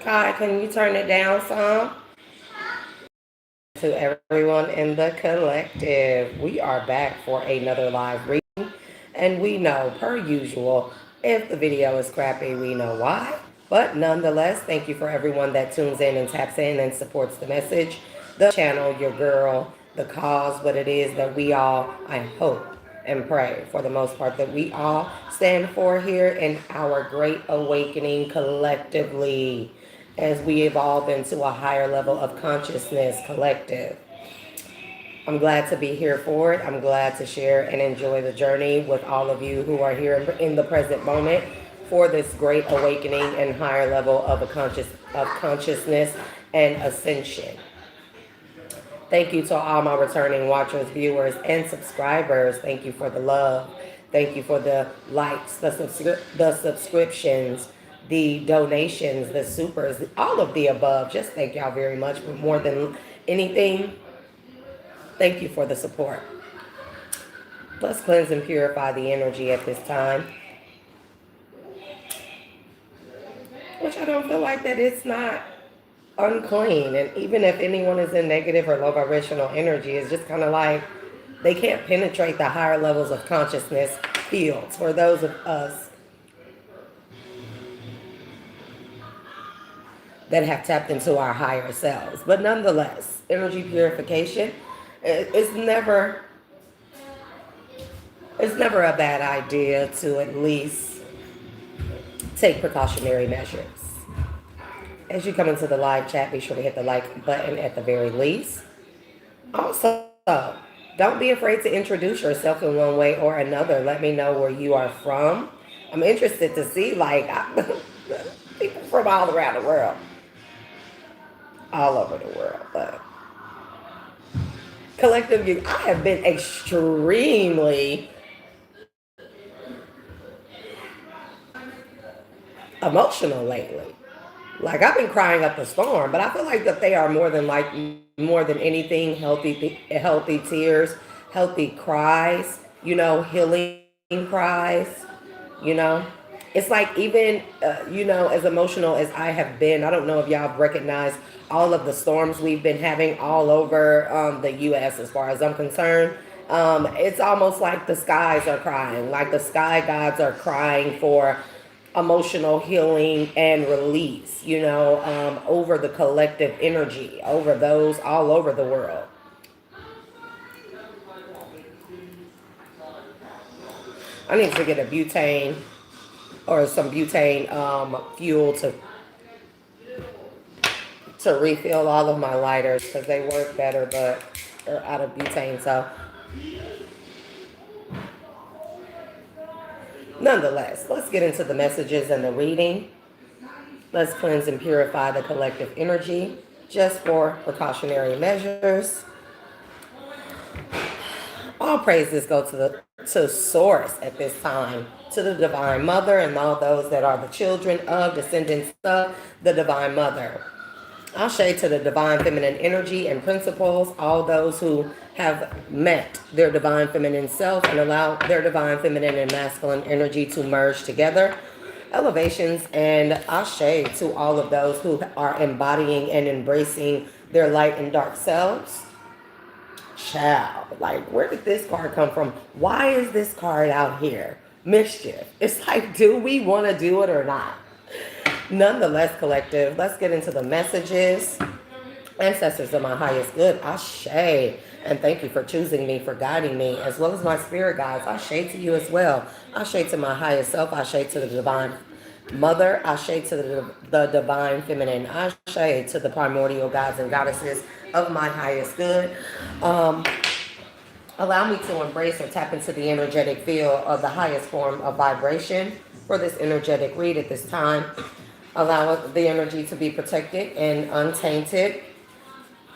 Kai, can you turn it down some? To everyone in the collective, we are back for another live reading. And we know, per usual, if the video is crappy, we know why. But nonetheless, thank you for everyone that tunes in and taps in and supports the message, the channel, your girl, the cause, what it is that we all, I hope and pray for the most part, that we all stand for here in our great awakening collectively as we evolve into a higher level of consciousness collective. I'm glad to be here for it. I'm glad to share and enjoy the journey with all of you who are here in the present moment for this great awakening and higher level of consciousness and ascension. Thank you to all my returning watchers, viewers, and subscribers. Thank you for the love. Thank you for the likes, the subscriptions, the donations, the supers, all of the above. Just thank y'all very much. But more than anything, thank you for the support. Let's cleanse and purify the energy at this time. Which I don't feel like that it's not unclean. And even if anyone is in negative or low vibrational energy, it's just kind of like they can't penetrate the higher levels of consciousness fields for those of us that have tapped into our higher selves. But nonetheless, energy purification is never a bad idea to at least take precautionary measures. As you come into the live chat, be sure to hit the like button at the very least. Also, don't be afraid to introduce yourself in one way or another. Let me know where you are from. I'm interested to see, like, people from all around the world. All over the world. But collective, I have been extremely emotional lately. Like, I've been crying up a storm, but I feel like that they are more than anything, healthy tears, healthy cries, healing cries, you know. It's like, even, as emotional as I have been, I don't know if y'all have recognized all of the storms we've been having all over the U.S. as far as I'm concerned. It's almost like the skies are crying, like the sky gods are crying for emotional healing and release, over the collective energy, over those all over the world. I need to get a butane or some butane fuel to refill all of my lighters because they work better, but they're out of butane. So nonetheless, let's get into the messages and the reading. Let's cleanse and purify the collective energy just for precautionary measures. All praises go to Source at this time, to the Divine Mother and all those that are the children of, descendants of the Divine Mother. Ashe to the Divine Feminine energy and principles, all those who have met their Divine Feminine self and allow their Divine Feminine and Masculine energy to merge together. Elevations and ashe to all of those who are embodying and embracing their light and dark selves. Child, like, where did this card come from? Why is this card out here? Mischief. It's like, do we want to do it or not? Nonetheless, collective, let's get into the messages. Ancestors of my highest good, ashe. And thank you for choosing me, for guiding me, as well as my spirit guides. Ashe to you as well. Ashe to my highest self. Ashe to the Divine Mother. Ashe to the Divine Feminine. Ashe to the primordial gods and goddesses of my highest good. Allow me to embrace or tap into the energetic field of the highest form of vibration for this energetic read at this time. Allow the energy to be protected and untainted.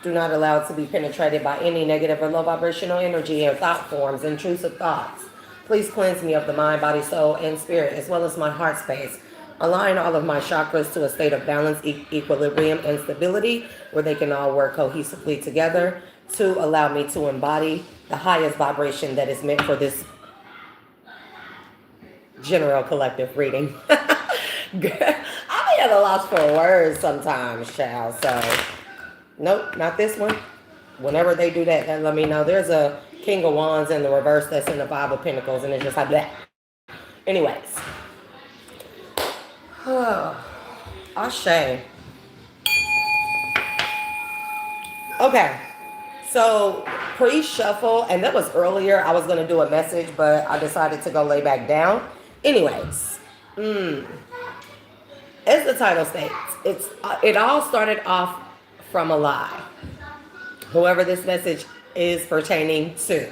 Do not allow it to be penetrated by any negative or low vibrational energy and thought forms, intrusive thoughts. Please cleanse me of the mind, body, soul, and spirit, as well as my heart space. Align all of my chakras to a state of balance, equilibrium, and stability, where they can all work cohesively together to allow me to embody the highest vibration that is meant for this general collective reading. I've be at a loss for words sometimes, child. So, nope, not this one. Whenever they do that, let me know. There's a King of Wands in the reverse that's in the Five of Pentacles, and it's just like that. Anyways. Ashe. Okay. So, pre-shuffle, and that was earlier. I was going to do a message, but I decided to go lay back down. Anyways. As the title states, it all started off from a lie. Whoever this message is pertaining to.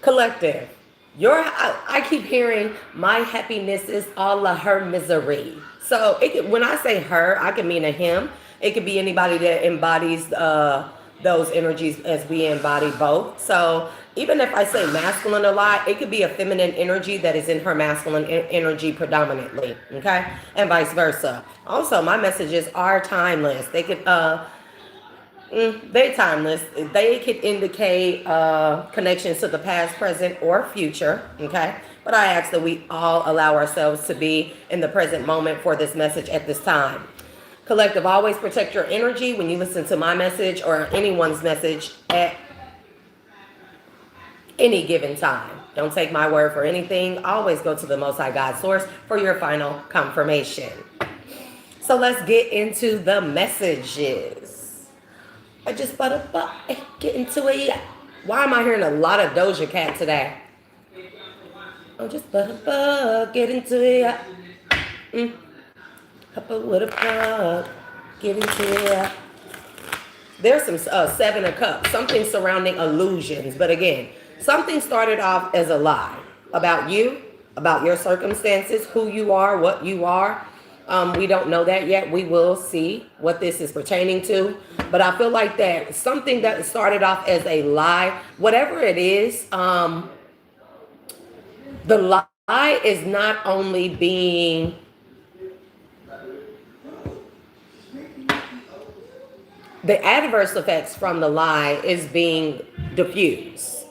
Collective. I keep hearing my happiness is all of her misery. So when I say her, I can mean a him. It could be anybody that embodies those energies as we embody both. So even if I say masculine a lot, it could be a feminine energy that is in her masculine energy predominantly. Okay, and vice versa. Also, my messages are timeless. They could they're timeless. They could indicate connections to the past, present, or future. Okay. But I ask that we all allow ourselves to be in the present moment for this message at this time. Collective, always protect your energy when you listen to my message or anyone's message at any given time. Don't take my word for anything. Always go to the Most High God source for your final confirmation. So let's get into the messages. I just get into it. Why am I hearing a lot of Doja Cat today? I'm just get into it. Couple with a plug, get into it. There's some Seven of Cups, something surrounding illusions. But again, something started off as a lie about you, about your circumstances, who you are, what you are. We don't know that yet. We will see what this is pertaining to. But I feel like that something that started off as a lie, whatever it is, the lie is not only being the adverse effects from the lie is being diffused.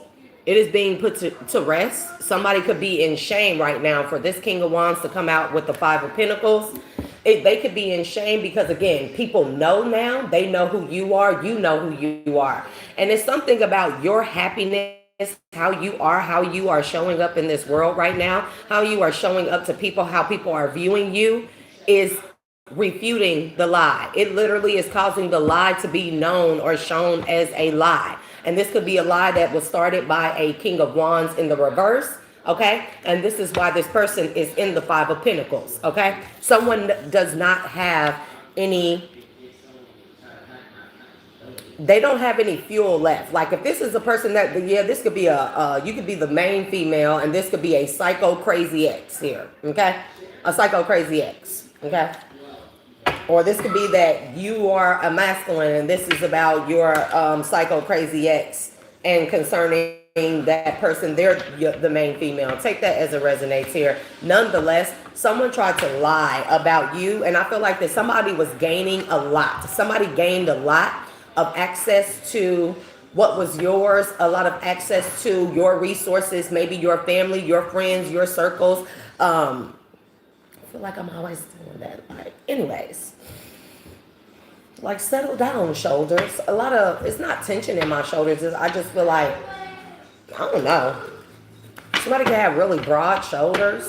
It is being put to rest. Somebody could be in shame right now for this King of Wands to come out with the Five of Pentacles. They could be in shame because, again, people know now. They know who you are. You know who you are. And it's something about your happiness, how you are showing up in this world right now, how you are showing up to people, how people are viewing you is refuting the lie. It literally is causing the lie to be known or shown as a lie. And this could be a lie that was started by a King of Wands in the reverse. Okay. And this is why this person is in the Five of Pentacles. Okay. Someone does not have any, they don't have any fuel left. Like if this is a person that, this could be you could be the main female and this could be a psycho crazy ex here. Okay. A psycho crazy ex. Okay. Or this could be that you are a masculine and this is about your psycho crazy ex and concerning that person, they're the main female. Take that as it resonates here. Nonetheless, someone tried to lie about you, and I feel like that somebody was gaining a lot. Somebody gained a lot of access to what was yours, a lot of access to your resources, maybe your family, your friends, your circles. I feel like I'm always doing that. Like, anyways. Like, settle down, shoulders. It's not tension in my shoulders. I just feel like, I don't know. Somebody can have really broad shoulders.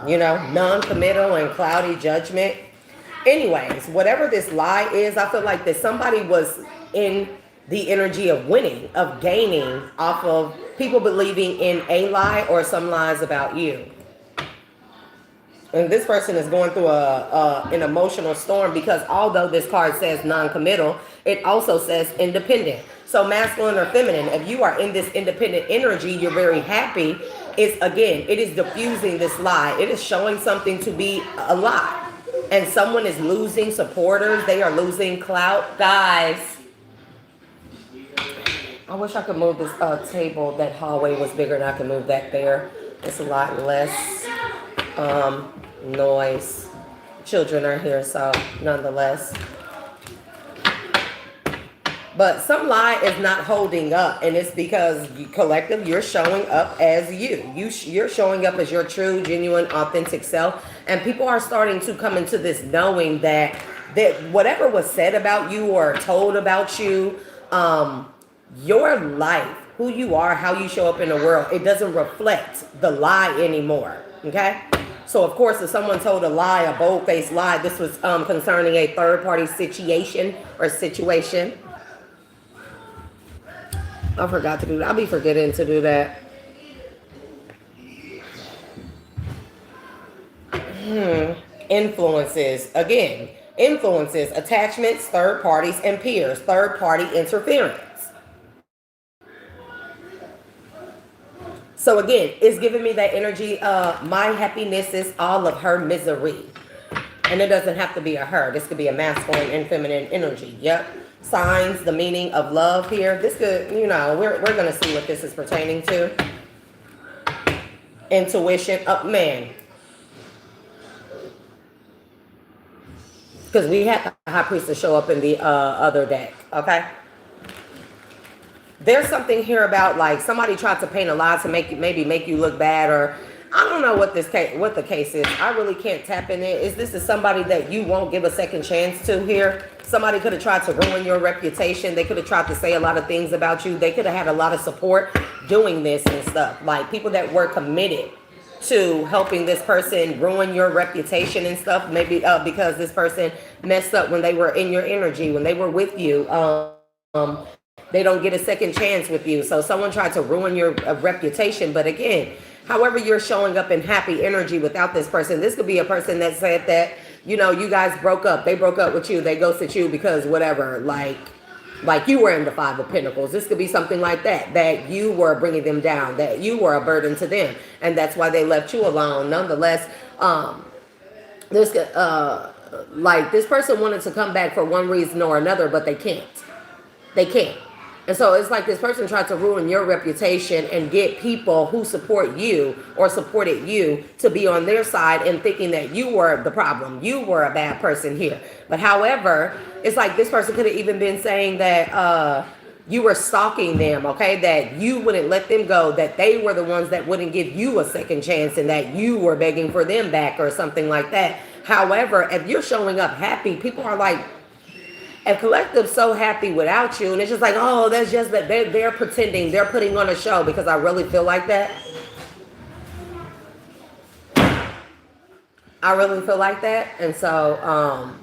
You know, non-committal and cloudy judgment. Anyways, whatever this lie is, I feel like that somebody was in the energy of winning, of gaining off of people believing in a lie or some lies about you. And this person is going through an emotional storm because although this card says non-committal, it also says independent. So masculine or feminine, if you are in this independent energy, you're very happy. It is diffusing this lie. It is showing something to be a lie. And someone is losing supporters. They are losing clout. Guys, I wish I could move this table. That hallway was bigger and I could move that there. It's a lot less noise. Children are here, so nonetheless. But some lie is not holding up, and it's because you, collective, you're showing up as you. You're showing up as your true, genuine, authentic self, and people are starting to come into this knowing that whatever was said about you or told about you, your life, who you are, how you show up in the world, it doesn't reflect the lie anymore. Okay. So of course, if someone told a lie, a bold-faced lie, this was concerning a third-party situation or situation. I forgot to do that. I'll be forgetting to do that. Influences. Again, influences, attachments, third parties, and peers. Third party interference. So again, it's giving me that energy. My happiness is all of her misery. And it doesn't have to be a her. This could be a masculine and feminine energy. Yep. Signs, the meaning of love here. This could, we're going to see what this is pertaining to. Intuition. Oh, man. Because we had the high priest to show up in the other deck. Okay. There's something here about like somebody tried to paint a lie to maybe make you look bad, or I don't know what the case is. I really can't tap in it. Is this somebody that you won't give a second chance to here? Somebody could have tried to ruin your reputation. They could have tried to say a lot of things about you. They could have had a lot of support doing this and stuff. Like people that were committed to helping this person ruin your reputation and stuff. Maybe because this person messed up when they were in your energy, when they were with you. They don't get a second chance with you. So someone tried to ruin your reputation. But again, however you're showing up in happy energy without this person, this could be a person that said that, you guys broke up. They broke up with you. They ghosted you because whatever, like you were in the Five of Pentacles. This could be something like that you were bringing them down, that you were a burden to them. And that's why they left you alone. Nonetheless, this person wanted to come back for one reason or another, but they can't. They can't. And so it's like this person tried to ruin your reputation and get people who support you or supported you to be on their side and thinking that you were the problem. You were a bad person here. But however, it's like this person could have even been saying that you were stalking them, okay? That you wouldn't let them go, that they were the ones that wouldn't give you a second chance and that you were begging for them back or something like that. However, if you're showing up happy, people are like, and collective's so happy without you, and it's just like, oh, that's just that they're pretending, they're putting on a show, because I really feel like that. I really feel like that. And so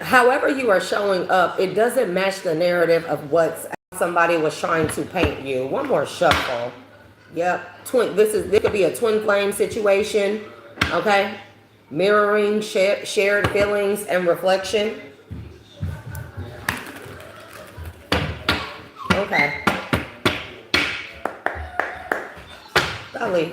however you are showing up, it doesn't match the narrative of what somebody was trying to paint you. One more shuffle. Yep. This could be a twin flame situation. Okay. Mirroring, shared feelings, and reflection. Okay. Golly.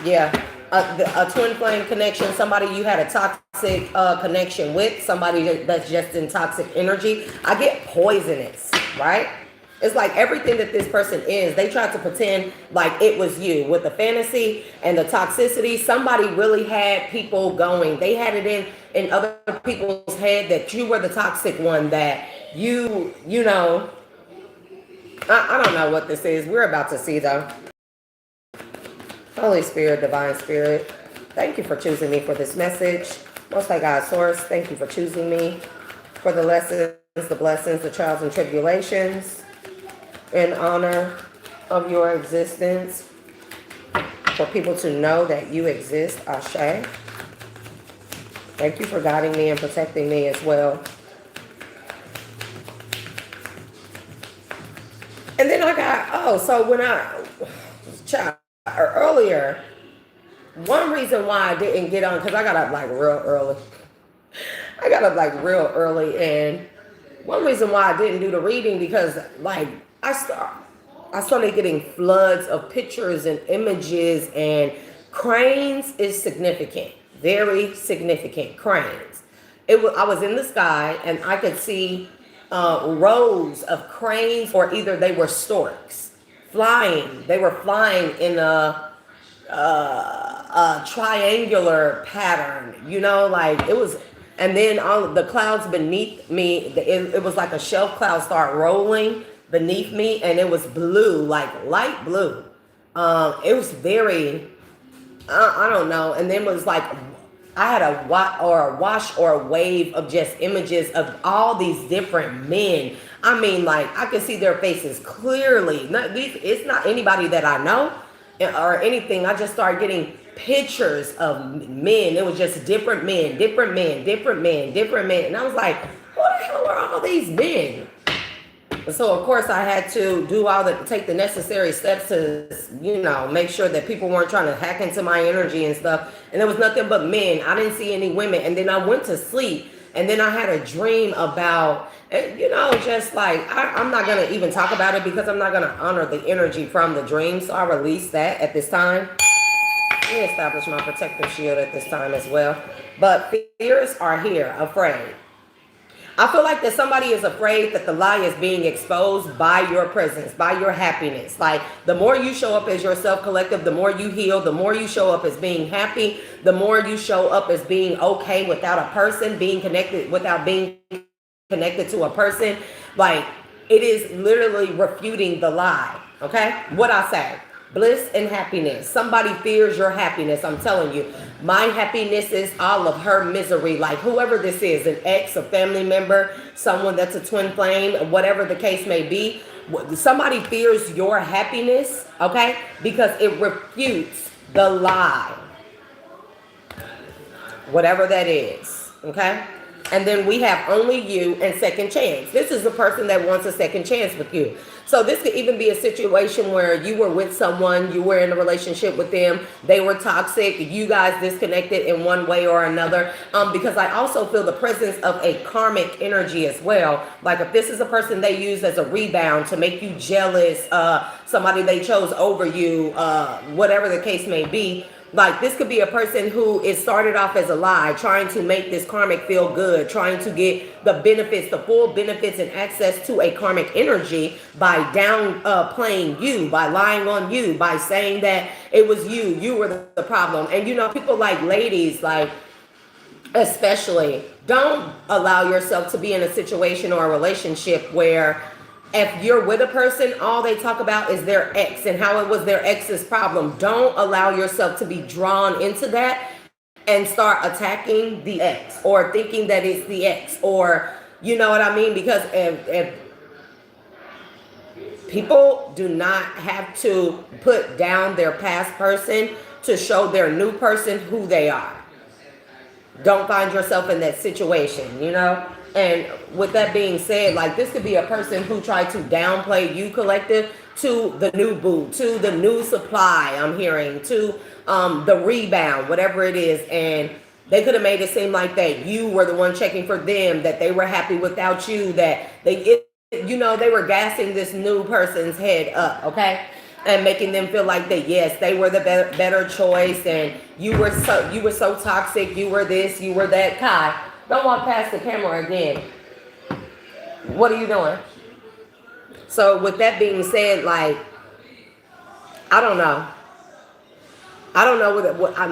Yeah. A twin flame connection, somebody you had a toxic connection with, somebody that's just in toxic energy. I get poisonous, right? It's like everything that this person is, they tried to pretend like it was you. With the fantasy and the toxicity, somebody really had people going. They had it in other people's head that you were the toxic one, that you know. I don't know what this is. We're about to see though. Holy Spirit, Divine Spirit, thank you for choosing me for this message. Most High God Source, thank you for choosing me for the lessons, the blessings, the trials and tribulations, in honor of your existence, for people to know that you exist. Ashe. Thank you for guiding me and protecting me as well. And then I got, so when earlier, one reason why I didn't get on, because I got up like real early. And one reason why I didn't do the reading, because like I started getting floods of pictures and images, and cranes is significant, very significant. Cranes. I was in the sky and I could see rows of cranes, or either they were storks flying. They were flying in a triangular pattern. Like it was. And then all the clouds beneath me, it was like a shelf cloud start rolling beneath me, and it was blue, like light blue. It was very, I don't know. And then it was like I had a wash or a wave of just images of all these different men. I mean, like I could see their faces clearly. It's not anybody that I know or anything. I just started getting pictures of men. It was just different men, different men, different men, different men. And I was like, who the hell are all these men? So of course I had to take the necessary steps to, make sure that people weren't trying to hack into my energy and stuff. And there was nothing but men. I didn't see any women. And then I went to sleep, and then I had a dream about, just like, I'm not going to even talk about it because I'm not going to honor the energy from the dream. So I released that at this time. Let me establish my protective shield at this time as well. But fears are here, afraid. I feel like that somebody is afraid that the lie is being exposed by your presence, by your happiness. Like the more you show up as yourself collective, the more you heal, the more you show up as being happy, the more you show up as being okay without a person, being connected without being connected to a person. Like it is literally refuting the lie. Okay? What I say. Bliss and happiness. Somebody fears your happiness. I'm telling you, my happiness is all of her misery. Like whoever this is, an ex, a family member, someone that's a twin flame, whatever the case may be. Somebody fears your happiness, okay? Because it refutes the lie. Whatever that is, okay? And then we have only you and second chance. This is the person that wants a second chance with you. So this could even be a situation where you were with someone, you were in a relationship with them, they were toxic, you guys disconnected in one way or another. Because I also feel the presence of a karmic energy as well. Like if this is a person they use as a rebound to make you jealous, somebody they chose over you, whatever the case may be. Like this could be a person who is started off as a lie, trying to make this karmic feel good, trying to get the benefits, the full benefits and access to a karmic energy by downplaying you, by lying on you, by saying that it was you were the problem. And people like ladies, like especially, don't allow yourself to be in a situation or a relationship where if you're with a person, all they talk about is their ex and how it was their ex's problem. Don't allow yourself to be drawn into that and start attacking the ex or thinking that it's the ex, or you know what I mean? Because if people do not have to put down their past person to show their new person who they are. Don't find yourself in that situation, And with that being said, like this could be a person who tried to downplay you collective to the new boo, to the new supply I'm hearing, to the rebound, whatever it is. And they could have made it seem like that you were the one checking for them, that they were happy without you, that they were gassing this new person's head up, okay? And making them feel like that, yes, they were the better choice, and you were so toxic, you were this, you were that. Kai, don't walk past the camera again. What are you doing? So with that being said, like, I don't know.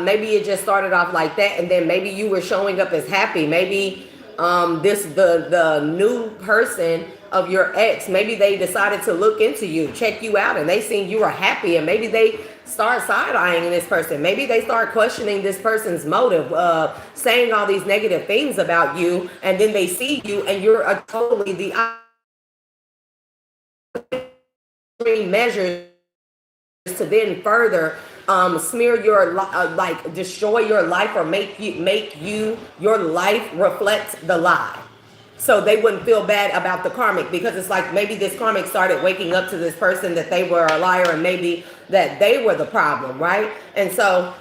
Maybe it just started off like that, and then maybe you were showing up as happy. Maybe the new person of your ex, maybe they decided to look into you, check you out, and they seen you were happy, and maybe they start side-eyeing this person. Maybe they start questioning this person's motive, saying all these negative things about you, and then they see you and you're totally the extreme measures to then further smear your destroy your life, or make your life reflect the lie. So they wouldn't feel bad about the karmic, because it's like maybe this karmic started waking up to this person that they were a liar, and maybe that they were the problem, right? And so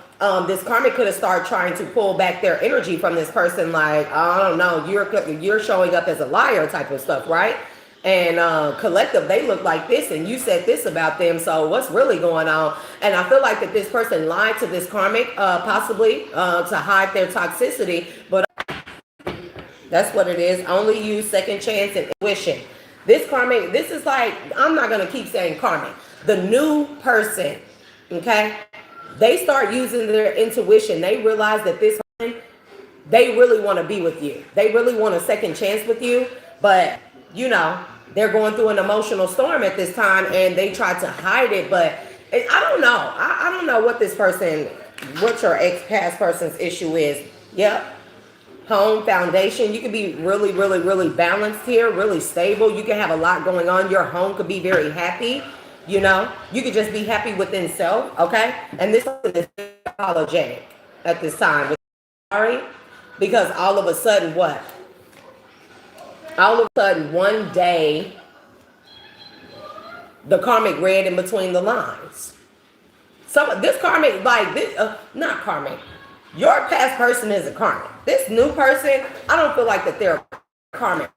this karmic could have started trying to pull back their energy from this person, like, I don't know, you're showing up as a liar type of stuff, right? And collective, they look like this, and you said this about them, so what's really going on? And I feel like that this person lied to this karmic, possibly to hide their toxicity, but that's what it is. Only use second chance and intuition. This karmic, this is like, I'm not going to keep saying karmic. The new person, okay? They start using their intuition. They realize that this person, they really want to be with you. They really want a second chance with you, but you know, they're going through an emotional storm at this time and they try to hide it. But I don't know. I don't know what this person, what your ex past person's issue is. Yep. Home, foundation. You can be really, really, really balanced here, really stable. You can have a lot going on. Your home could be very happy. You know, you could just be happy within self. Okay. And this is apologetic at this time. Sorry. Because all of a sudden, what? All of a sudden, one day, the karmic read in between the lines. This karmic, like this, not karmic. Your past person is a karmic. This new person, I don't feel like that they're karmic.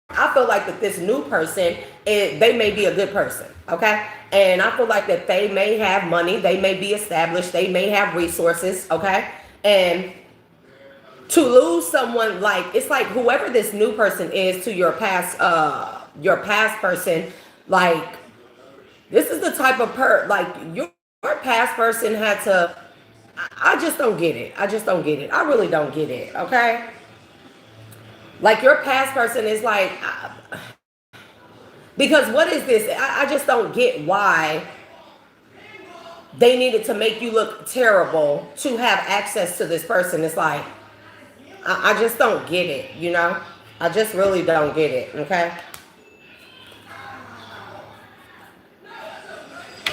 I feel like that this new person, they may be a good person, okay? And I feel like that they may have money, they may be established, they may have resources, okay? And to lose someone, like, it's like whoever this new person is to your past person, like, this is the type of like, your past person had to, I just don't get it. I just don't get it. I really don't get it, okay? Like, your past person is like, because what is this? I just don't get why they needed to make you look terrible to have access to this person. It's like, I just don't get it, you know? I just really don't get it, okay?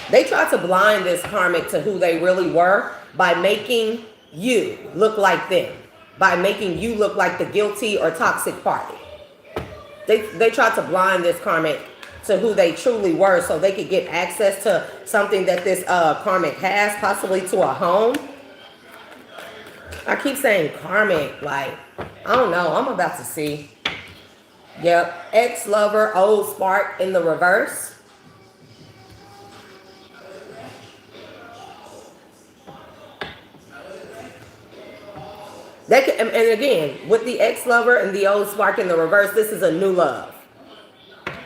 They try to blind this karmic to who they really were by making you look like them, by making you look like the guilty or toxic party. They try to blind this karmic to who they truly were so they could get access to something that this karmic has, possibly to a home. I keep saying karmic, like, I don't know. I'm about to see. Yep. Ex-lover, old spark in the reverse. And again, with the ex-lover and the old spark in the reverse, this is a new love.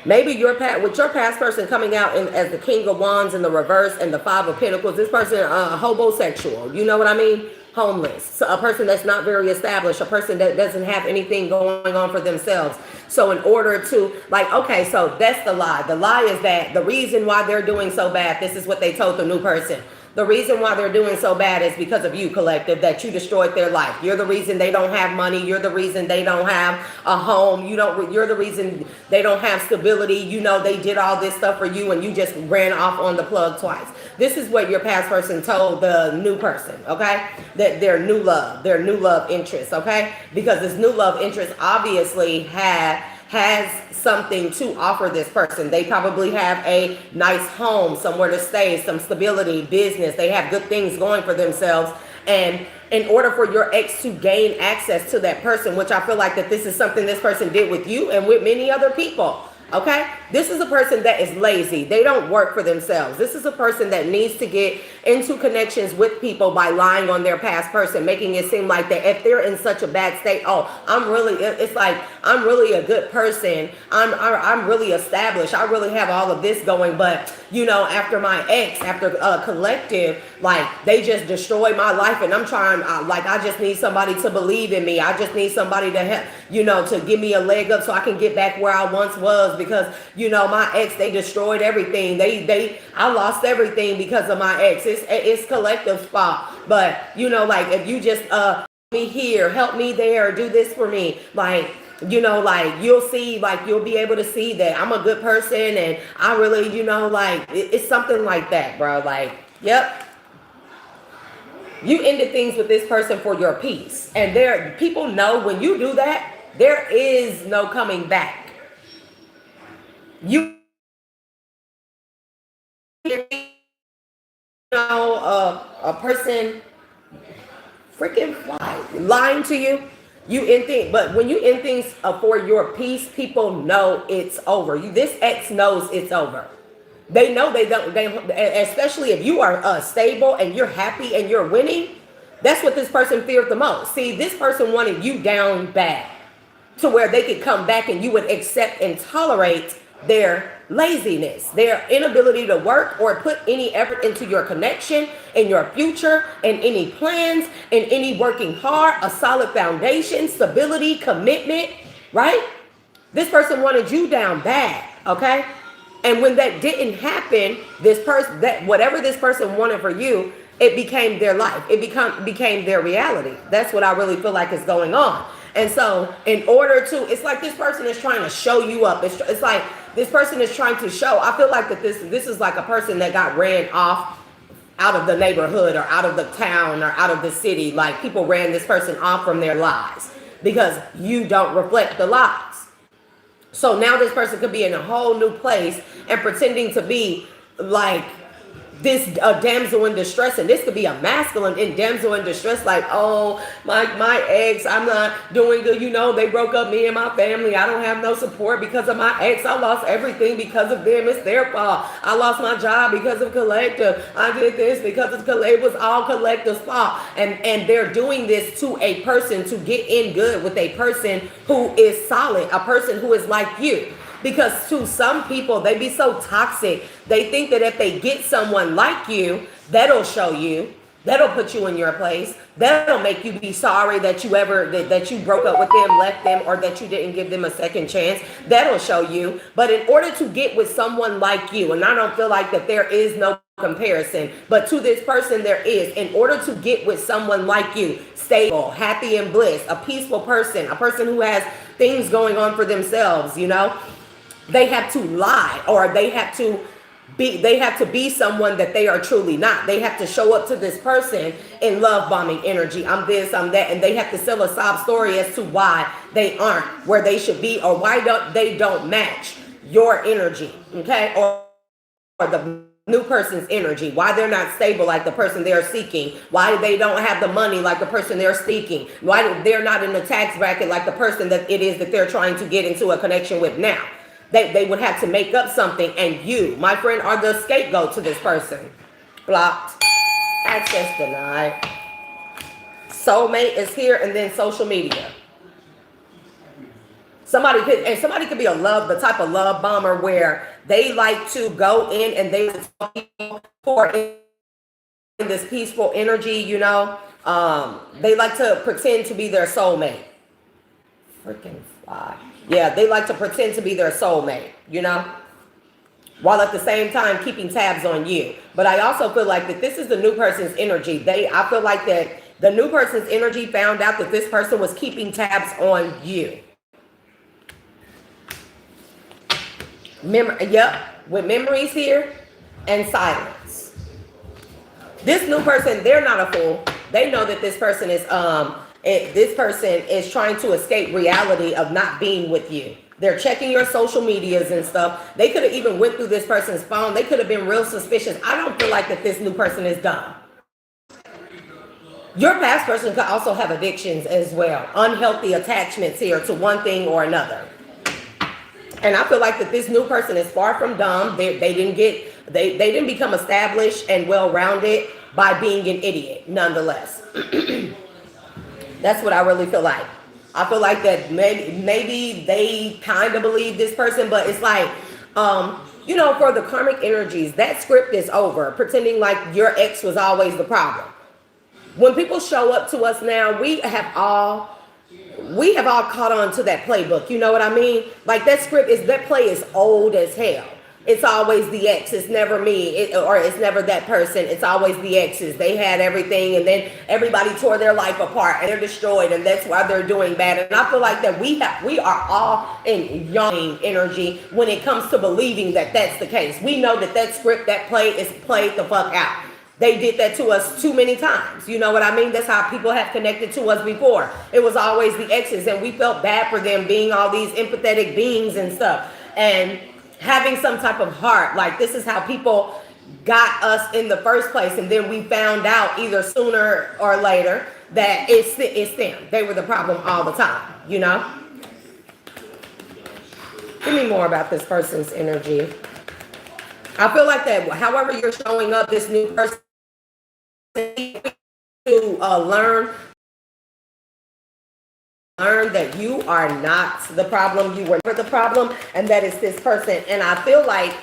Maybe with your past person coming out as the King of Wands in the reverse and the Five of Pentacles, this person homosexual. You know what I mean? Homeless. So a person that's not very established, a person that doesn't have anything going on for themselves. So in order to, like, okay, so that's the lie. The lie is that the reason why they're doing so bad, this is what they told the new person. The reason why they're doing so bad is because of you, collective, that you destroyed their life. You're the reason they don't have money. You're the reason they don't have a home. You're the reason they don't have stability. You know, they did all this stuff for you and you just ran off on the plug twice. This is what your past person told the new person, okay? That their new love interest, okay? Because this new love interest obviously has something to offer this person. They probably have a nice home, somewhere to stay, some stability, business. They have good things going for themselves. And in order for your ex to gain access to that person, which I feel like that this is something this person did with you and with many other people, okay? This is a person that is lazy. They don't work for themselves. This is a person that needs to get into connections with people by lying on their past person, making it seem like that if they're in such a bad state, it's like, I'm really a good person. I'm really established. I really have all of this going. But, you know, after my ex, after collective, like, they just destroyed my life and I'm trying, I just need somebody to believe in me. I just need somebody to help, you know, to give me a leg up so I can get back where I once was, because, you know, my ex, they destroyed everything. I lost everything because of my ex. It's collective's fault. But, you know, like, if you just me here, help me there, do this for me, like, you know, like, you'll see, like, you'll be able to see that I'm a good person and I really, you know, like, it's something like that, bro. Like, yep. You ended things with this person for your peace. And people know when you do that, there is no coming back. You know, a person freaking lying to you, you end things. But when you end things for your peace, people know it's over. This ex knows it's over. They know they don't, especially if you are stable and you're happy and you're winning. That's what this person feared the most. See, this person wanted you down bad to where they could come back and you would accept and tolerate their laziness, their inability to work or put any effort into your connection, in your future, in any plans, in any working hard, a solid foundation, stability, commitment, right? This person wanted you down bad, okay? And when that didn't happen, this person, that whatever this person wanted for you, it became their life. It became their reality. That's what I really feel like is going on. And so in order to, it's like this person is trying to show you up. It's like this person is trying to show. I feel like that this is like a person that got ran off out of the neighborhood or out of the town or out of the city. Like people ran this person off from their lives because you don't reflect the lies. So now this person could be in a whole new place and pretending to be like this damsel in distress, and this could be a masculine in damsel in distress, like, oh, my ex, I'm not doing good, they broke up, me and my family, I don't have no support because of my ex, I lost everything because of them, it's their fault, I lost my job because of Collective, I did this because of Collective, it was all Collective's fault, and they're doing this to a person to get in good with a person who is solid, a person who is like you. Because to some people, they be so toxic. They think that if they get someone like you, that'll show you, that'll put you in your place. That'll make you be sorry that that you broke up with them, left them, or that you didn't give them a second chance. That'll show you. But in order to get with someone like you, and I don't feel like that there is no comparison, but to this person there is. In order to get with someone like you, stable, happy and bliss, a peaceful person, a person who has things going on for themselves, they have to lie, or they have to be someone that they are truly not. They have to show up to this person in love bombing energy. I'm this, I'm that, and they have to sell a sob story as to why they aren't where they should be, or why they don't match your energy, okay, or the new person's energy, why they're not stable like the person they're seeking, why they don't have the money like the person they're seeking, why they're not in the tax bracket like the person that it is that they're trying to get into a connection with now. They would have to make up something, and you, my friend, are the scapegoat to this person. Blocked. Access denied. Soulmate is here, and then social media. Somebody could be the type of love bomber where they like to go in and they pour in this peaceful energy, They like to pretend to be their soulmate. Freaking fly. Yeah, they like to pretend to be their soulmate, while at the same time keeping tabs on you. But I also feel like that this is the new person's energy. I feel like that the new person's energy found out that this person was keeping tabs on you. With memories here and silence. This new person, they're not a fool. They know that this person is this person is trying to escape reality of not being with you. They're checking your social medias and stuff. They could have even went through this person's phone. They could have been real suspicious. I don't feel like that this new person is dumb. Your past person could also have addictions as well. Unhealthy attachments here to one thing or another. And I feel like that this new person is far from dumb. They didn't become established and well-rounded by being an idiot, nonetheless. That's what I really feel like. I feel like that maybe they kind of believe this person, but it's like, for the karmic energies, that script is over. Pretending like your ex was always the problem. When people show up to us now, we have all caught on to that playbook. You know what I mean? Like that play is old as hell. It's always the ex. It's never me, or it's never that person. It's always the exes. They had everything, and then everybody tore their life apart, and they're destroyed, and that's why they're doing bad. And I feel like that we are all in young energy when it comes to believing that that's the case. We know that script, that play is played the fuck out. They did that to us too many times. You know what I mean? That's how people have connected to us before. It was always the exes, and we felt bad for them being all these empathetic beings and stuff. And having some type of heart, like this is how people got us in the first place, and then we found out either sooner or later that it's them. They were the problem all the time, Give me more about this person's energy. I feel like that however you're showing up, this new person to learn learn that you are not the problem. You were never the problem, and that is this person. And I feel like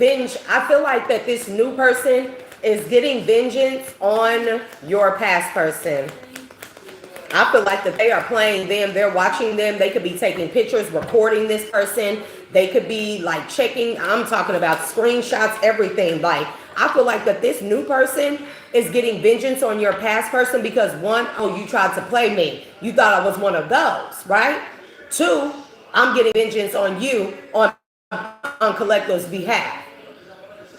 I feel like that this new person is getting vengeance on your past person. I feel like that they are playing them. They're watching them. They could be taking pictures, recording this person. They could be like checking. I'm talking about screenshots, everything. Like, I feel like that this new person is getting vengeance on your past person because one, oh, you tried to play me. You thought I was one of those, right? Two, I'm getting vengeance on you on Collective's behalf.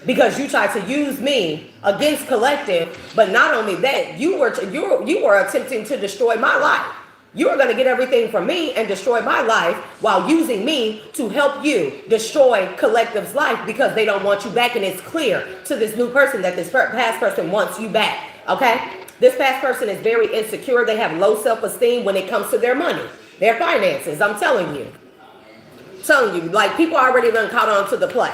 Because you tried to use me against Collective, but not only that, you were attempting to destroy my life. You are going to get everything from me and destroy my life while using me to help you destroy Collective's life because they don't want you back, and it's clear to this new person that this past person wants you back. Okay, this past person is very insecure. They have low self-esteem when it comes to their money, their finances. I'm telling you, like people already done caught on to the play.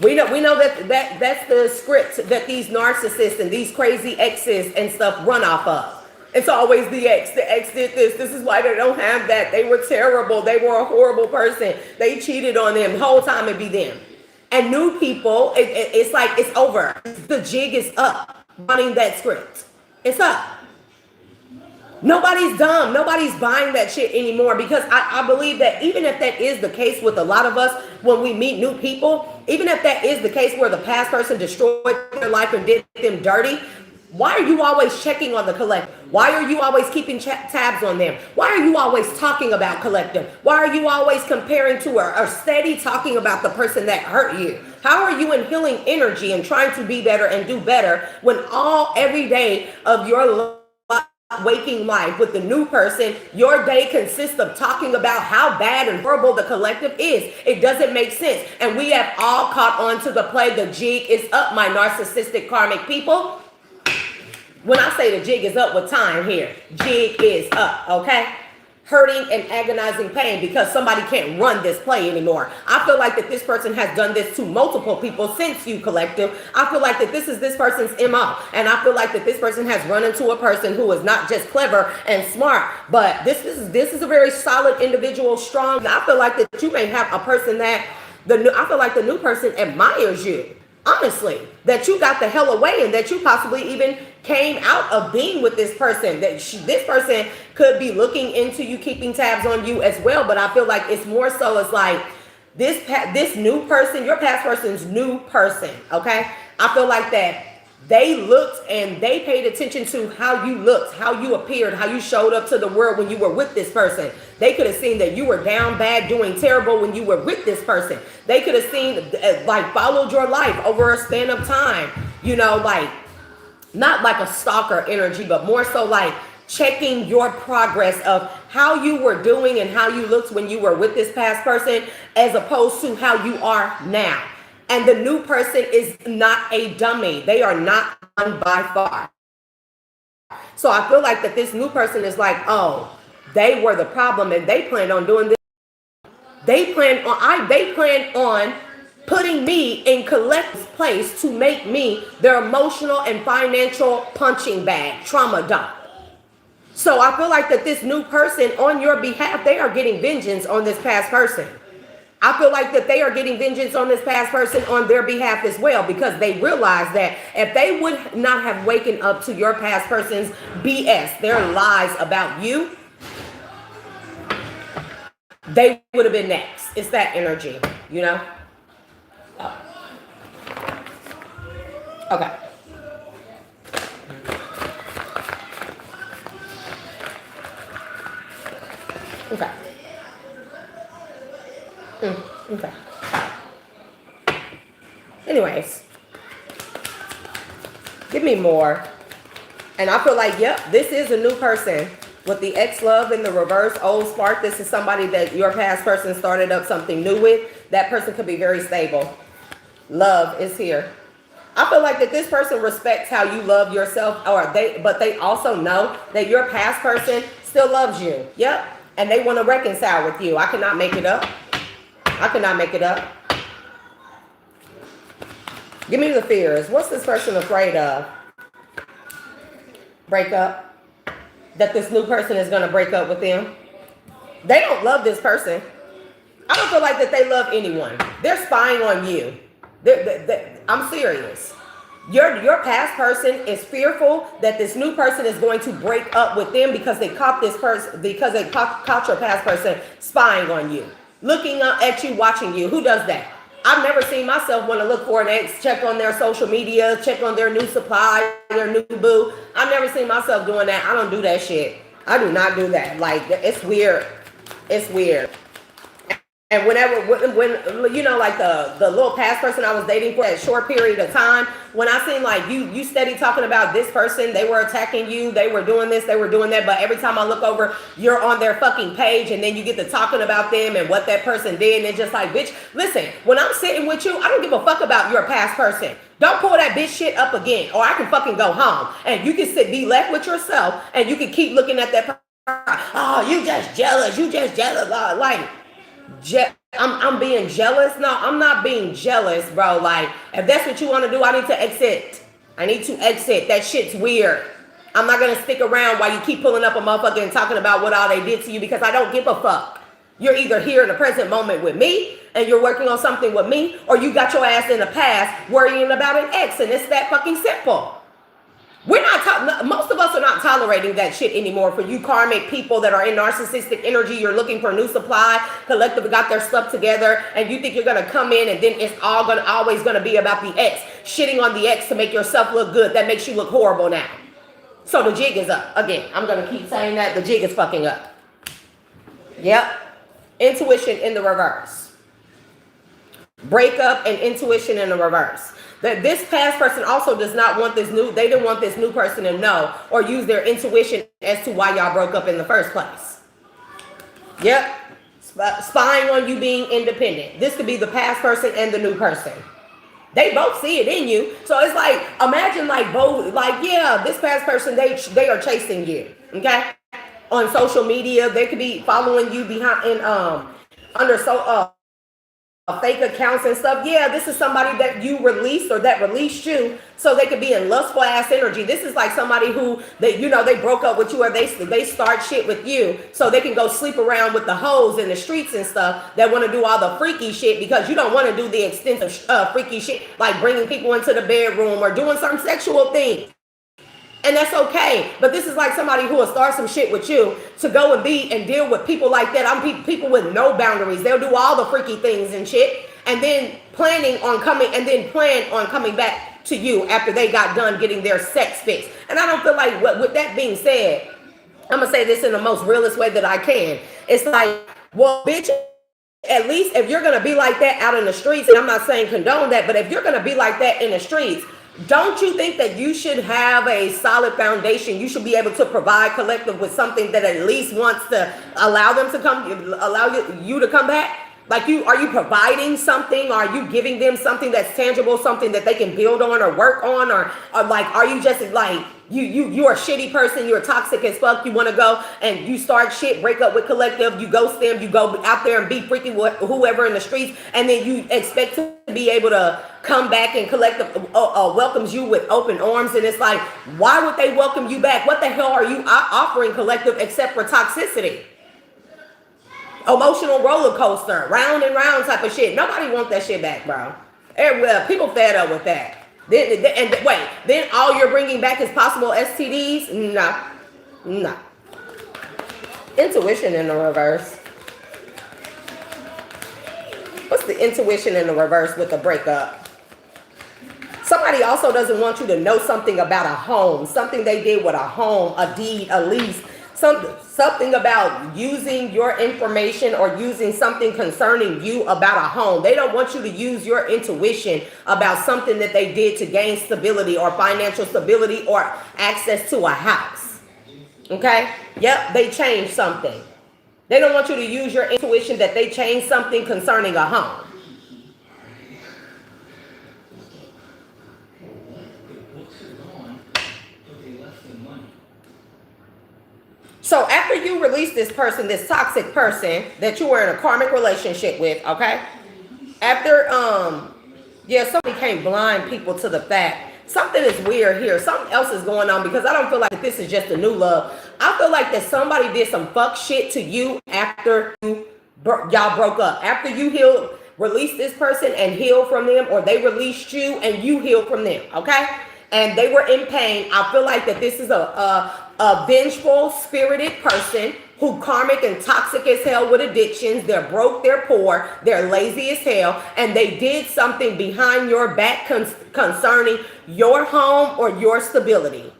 We know that's the script that these narcissists and these crazy exes and stuff run off of. It's always the ex. The ex did this. This is why they don't have that. They were terrible. They were a horrible person. They cheated on them. The whole time it be them. And new people, it's like it's over. The jig is up running that script. It's up. Nobody's dumb. Nobody's buying that shit anymore because I believe that even if that is the case with a lot of us when we meet new people, even if that is the case where the past person destroyed their life and did them dirty, why are you always checking on the Collective? Why are you always keeping tabs on them? Why are you always talking about Collective? Why are you always comparing to or steady talking about the person that hurt you? How are you in healing energy and trying to be better and do better when every day of your waking life with the new person, your day consists of talking about how bad and horrible the Collective is? It doesn't make sense. And we have all caught on to the play. The jig is up, my narcissistic karmic people. When I say the jig is up with time here, jig is up, okay? Hurting and agonizing pain because somebody can't run this play anymore. I feel like that this person has done this to multiple people since you, Collective. I feel like that this is this person's MO. And I feel like that this person has run into a person who is not just clever and smart, but this is a very solid individual, strong. I feel like that you may have a person that I feel like the new person admires you. Honestly, that you got the hell away and that you possibly even came out of being with this person, that this person could be looking into you, keeping tabs on you as well. But I feel like it's more so, it's like this new person, your past person's new person, okay? I feel like that they looked and they paid attention to how you looked, how you appeared, how you showed up to the world when you were with this person. They could have seen that you were down bad, doing terrible when you were with this person. They could have seen, like, followed your life over a span of time, you know, like, not like a stalker energy, but more so like checking your progress of how you were doing and how you looked when you were with this past person as opposed to how you are now. And the new person is not a dummy. They are not done by far. So I feel like that this new person is like, oh, they were the problem and they planned on doing this. They planned on putting me in Collective's place to make me their emotional and financial punching bag, trauma dump. So I feel like that this new person on your behalf, they are getting vengeance on this past person. I feel like that they are getting vengeance on this past person on their behalf as well, because they realize that if they would not have waken up to your past person's BS, their lies about you, they would have been next. It's that energy, you know? Oh. Okay. Okay. Okay. Anyways, give me more. And I feel like, yep, this is a new person with the ex-love in the reverse, old spark. This is somebody that your past person started up something new with. That person could be very stable. Love is here. I feel like that this person respects how you love yourself, but they also know that your past person still loves you. Yep. And they want to reconcile with you. I cannot make it up. I cannot make it up. Give me the fears. What's this person afraid of? Breakup. that this new person is going to break up with them. They don't love this person. I don't feel like that they love anyone. They're spying on you. I'm serious. Your past person is fearful that this new person is going to break up with them because they caught this person, because they caught your past person spying on you, looking up at you, watching you. Who does that? I've never seen myself want to look for an ex, check on their social media, check on their new supply, their new boo. I've never seen myself doing that. I don't do that shit. I do not do that. Like, it's weird. It's weird. And when you know, like the little past person I was dating for that short period of time, when I seen like you steady talking about this person, they were attacking you, they were doing this, they were doing that, but every time I look over, you're on their fucking page, and then you get to talking about them and what that person did, and it's just like, bitch, listen, when I'm sitting with you, I don't give a fuck about your past person. Don't pull that bitch shit up again, or I can fucking go home, and you can be left with yourself, and you can keep looking at that person. Oh, you just jealous, like. I'm being jealous. No, I'm not being jealous, bro. Like, if that's what you want to do, I need to exit. That shit's weird. I'm not gonna stick around while you keep pulling up a motherfucker and talking about what all they did to you, because I don't give a fuck. You're either here in the present moment with me and you're working on something with me, or you got your ass in the past worrying about an ex, and it's that fucking simple. Most of us are not tolerating that shit anymore. For you karmic people that are in narcissistic energy, you're looking for a new supply, collective got their stuff together, and you think you're going to come in and then it's always going to be about the ex. Shitting on the ex to make yourself look good. That makes you look horrible now. So the jig is up. Again, I'm going to keep saying that. The jig is fucking up. Yep. Intuition in the reverse. Breakup and intuition in the reverse. That this past person also does not want they didn't want this new person to know or use their intuition as to why y'all broke up in the first place. Yep. Spying on you being independent. This could be the past person and the new person. They both see it in you. So it's like, imagine like both, like, yeah, this past person, they are chasing you. Okay. On social media, they could be following you behind under fake accounts and stuff. Yeah, this is somebody that you released or that released you, so they could be in lustful ass energy. This is like somebody who they broke up with you, or they start shit with you so they can go sleep around with the hoes in the streets and stuff that want to do all the freaky shit, because you don't want to do the extensive freaky shit like bringing people into the bedroom or doing some sexual thing. And that's okay. But this is like somebody who will start some shit with you to go and deal with people like that. I'm people with no boundaries. They'll do all the freaky things and shit, and then plan on coming back to you after they got done getting their sex fix. And I don't feel like, with that being said, I'm gonna say this in the most realist way that I can. It's like, well, bitch, at least if you're gonna be like that out in the streets, and I'm not saying condone that, but if you're gonna be like that in the streets, don't you think that you should have a solid foundation? You should be able to provide collective with something that at least wants to allow them to allow you to come back? Like, are you providing something? Are you giving them something that's tangible, something that they can build on or work on? Or like, are you just like, you're a shitty person, you're toxic as fuck, you want to go and you start shit, break up with collective, you ghost them, you go out there and be freaking whoever in the streets, and then you expect to be able to come back and collective welcomes you with open arms, and it's like, why would they welcome you back? What the hell are you offering collective except for toxicity? Emotional roller coaster, round and round type of shit. Nobody wants that shit back, bro. People fed up with that. Then all you're bringing back is possible STDs? No. Intuition in the reverse. What's the intuition in the reverse with the breakup? Somebody also doesn't want you to know something about a home, something they did with a home, a deed, a lease, something about using your information or using something concerning you about a home. They don't want you to use your intuition about something that they did to gain stability or financial stability or access to a house. Okay? Yep, they changed something. They don't want you to use your intuition that they changed something concerning a home. So after you release this person, this toxic person that you were in a karmic relationship with, okay? After, somebody can't blind people to the fact something is weird here. Something else is going on, because I don't feel like this is just a new love. I I feel like that somebody did some fuck shit to you after y'all broke up. After you released this person and healed from them, or they released you and you healed from them, okay? And they were in pain. I feel like that this is a vengeful, spirited person who karmic and toxic as hell with addictions. They're broke, they're poor, they're lazy as hell, and they did something behind your back concerning your home or your stability.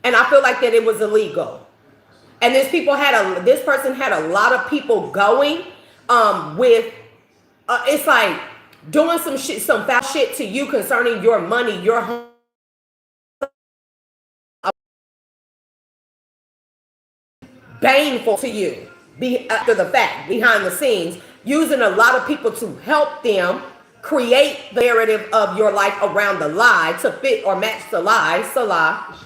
And I feel like that it was illegal. And this person had a lot of people going with it's like doing some shit, some foul shit to you concerning your money, your home. Baneful to you after the fact, behind the scenes, using a lot of people to help them create the narrative of your life around the lie to fit or match the lie. Salah.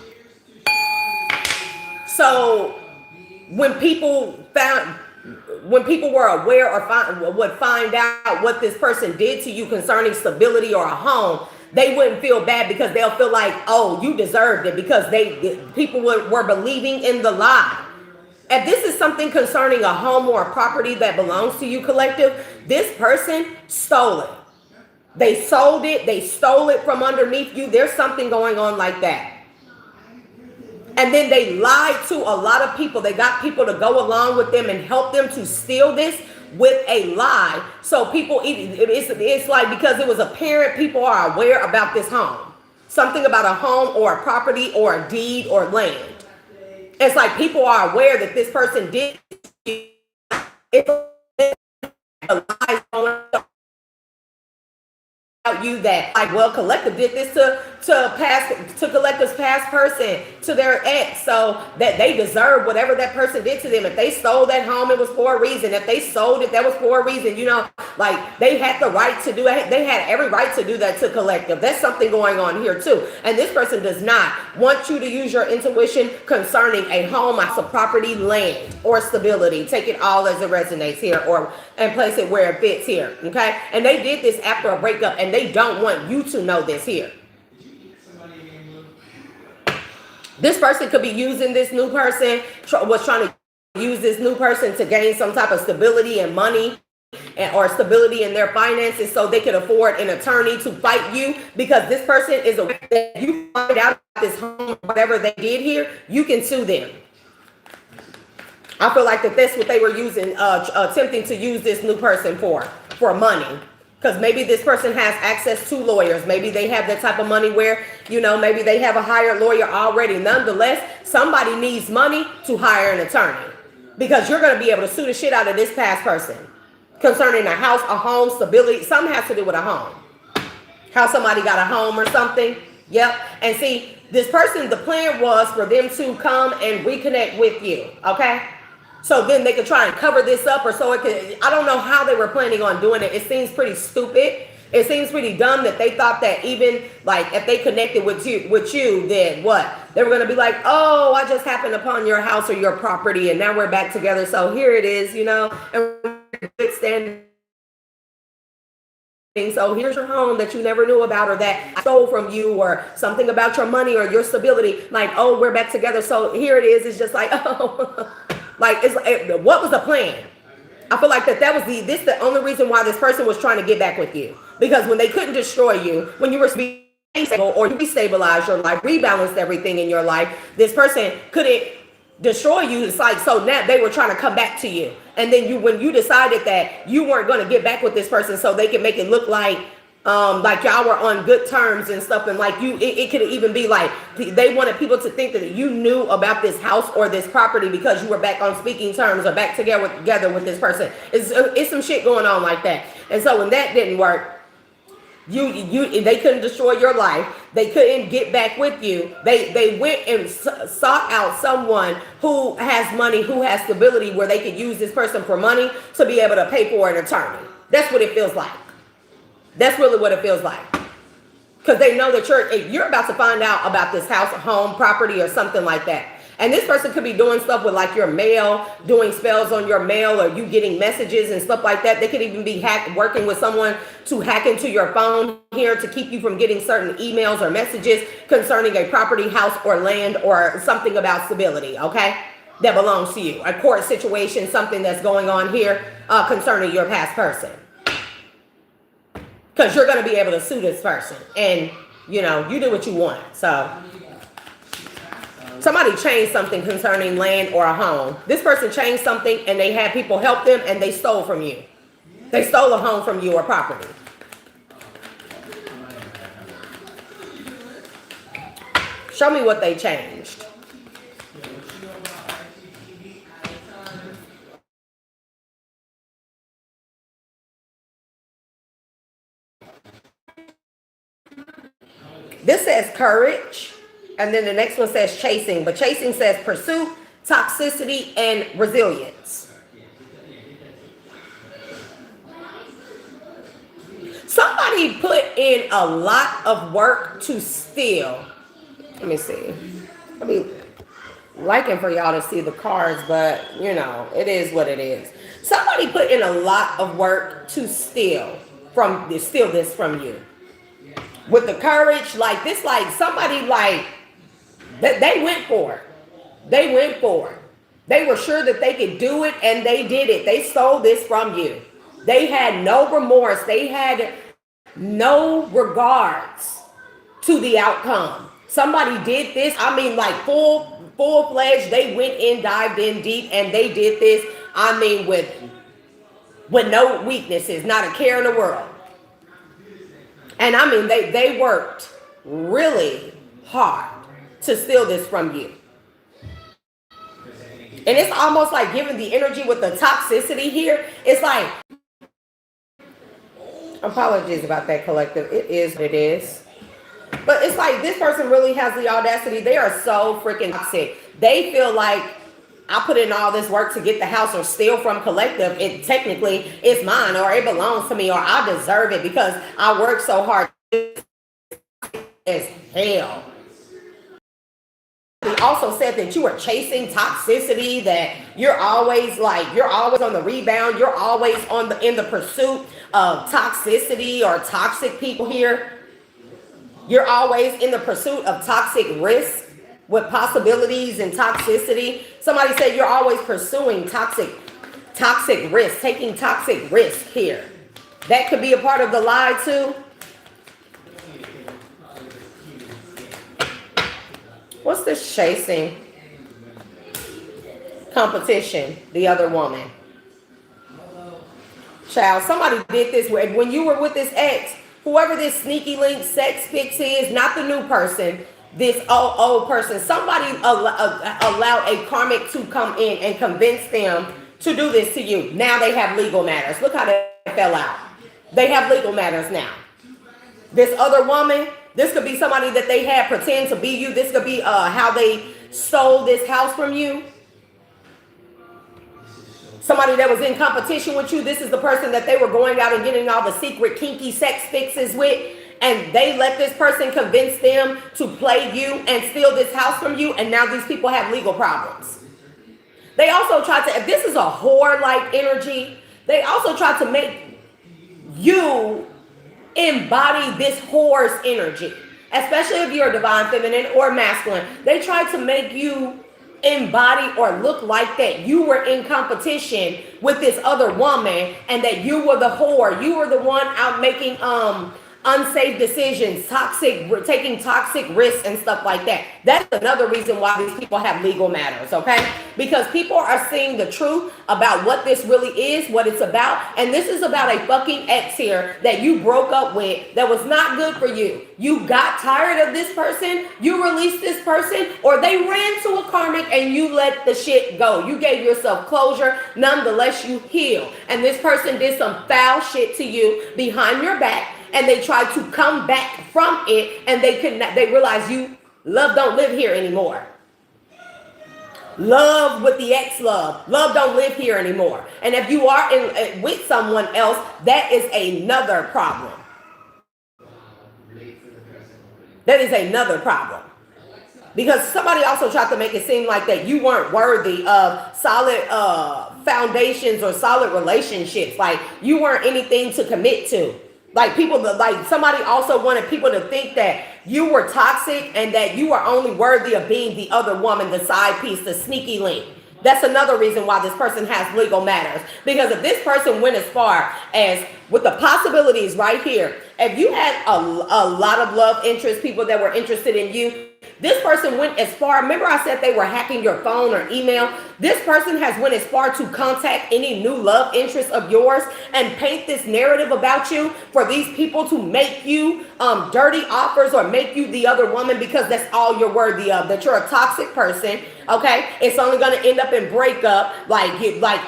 So when people were aware or would find out what this person did to you concerning stability or a home, they wouldn't feel bad because they'll feel like, oh, you deserved it, because people were believing in the lie. If this is something concerning a home or a property that belongs to you, collective, this person stole it. They sold it. They stole it from underneath you. There's something going on like that. And then they lied to a lot of people. They got people to go along with them and help them to steal this with a lie. So people, it's like because it was apparent, people are aware about this home. Something about a home or a property or a deed or land. It's like people are aware that this person did. It's a lie going about you that, like, well, collective did this to collective's past person, to their ex, so that they deserve whatever that person did to them. If they stole that home, it was for a reason. If they sold it, that was for a reason. You know, like, they had the right to do it. They had every right to do that to collective. That's something going on here too. And this person does not want you to use your intuition concerning a home, a property, land, or stability. Take it all as it resonates here, and place it where it fits here. Okay. And they did this after a breakup, and they don't want you to know this here. This person could be using this new person, was trying to use this new person to gain some type of stability and money, or stability in their finances, so they could afford an attorney to fight you, because this person is aware that you find out about this home, whatever they did here, you can sue them. I feel like that's what they were using, attempting to use this new person for money. Because maybe this person has access to lawyers. Maybe they have that type of money where, you know, maybe they have a hired lawyer already. Nonetheless, somebody needs money to hire an attorney, because you're going to be able to sue the shit out of this past person concerning a house, a home, stability. Something has to do with a home. How somebody got a home or something. Yep. And see, this person, the plan was for them to come and reconnect with you. Okay. So then they could try and cover this up, or so it could. I don't know how they were planning on doing it. It seems pretty stupid. It seems pretty dumb that they thought that even like if they connected with you, then what? They were going to be like, oh, I just happened upon your house or your property, and now we're back together. So here it is, you know, and we're good standing. So here's your home that you never knew about, or that I stole from you, or something about your money or your stability. Like, oh, we're back together. So here it is. It's just like, oh. Like, what was the plan? I feel like that was the only reason why this person was trying to get back with you. Because when they couldn't destroy you, when you were stable, or you destabilized your life, rebalanced everything in your life, this person couldn't destroy you. It's like, so now they were trying to come back to you. And then when you decided that you weren't going to get back with this person, so they could make it look like y'all were on good terms and stuff, and like it could even be like they wanted people to think that you knew about this house or this property because you were back on speaking terms or back together with this person. It's some shit going on like that. And so when that didn't work, they couldn't destroy your life. They couldn't get back with you. They went and sought out someone who has money, who has stability, where they could use this person for money to be able to pay for an attorney. That's what it feels like. That's really what it feels like. Because they know that you're about to find out about this house, home, property, or something like that. And this person could be doing stuff with like your mail, doing spells on your mail, or you getting messages and stuff like that. They could even be working with someone to hack into your phone here to keep you from getting certain emails or messages concerning a property, house, or land, or something about stability. Okay. that belongs to you. A court situation, something that's going on here concerning your past person. Because you're going to be able to sue this person. And, you know, you do what you want. So, somebody changed something concerning land or a home. This person changed something and they had people help them and they stole from you. They stole a home from you or property. Show me what they changed. This says courage, and then the next one says chasing, but chasing says pursuit, toxicity, and resilience. Somebody put in a lot of work to steal. Let me see. I mean, liking for y'all to see the cards, but you know, it is what it is. Somebody put in a lot of work to steal this from you. With the courage, like this, like somebody like that, they went for it. They went for it. They were sure that they could do it, and they did it. They stole this from you. They had no remorse. They had no regards to the outcome. Somebody did this. I mean, like full-fledged. They went in, dived in deep, and they did this. I mean, with no weaknesses, not a care in the world. And I mean, they worked really hard to steal this from you. And it's almost like giving the energy with the toxicity here. It's like, apologies about that, collective. It is what it is. But it's like this person really has the audacity. They are so freaking toxic. They feel like I put in all this work to get the house or steal from collective. It technically is mine, or it belongs to me, or I deserve it because I work so hard as hell. He also said that you are chasing toxicity, that you're always on the rebound. You're always in the pursuit of toxicity or toxic people here. You're always in the pursuit of toxic risk with possibilities and toxicity. Somebody said you're always pursuing toxic risk, taking toxic risk here. That could be a part of the lie too. What's this chasing? Competition, the other woman. Child, somebody did this when you were with this ex, whoever this sneaky link sex fix is, not the new person, this old person, somebody allowed a karmic to come in and convince them to do this to you. Now they have legal matters. Look how that fell out. They have legal matters now. This other woman, this could be somebody that they had pretend to be you. This could be how they stole this house from you. Somebody that was in competition with you. This is the person that they were going out and getting all the secret kinky sex fixes with. And they let this person convince them to play you and steal this house from you. And now these people have legal problems. They also tried to, if this is a whore-like energy, they also tried to make you embody this whore's energy. Especially if you're divine feminine or masculine. They tried to make you embody or look like that you were in competition with this other woman and that you were the whore. You were the one out making unsafe decisions, taking toxic risks and stuff like that. That's another reason why these people have legal matters, okay? Because people are seeing the truth about what this really is, what it's about. And this is about a fucking ex here that you broke up with that was not good for you. You got tired of this person, you released this person, or they ran to a karmic and you let the shit go. You gave yourself closure, nonetheless you heal. And this person did some foul shit to you behind your back. And they tried to come back from it, and they could not. They realized love don't live here anymore. Love with the ex-love don't live here anymore. And if you are with someone else, that is another problem. That is another problem. Because somebody also tried to make it seem like that you weren't worthy of solid foundations or solid relationships. Like you weren't anything to commit to. Like somebody also wanted people to think that you were toxic and that you were only worthy of being the other woman, the side piece, the sneaky link. That's another reason why this person has legal matters. Because if this person went as far as, with the possibilities right here, if you had a lot of love interest, people that were interested in you, this person went as far. Remember I said they were hacking your phone or email? This person has went as far to contact any new love interest of yours and paint this narrative about you for these people to make you dirty offers or make you the other woman, because that's all you're worthy of, that you're a toxic person. Okay, it's only going to end up in breakup. Like,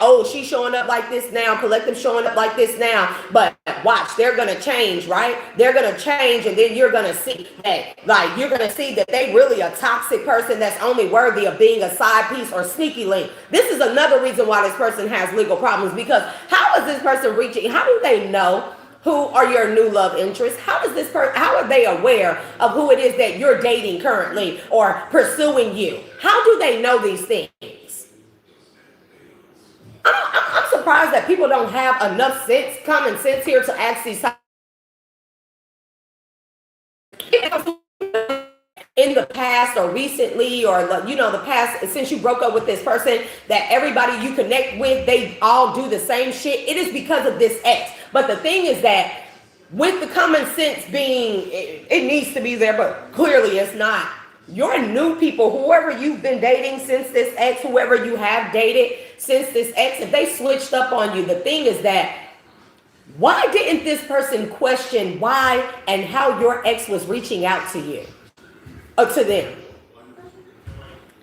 oh, she's showing up like this now, Collective showing up like this now, but watch, they're going to change, right? They're going to change, and then you're going to see that, like, you're going to see that they really a toxic person that's only worthy of being a side piece or sneaky link. This is another reason why this person has legal problems, because how is this person reaching? How do they know who are your new love interests? How does this person, how are they aware of who it is that you're dating currently or pursuing you? How do they know these things? I'm surprised that people don't have enough sense, common sense here to ask these in the past or recently, or the past, since you broke up with this person, that everybody you connect with, they all do the same shit. It is because of this ex. But the thing is that with the common sense being, it needs to be there, but clearly it's not. Your new people, whoever you've been dating since this ex, whoever you have dated since this ex, if they switched up on you, the thing is that, why didn't this person question why and how your ex was reaching out to you? To them?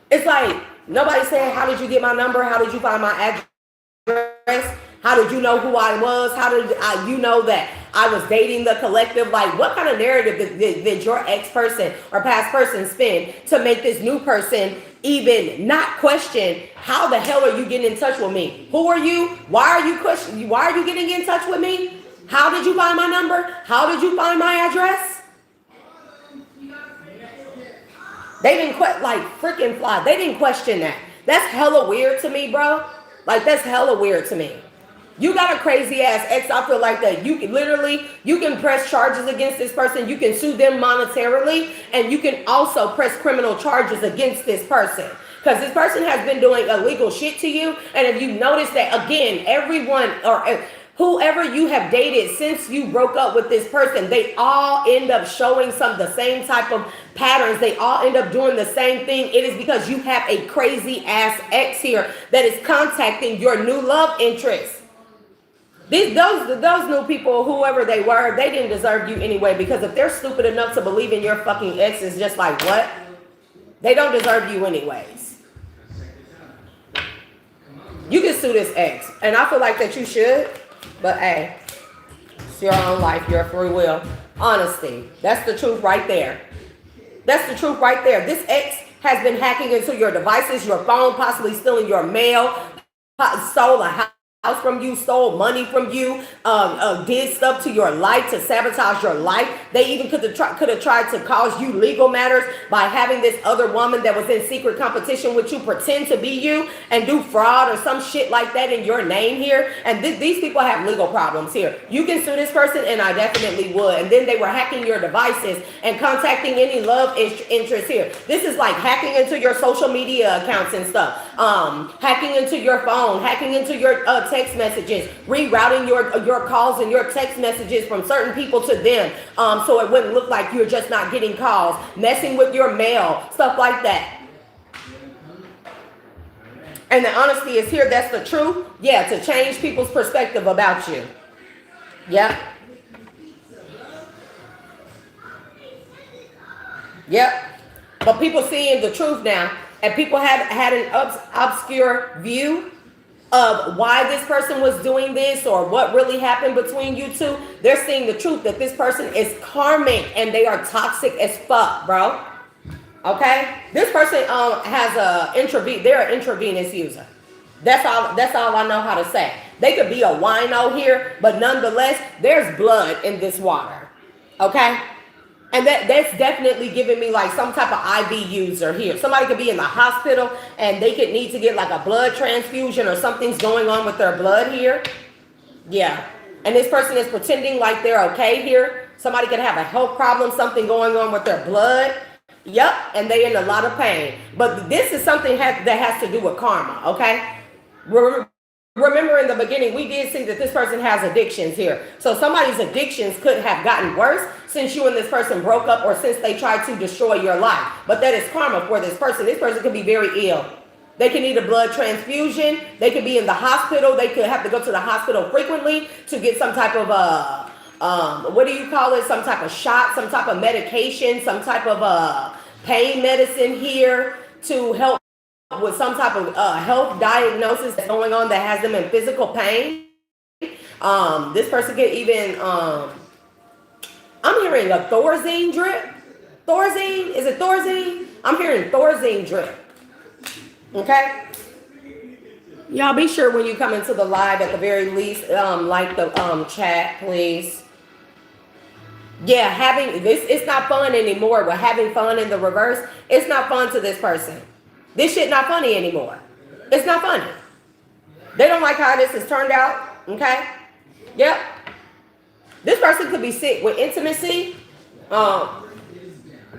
It's like, nobody's saying, how did you get my number? How did you find my address? How did you know who I was? How did you know that I was dating the Collective? Like, what kind of narrative did your ex-person or past person spin to make this new person even not question, how the hell are you getting in touch with me? Who are you? Why are you questioning? Why are you getting in touch with me? How did you find my number? How did you find my address? They didn't like freaking fly. They didn't question that. That's hella weird to me, bro. Like, that's hella weird to me. You got a crazy ass ex. I feel like that you can literally, you can press charges against this person. You can sue them monetarily, and you can also press criminal charges against this person, because this person has been doing illegal shit to you. And if you notice that, again, everyone or whoever you have dated since you broke up with this person, they all end up showing the same type of patterns. They all end up doing the same thing. It is because you have a crazy ass ex here that is contacting your new love interest. Those new people, whoever they were, they didn't deserve you anyway, because if they're stupid enough to believe in your fucking ex, is just like, what? They don't deserve you anyways. You can sue this ex, and I feel like that you should. But hey, it's your own life, your free will. Honesty. That's the truth right there. That's the truth right there. This ex has been hacking into your devices, your phone, possibly stealing your mail, stole a house from you, stole money from you, did stuff to your life to sabotage your life. They even could have tried to cause you legal matters by having this other woman that was in secret competition with you pretend to be you and do fraud or some shit like that in your name here. And these people have legal problems here. You can sue this person, and I definitely would. And then they were hacking your devices and contacting any love interest here. This is like hacking into your social media accounts and stuff, hacking into your phone, hacking into your text messages, rerouting your calls and your text messages from certain people to them, so it wouldn't look like you're just not getting calls, messing with your mail, stuff like that. And the honesty is here. That's the truth. Yeah, to change people's perspective about you. Yep. Yep. But people seeing the truth now, and people have had an obscure view of why this person was doing this or what really happened between you two. They're seeing the truth, that this person is karmic and they are toxic as fuck, bro. Okay? This person they're an intravenous user. That's all I know how to say. They could be a wino here, but nonetheless, there's blood in this water. Okay? And that's definitely giving me like some type of IV user here. Somebody could be in the hospital and they could need to get like a blood transfusion, or something's going on with their blood here. Yeah. And this person is pretending like they're okay here. Somebody could have a health problem, something going on with their blood. Yep, and they in a lot of pain. But this is something that has to do with karma, okay? Remember in the beginning, we did see that this person has addictions here. So somebody's addictions could have gotten worse since you and this person broke up or since they tried to destroy your life. But that is karma for this person. This person could be very ill. They can need a blood transfusion. They could be in the hospital. They could have to go to the hospital frequently to get some type of what do you call it? Some type of shot, some type of medication, some type of pain medicine here to help with some type of health diagnosis that's going on that has them in physical pain. This person could even, I'm hearing a Thorazine drip. Thorazine? Is it Thorazine? I'm hearing Thorazine drip. Okay? Y'all be sure when you come into the live at the very least, like the chat, please. Yeah, having this, it's not fun anymore. We're having fun in the reverse. It's not fun to this person. This shit not funny anymore. It's not funny. They don't like how this has turned out. Okay? Yep. This person could be sick with intimacy.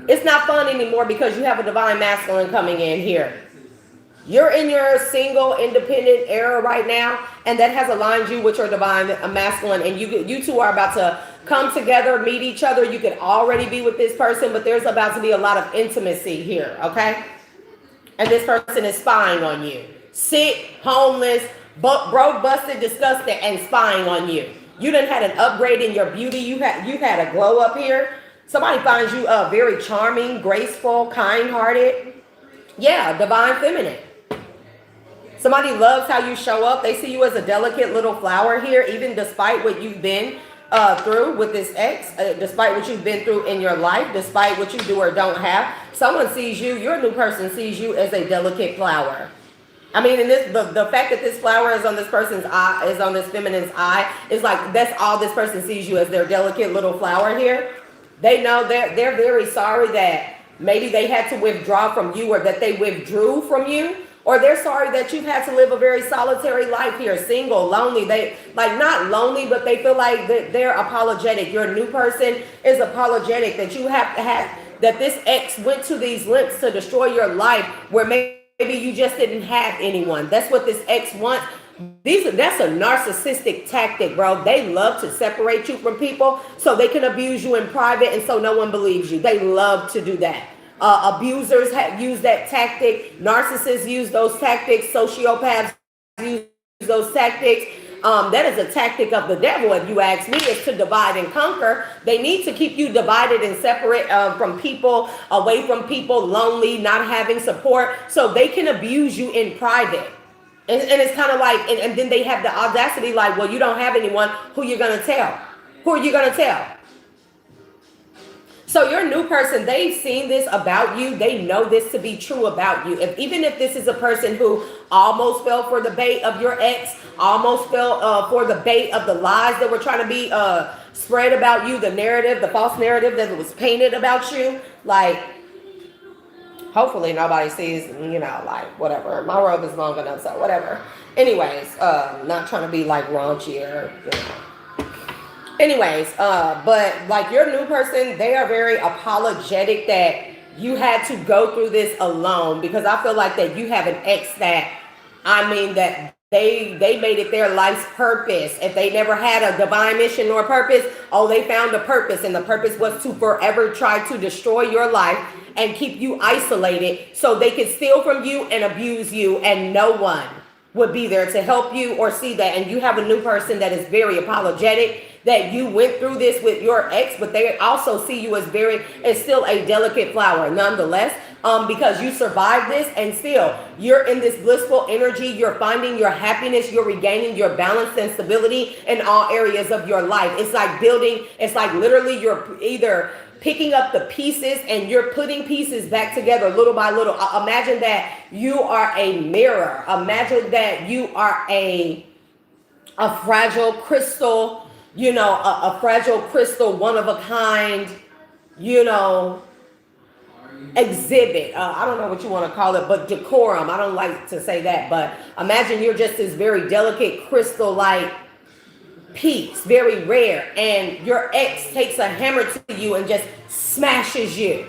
It's not fun anymore because you have a divine masculine coming in here. You're in your single, independent era right now, and that has aligned you with your divine masculine, and you two are about to come together, meet each other. You could already be with this person, but there's about to be a lot of intimacy here, okay? And this person is spying on you. Sick, homeless, broke, busted, disgusted, and spying on you. You done had an upgrade in your beauty. You've had a glow up here. Somebody finds you very charming, graceful, kind-hearted. Yeah, divine feminine. Somebody loves how you show up. They see you as a delicate little flower here, even despite what you've been through with this ex, despite what you've been through in your life, despite what you do or don't have. Someone sees you, your new person sees you as a delicate flower. I mean, and the fact that this flower is on this person's eye, is on this feminine's eye, is like that's all this person sees you as, their delicate little flower here. They know they're very sorry that maybe they had to withdraw from you, or that they withdrew from you. Or they're sorry that you've had to live a very solitary life here, single, lonely. They, like, not lonely, but they feel like they're apologetic. Your new person is apologetic that you have to have, that this ex went to these lengths to destroy your life where maybe you just didn't have anyone. That's what this ex wants. That's a narcissistic tactic, bro. They love to separate you from people so they can abuse you in private and so no one believes you. They love to do that. Abusers use that tactic. Narcissists use those tactics. Sociopaths use those tactics. That is a tactic of the devil, if you ask me, is to divide and conquer. They need to keep you divided and separate from people, away from people, lonely, not having support, so they can abuse you in private. And it's kind of like, and then they have the audacity like, well, you don't have anyone. Who you going to tell? Who are you going to tell? So your new person, they've seen this about you. They know this to be true about you. Even if this is a person who almost fell for the bait of your ex, almost fell for the bait of the lies that were trying to be spread about you, the narrative, the false narrative that was painted about you. Like, hopefully nobody sees, like, whatever. My robe is long enough, so whatever. Anyways, not trying to be like raunchy or, Anyways, but like your new person, they are very apologetic that you had to go through this alone, because I feel like that you have an ex that, that they made it their life's purpose. If they never had a divine mission or purpose, they found a purpose, and the purpose was to forever try to destroy your life and keep you isolated so they could steal from you and abuse you, and no one would be there to help you or see that. And you have a new person that is very apologetic that you went through this with your ex, but they also see you as still a delicate flower nonetheless, because you survived this, and still you're in this blissful energy. You're finding your happiness. You're regaining your balance and stability in all areas of your life. It's like building. It's like literally you're either picking up the pieces and you're putting pieces back together little by little. Imagine that you are a mirror. Imagine that you are a fragile crystal, a fragile crystal, one of a kind, exhibit. I don't know what you want to call it, but decorum. I don't like to say that, but imagine you're just this very delicate crystal-like piece, very rare, and your ex takes a hammer to you and just smashes you.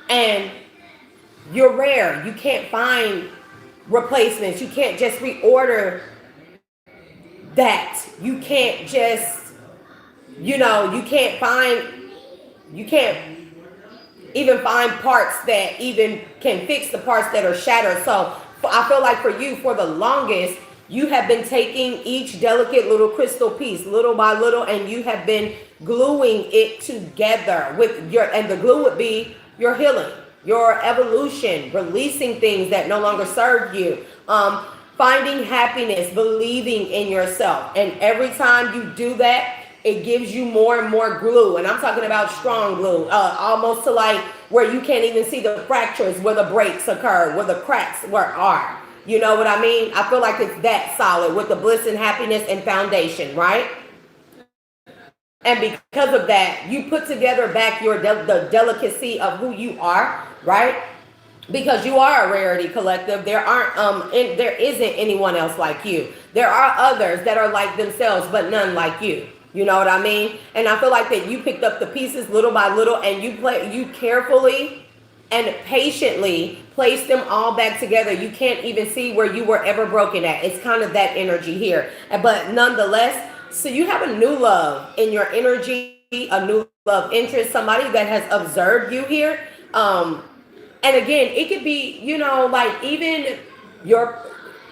And you're rare. You can't find replacements. You can't just reorder that. You can't just, you can't even find parts that even can fix the parts that are shattered. So I feel like for you, for the longest, you have been taking each delicate little crystal piece little by little, and you have been gluing it together with and the glue would be your healing, your evolution, releasing things that no longer serve you, finding happiness, believing in yourself. And every time you do that, it gives you more and more glue. And I'm talking about strong glue, almost to like where you can't even see the fractures, where the breaks occur, where the cracks are. You know what I mean? I feel like it's that solid with the bliss and happiness and foundation, right? And because of that, you put together back the delicacy of who you are, right? Because you are a rarity collective. There isn't anyone else like you. There are others that are like themselves, but none like you. You know what I mean? And I feel like that you picked up the pieces little by little, and you carefully and patiently place them all back together. You can't even see where you were ever broken at. It's kind of that energy here. But nonetheless, so you have a new love in your energy, a new love interest, somebody that has observed you here. And again, it could be, like even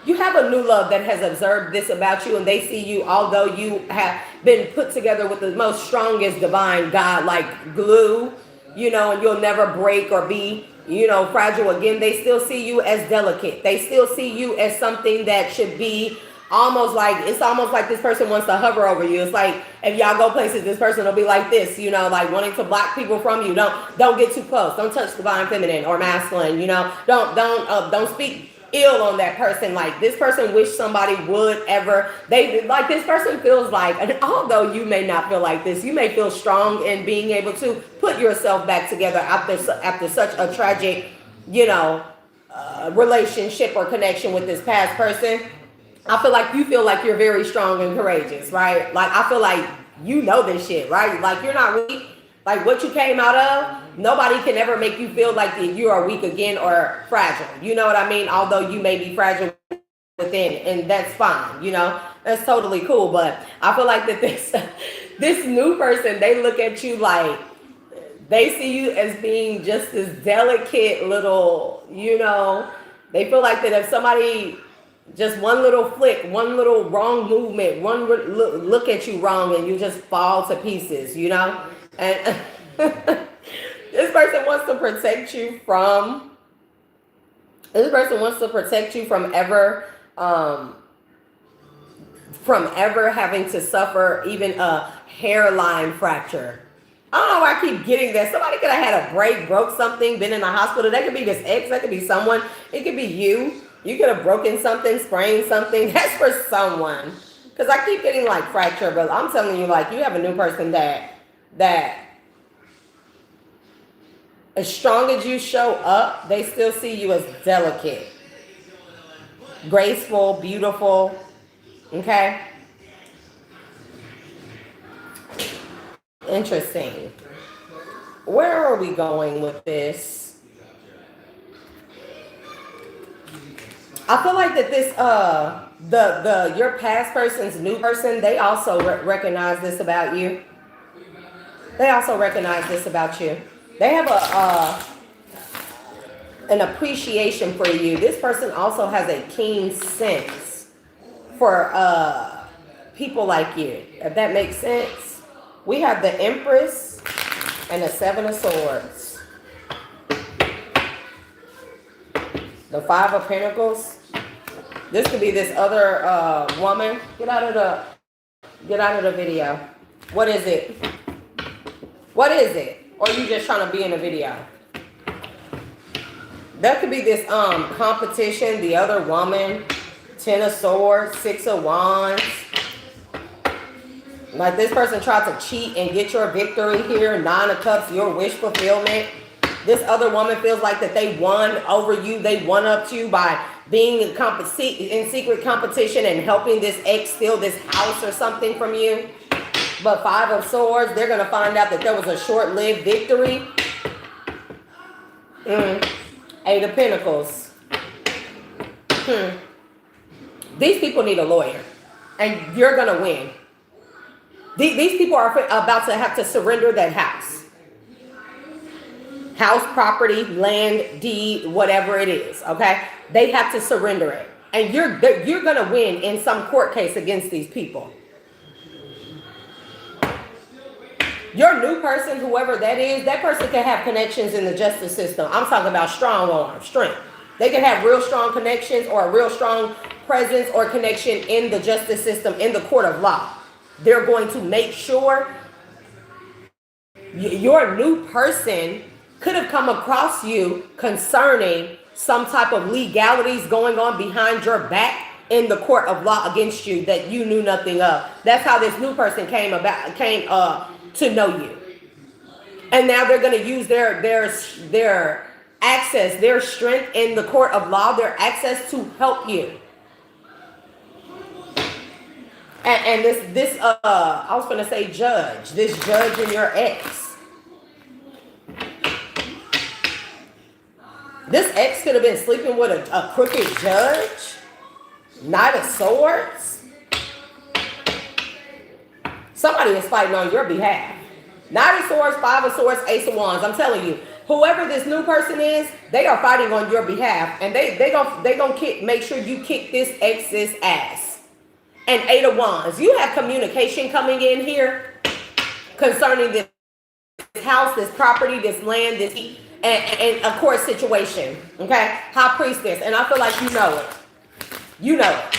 you have a new love that has observed this about you, and they see you, although you have been put together with the most strongest divine God like glue, and you'll never break or be, fragile again. They still see you as delicate. They still see you as something that should be it's almost like this person wants to hover over you. It's like if y'all go places, this person will be like this, like wanting to block people from you. Don't get too close. Don't touch divine feminine or masculine. Don't speak ill on that person. Like this person wish somebody would ever. This person feels like, and although you may not feel like this, you may feel strong in being able to put yourself back together after such a tragic, relationship or connection with this past person. I feel like you're very strong and courageous, right? Like I feel like you know this shit, right? Like you're not really like what you came out of. Nobody can ever make you feel like that you are weak again or fragile. You know what I mean? Although you may be fragile within, and that's fine. That's totally cool. But I feel like that this new person, they look at you like they see you as being just this delicate little, they feel like that if somebody just one little flick, one little wrong movement, one look at you wrong, and you just fall to pieces, And this person wants to protect you from. This person wants to protect you from ever having to suffer even a hairline fracture. I don't know why I keep getting that. Somebody could have had a break, broke something, been in the hospital. That could be this ex. That could be someone. It could be you. You could have broken something, sprained something. That's for someone. Because I keep getting like fracture, but I'm telling you, like you have a new person that as strong as you show up, they still see you as delicate, graceful, beautiful. Okay? Interesting. Where are we going with this? I feel like that this your past person's new person, they also recognize this about you. They also recognize this about you. They have an appreciation for you. This person also has a keen sense for people like you. If that makes sense. We have the Empress and the Seven of Swords. The Five of Pentacles. This could be this other woman. Get out of the video. What is it? What is it? Or are you just trying to be in a video? That could be this competition. The other woman. Ten of Swords. Six of Wands. Like this person tried to cheat and get your victory here. Nine of Cups. Your wish fulfillment. This other woman feels like that they won over you. They won up to you by being in secret competition and helping this ex steal this house or something from you. But Five of Swords, they're going to find out that there was a short-lived victory. Eight of Pentacles. These people need a lawyer, and you're gonna win. These people are about to have to surrender that house, property, land, deed, whatever it is. Okay, they have to surrender it, and you're gonna win in some court case against these people. Your new person, whoever that is, that person can have connections in the justice system. I'm talking about strong arm, strength. They can have real strong connections or a real strong presence or connection in the justice system, in the court of law. They're going to make sure your new person could have come across you concerning some type of legalities going on behind your back in the court of law against you that you knew nothing of. That's how this new person came to know you. And now they're going to use their access, their strength in the court of law, their access to help you. And this I was going to say judge, this judge and your ex. This ex could have been sleeping with a crooked judge. Knight of Swords. Somebody is fighting on your behalf. Knight of Swords, Five of Swords, Ace of Wands. I'm telling you, whoever this new person is, they are fighting on your behalf, and they gonna make sure you kick this ex's ass. And Eight of Wands. You have communication coming in here concerning this house, this property, this land, this and a court situation. Okay, High Priestess, and I feel like you know it. You know it.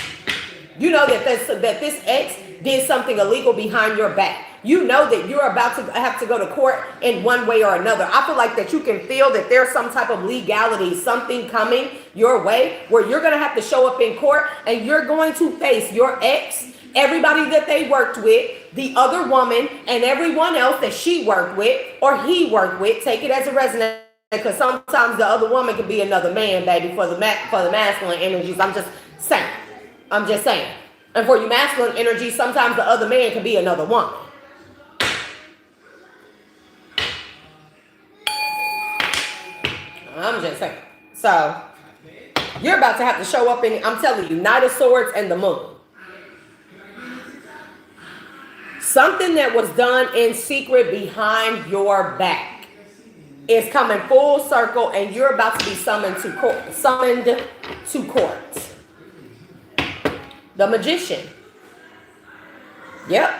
You know that this ex did something illegal behind your back. You know that you're about to have to go to court in one way or another. I feel like that you can feel that there's some type of legality, something coming your way where you're going to have to show up in court and you're going to face your ex, everybody that they worked with, the other woman, and everyone else that she worked with or he worked with. Take it as a resonance, because sometimes the other woman could be another man, baby, for the masculine energies. I'm just saying. And for your masculine energy, sometimes the other man can be another woman. I'm just saying. So, you're about to have to show up in, I'm telling you, Knight of Swords and the Moon. Something that was done in secret behind your back is coming full circle, and you're about to be summoned to court. The Magician. Yep.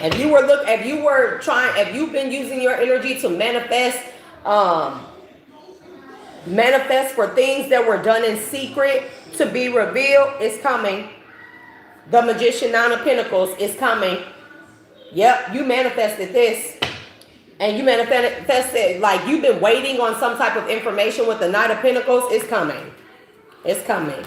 If you've been using your energy to manifest for things that were done in secret to be revealed, it's coming. The Magician, Nine of Pentacles, is coming. Yep, you manifested this. And you manifested like you've been waiting on some type of information with the Knight of Pentacles. It's coming. It's coming.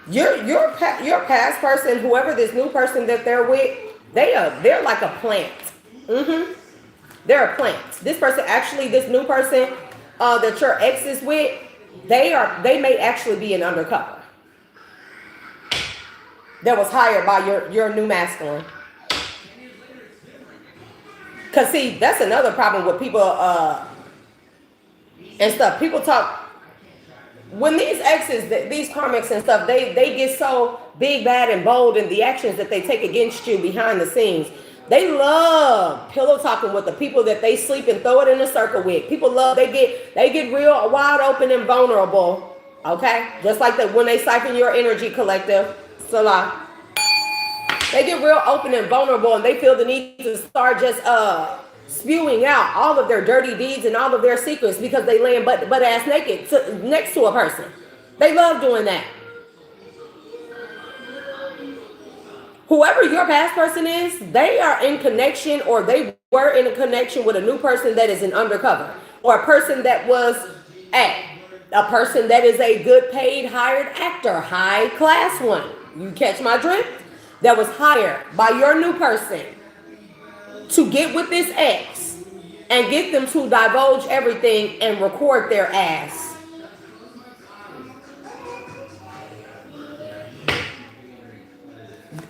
Your past person, whoever this new person that they're with, they're like a plant. They're a plant. This person, actually, this new person that your ex is with, they may actually be an undercover that was hired by your new masculine. Because see, that's another problem with people and stuff. People talk, when these exes, these karmics and stuff, they get so big, bad, and bold in the actions that they take against you behind the scenes. They love pillow talking with the people that they sleep and throw it in a circle with. People love, they get real wide open and vulnerable. Okay? Just like that when they siphon your energy, collective. Salah. They get real open and vulnerable, and they feel the need to start just spewing out all of their dirty deeds and all of their secrets because they laying butt ass naked next to a person. They love doing that. Whoever your past person is, they are in connection, or they were in a connection with a new person that is an undercover, or a person that was a person that is a good paid hired actor, high class one. You catch my drift? That was hired by your new person to get with this ex and get them to divulge everything and record their ass.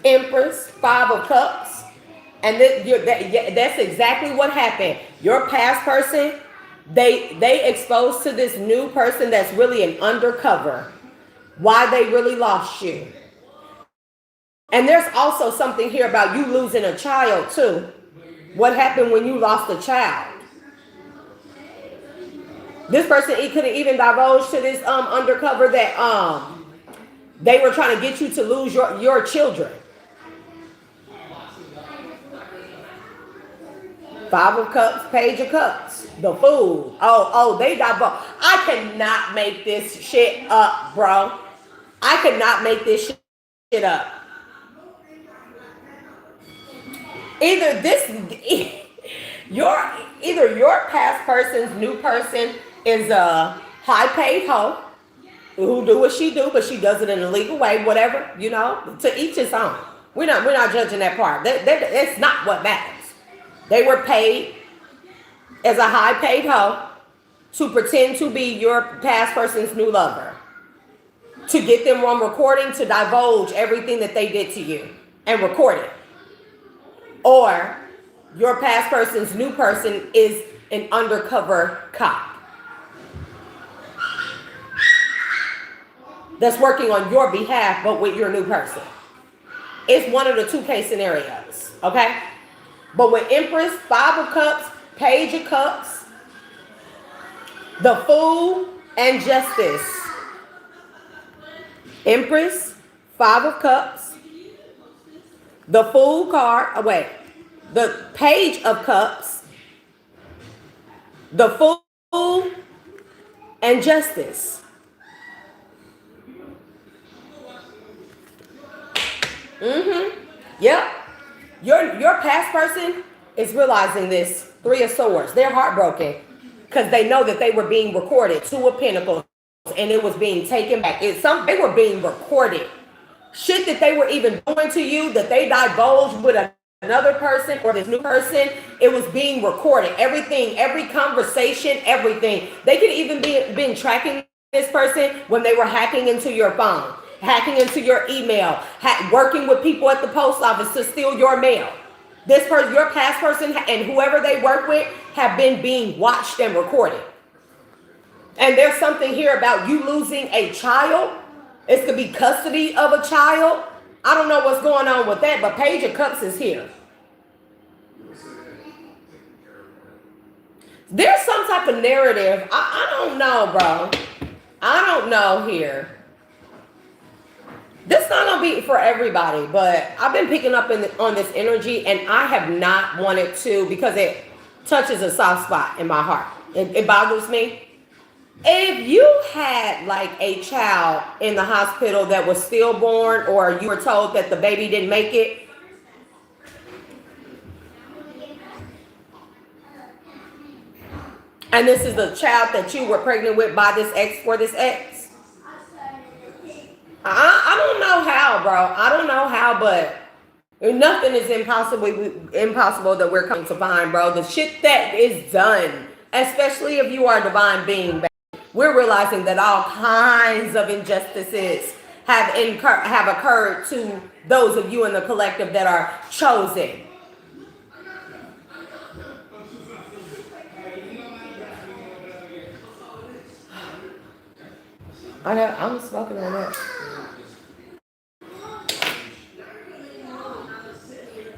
Empress, Five of Cups. And that's exactly what happened. Your past person, they exposed to this new person that's really an undercover. Why they really lost you. And there's also something here about you losing a child too. What happened when you lost a child? This person, it could have even divulged to this undercover that they were trying to get you to lose your children. Five of Cups, Page of Cups, the Fool. They divulge. I cannot make this shit up, bro. I could not make this shit up. Either your past person's new person is a high paid hoe who do what she do, but she does it in a legal way, whatever, to each his own. We're not judging that part. That's not what matters. They were paid as a high paid hoe to pretend to be your past person's new lover, to get them on recording, to divulge everything that they did to you and record it. Or your past person's new person is an undercover cop that's working on your behalf, but with your new person. It's one of the two case scenarios, okay? But with Empress, Five of Cups, Page of Cups, the Fool, and Justice. Empress, Five of Cups, the Fool card, the Page of Cups, the Fool, and Justice. Yep. Your past person is realizing this. Three of Swords. They're heartbroken because they know that they were being recorded. Two of Pentacles, and it was being taken back. They were being recorded. Shit that they were even doing to you, that they divulged with another person or this new person, it was being recorded. Everything, every conversation, everything. They could even been tracking this person when they were hacking into your phone, hacking into your email, working with people at the post office to steal your mail. This person, your past person, and whoever they work with have been being watched and recorded. And there's something here about you losing a child. It could be custody of a child. I don't know what's going on with that, but Page of Cups is here. There's some type of narrative. I don't know, bro. I don't know here. This not gonna be for everybody, but I've been picking up on this energy, and I have not wanted to, because it touches a soft spot in my heart. It bothers me. If you had like a child in the hospital that was stillborn, or you were told that the baby didn't make it, and this is the child that you were pregnant with by this ex, for this ex, I don't know how, bro. I don't know how, but nothing is impossible that we're coming to find, bro. The shit that is done, especially if you are a divine being, we're realizing that all kinds of injustices have occurred to those of you in the collective that are chosen. I'm smoking on that.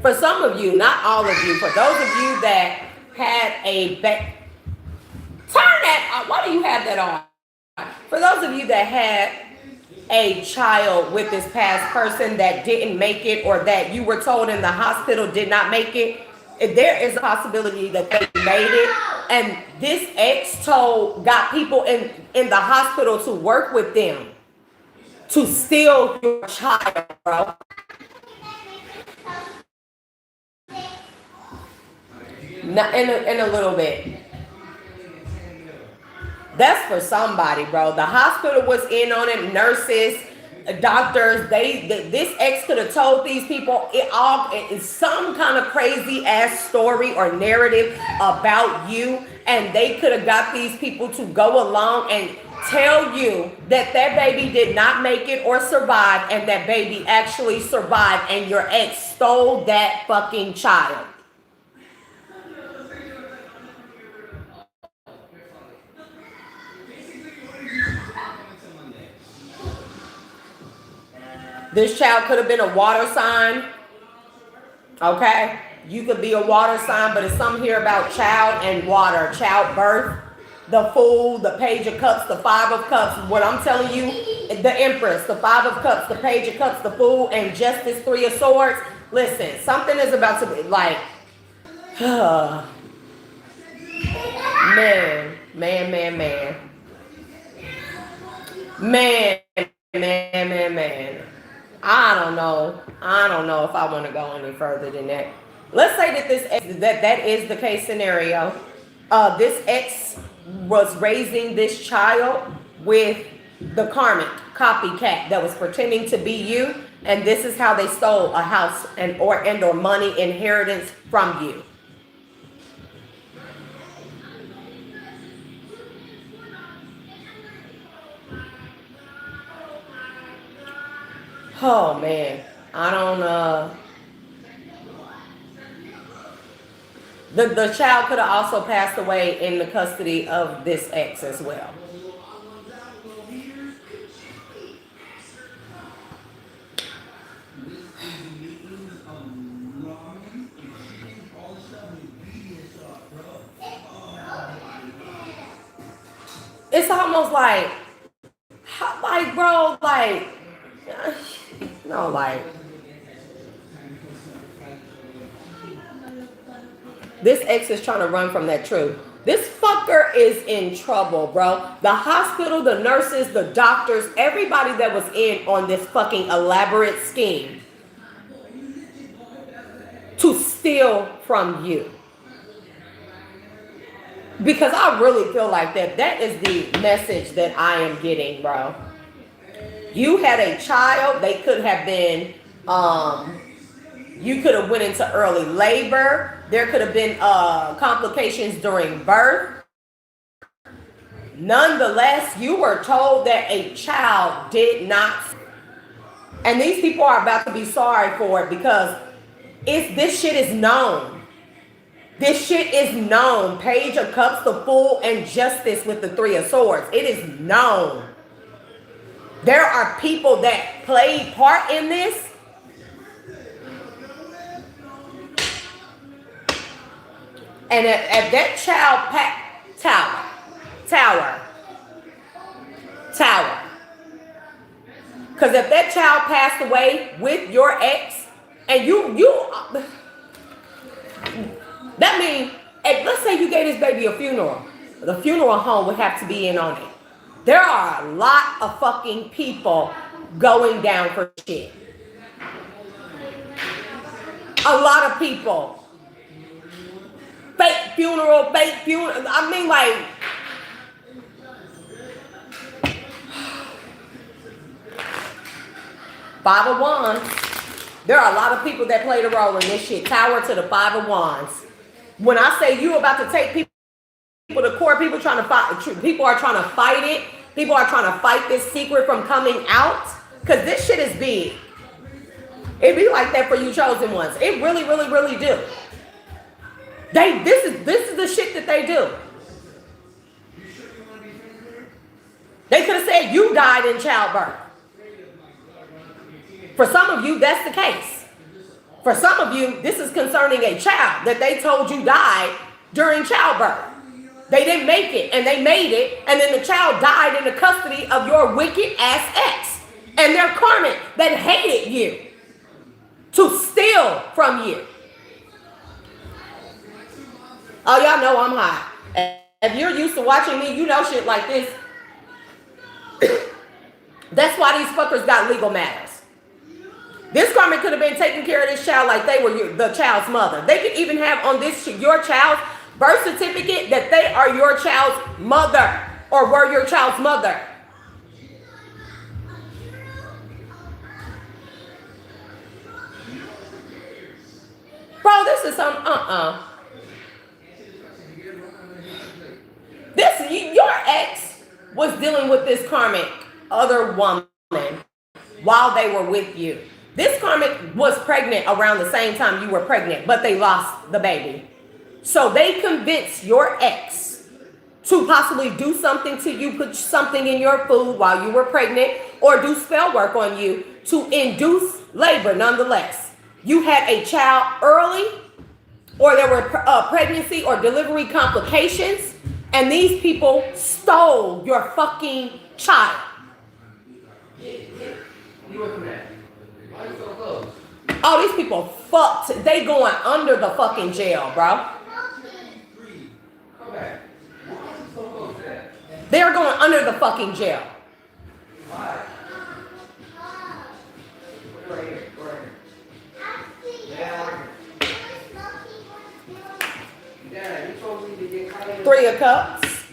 For some of you, not all of you, for those of you that had a turn that on. Why do you have that on? For those of you that had a child with this past person that didn't make it, or that you were told in the hospital did not make it, there is a possibility that they made it, and this ex got people in the hospital to work with them to steal your child, bro. Not in a little bit. That's for somebody, bro. The hospital was in on it. Nurses, doctors. This ex could have told these people it's some kind of crazy ass story or narrative about you, and they could have got these people to go along and tell you that that baby did not make it or survive, and that baby actually survived, and your ex stole that fucking child. This child could have been a water sign, okay? You could be a water sign, but it's something here about child and water, childbirth, the Fool, the Page of Cups, the Five of Cups. What I'm telling you, the Empress, the Five of Cups, the Page of Cups, the Fool, and Justice, Three of Swords. Listen, something is about to be like, man, man, man, man. Man, man. I don't know. I don't know if I want to go any further than that. Let's say that that is the case scenario. This ex was raising this child with the karmic copycat that was pretending to be you, and this is how they stole a house and or money inheritance from you. Oh man, I don't the child could have also passed away in the custody of this ex as well. It's almost like bro, like, no, like, this ex is trying to run from that truth. This fucker is in trouble, bro. The hospital, the nurses, the doctors, everybody that was in on this fucking elaborate scheme to steal from you. Because I really feel like that is the message that I am getting, bro. You had a child. They could have been, you could have went into early labor. There could have been complications during birth. Nonetheless, you were told that a child did not. And these people are about to be sorry for it because this shit is known. This shit is known. Page of Cups, the Fool, and Justice with the Three of Swords. It is known. There are people that played part in this. And if that child tower. Because if that child passed away with your ex, and that means, let's say you gave this baby a funeral. The funeral home would have to be in on it. There are a lot of fucking people going down for shit. A lot of people. Fake funeral. I mean, like, Five of Wands. There are a lot of people that played a role in this shit. Tower to the Five of Wands. When I say you about to take people to court, people are trying to fight it. People are trying to fight this secret from coming out. Because this shit is big. It be like that for you chosen ones. It really, really, really do. This is the shit that they do. They could have said you died in childbirth. For some of you, that's the case. For some of you, this is concerning a child that they told you died during childbirth. They didn't make it, and they made it, and then the child died in the custody of your wicked ass ex. And they're karmic that hated you to steal from you. Oh, y'all know I'm hot. If you're used to watching me, you know shit like this. That's why these fuckers got legal matters. This karmic could have been taking care of this child like they were the child's mother. They could even have on this your child's birth certificate that they are your child's mother or were your child's mother. Bro, this is some This your ex was dealing with this karmic other woman while they were with you. This karmic was pregnant around the same time you were pregnant, but they lost the baby. So they convinced your ex to possibly do something to you, put something in your food while you were pregnant, or do spell work on you to induce labor nonetheless. You had a child early, or there were pregnancy or delivery complications, and these people stole your fucking child. Oh, these people fucked. They going under the fucking jail, bro. They're going under the fucking jail. Three of Cups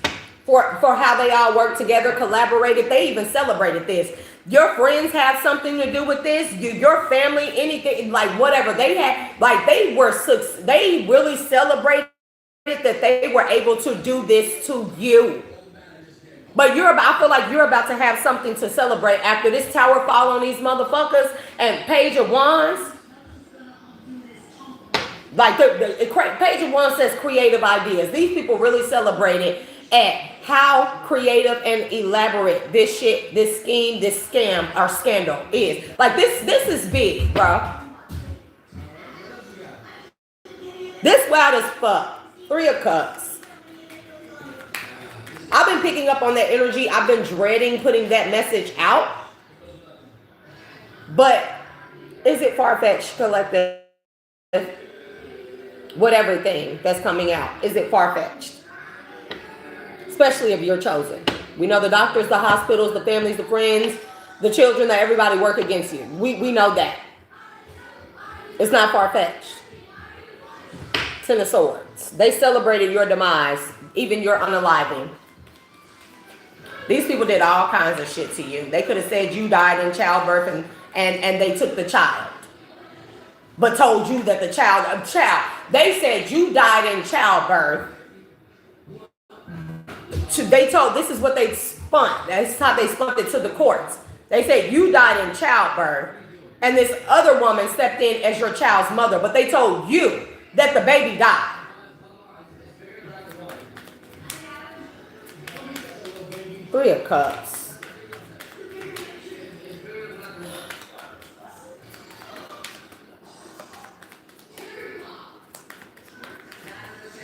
for how they all worked together, collaborated. They even celebrated this. Your friends have something to do with this. Your family, anything, like whatever they had, like they really celebrated that they were able to do this to you. But I feel like you're about to have something to celebrate after this tower fall on these motherfuckers and Page of Wands. Like the Page of Wands says creative ideas. These people really celebrated at how creative and elaborate this shit, this scheme, this scam or scandal is. Like this is big, bro. This wild as fuck. Three of Cups. I've been picking up on that energy. I've been dreading putting that message out. But is it far-fetched, collective? Whatever thing that's coming out, is it far-fetched? Especially if you're chosen. We know the doctors, the hospitals, the families, the friends, the children, that everybody work against you. We know that. It's not far-fetched. Ten of Swords. They celebrated your demise, even your unaliving. These people did all kinds of shit to you. They could have said you died in childbirth and they took the child. But told you that the child, they said you died in childbirth. They told, this is what they spun. That's how they spun it to the courts. They said you died in childbirth and this other woman stepped in as your child's mother, but they told you that the baby died. Three of Cups.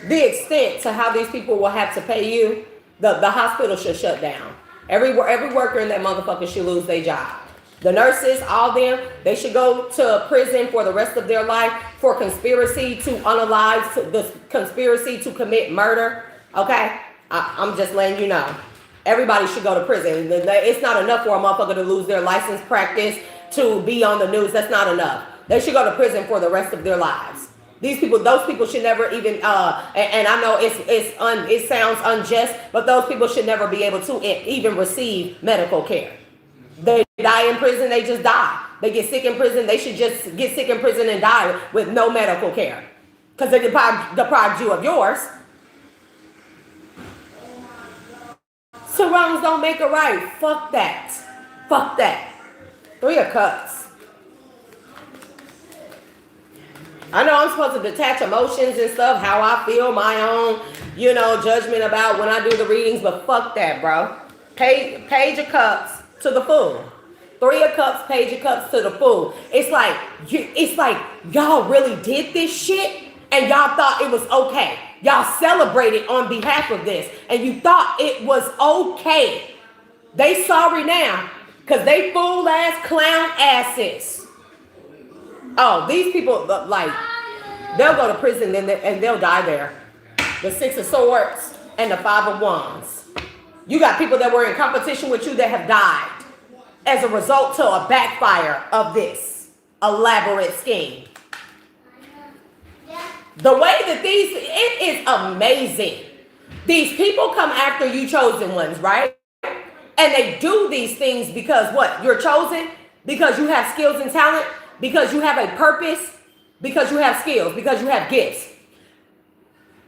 The extent to how these people will have to pay you, the hospital should shut down. Every worker in that motherfucker should lose their job. The nurses, all them, they should go to prison for the rest of their life for conspiracy to unalive, the conspiracy to commit murder. Okay? I'm just letting you know. Everybody should go to prison. It's not enough for a motherfucker to lose their license practice, to be on the news. That's not enough. They should go to prison for the rest of their lives. Those people should never even, and I know it sounds unjust, but those people should never be able to even receive medical care. They die in prison, they just die. They get sick in prison, they should just get sick in prison and die with no medical care. Because they deprived you of yours. So wrongs don't make a right. Fuck that. Fuck that. Three of Cups. I know I'm supposed to detach emotions and stuff, how I feel, my own, judgment about when I do the readings, but fuck that, bro. Page of Cups to the Fool. Three of Cups, Page of Cups to the Fool. It's like y'all really did this shit and y'all thought it was okay. Y'all celebrated on behalf of this and you thought it was okay. They sorry now because they fool ass clown asses. Oh, these people, like, they'll go to prison and they'll die there. The Six of Swords and the Five of Wands. You got people that were in competition with you that have died as a result to a backfire of this elaborate scheme. The way that it is amazing. These people come after you chosen ones, right? And they do these things because what? You're chosen? Because you have skills and talent? Because you have a purpose, because you have skills, because you have gifts.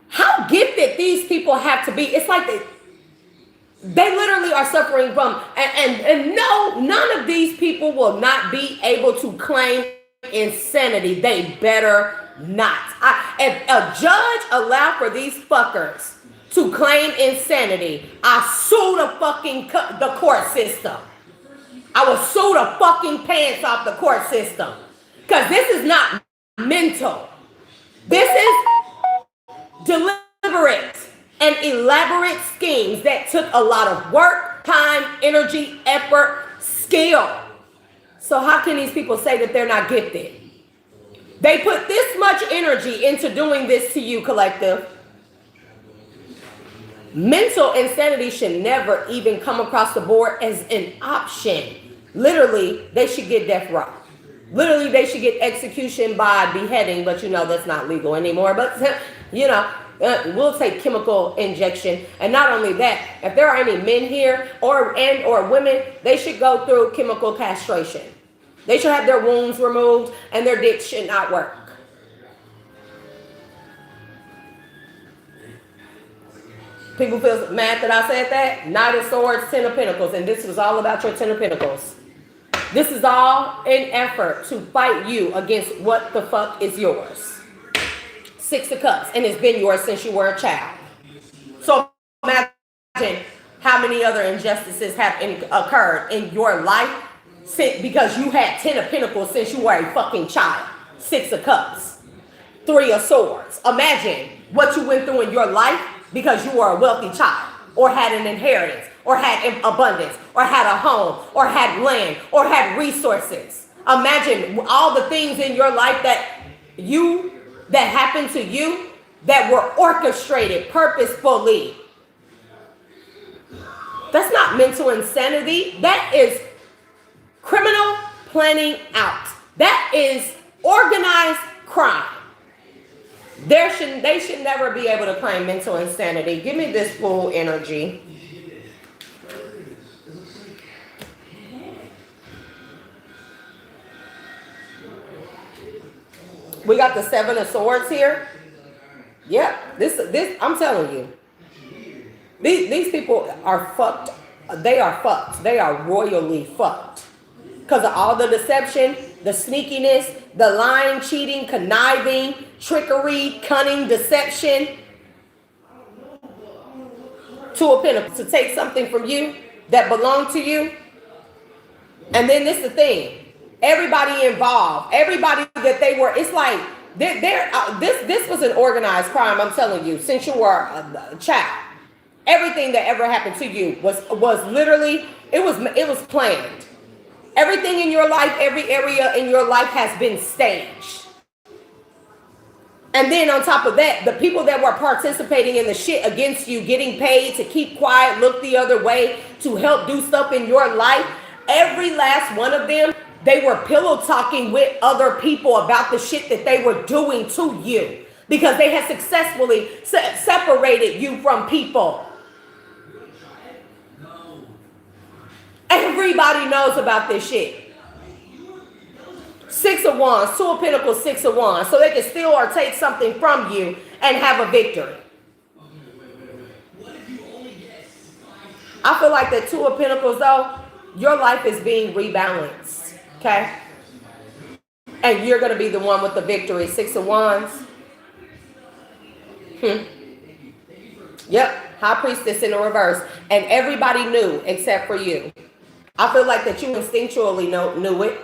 How gifted these people have to be. It's like They literally are suffering from, and no, none of these people will not be able to claim insanity. They better not. If a judge allowed for these fuckers to claim insanity, I sue the court system. I will sue the fucking pants off the court system. Because this is not mental. This is deliberate and elaborate schemes that took a lot of work, time, energy, effort, skill. So how can these people say that they're not gifted? They put this much energy into doing this to you, collective. Mental insanity should never even come across the board as an option. Literally, they should get death row. Literally, they should get execution by beheading, but you know that's not legal anymore. But, you know, we'll take chemical injection. And not only that, if there are any men here or women, they should go through chemical castration. They should have their wounds removed and their dick should not work. People feel mad that I said that. Knight of Swords, Ten of Pentacles. And this was all about your Ten of Pentacles. This is all an effort to fight you against what the fuck is yours. Six of Cups. And it's been yours since you were a child. So imagine how many other injustices have occurred in your life because you had Ten of Pentacles since you were a fucking child. Six of Cups. Three of Swords. Imagine what you went through in your life because you were a wealthy child, or had an inheritance, or had abundance, or had a home, or had land, or had resources. Imagine all the things in your life that happened to you that were orchestrated purposefully. That's not mental insanity. That is criminal planning out. That is organized crime. They should never be able to claim mental insanity. Give me this full energy. We got the Seven of Swords here. Yeah, this I'm telling you. These people are fucked. They are fucked. They are royally fucked. Because of all the deception, the sneakiness, the lying, cheating, conniving, trickery, cunning, deception. Two of Pentacles, to take something from you that belonged to you. And then this is the thing. Everybody involved, everybody that they were, it's like, this was an organized crime, I'm telling you, since you were a child. Everything that ever happened to you was literally, it was planned. Everything in your life, every area in your life has been staged. And then on top of that, the people that were participating in the shit against you, getting paid to keep quiet, look the other way, to help do stuff in your life, every last one of them, they were pillow talking with other people about the shit that they were doing to you because they had successfully separated you from people. Everybody knows about this shit. Six of Wands, Two of Pentacles, Six of Wands. So they can steal or take something from you and have a victory. I feel like the Two of Pentacles, though, your life is being rebalanced. Okay? And you're going to be the one with the victory. Six of Wands. Yep. High Priestess in the reverse. And everybody knew except for you. I feel like that you instinctually knew it.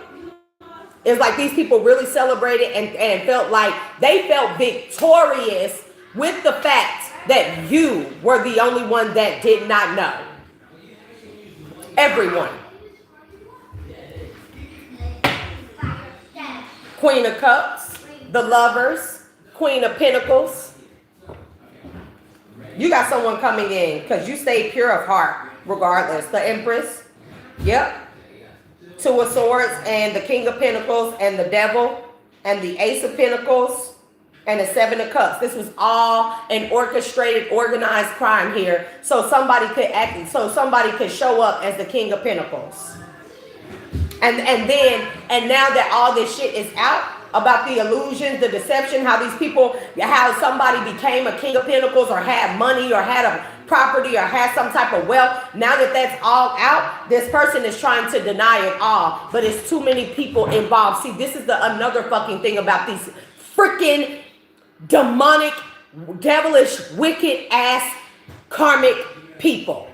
It's like these people really celebrated and felt like they felt victorious with the fact that you were the only one that did not know. Everyone. Queen of Cups, the Lovers, Queen of Pentacles. You got someone coming in because you stay pure of heart regardless. The Empress. Yep. Two of Swords and the King of Pentacles and the Devil and the Ace of Pentacles and the Seven of Cups. This was all an orchestrated, organized crime here. So somebody could show up as the King of Pentacles. And now that all this shit is out about the illusions, the deception, how somebody became a King of Pentacles or had money or had a property or has some type of wealth. Now that that's all out, this person is trying to deny it all. But it's too many people involved. See, this is another fucking thing about these freaking demonic, devilish, wicked ass karmic people.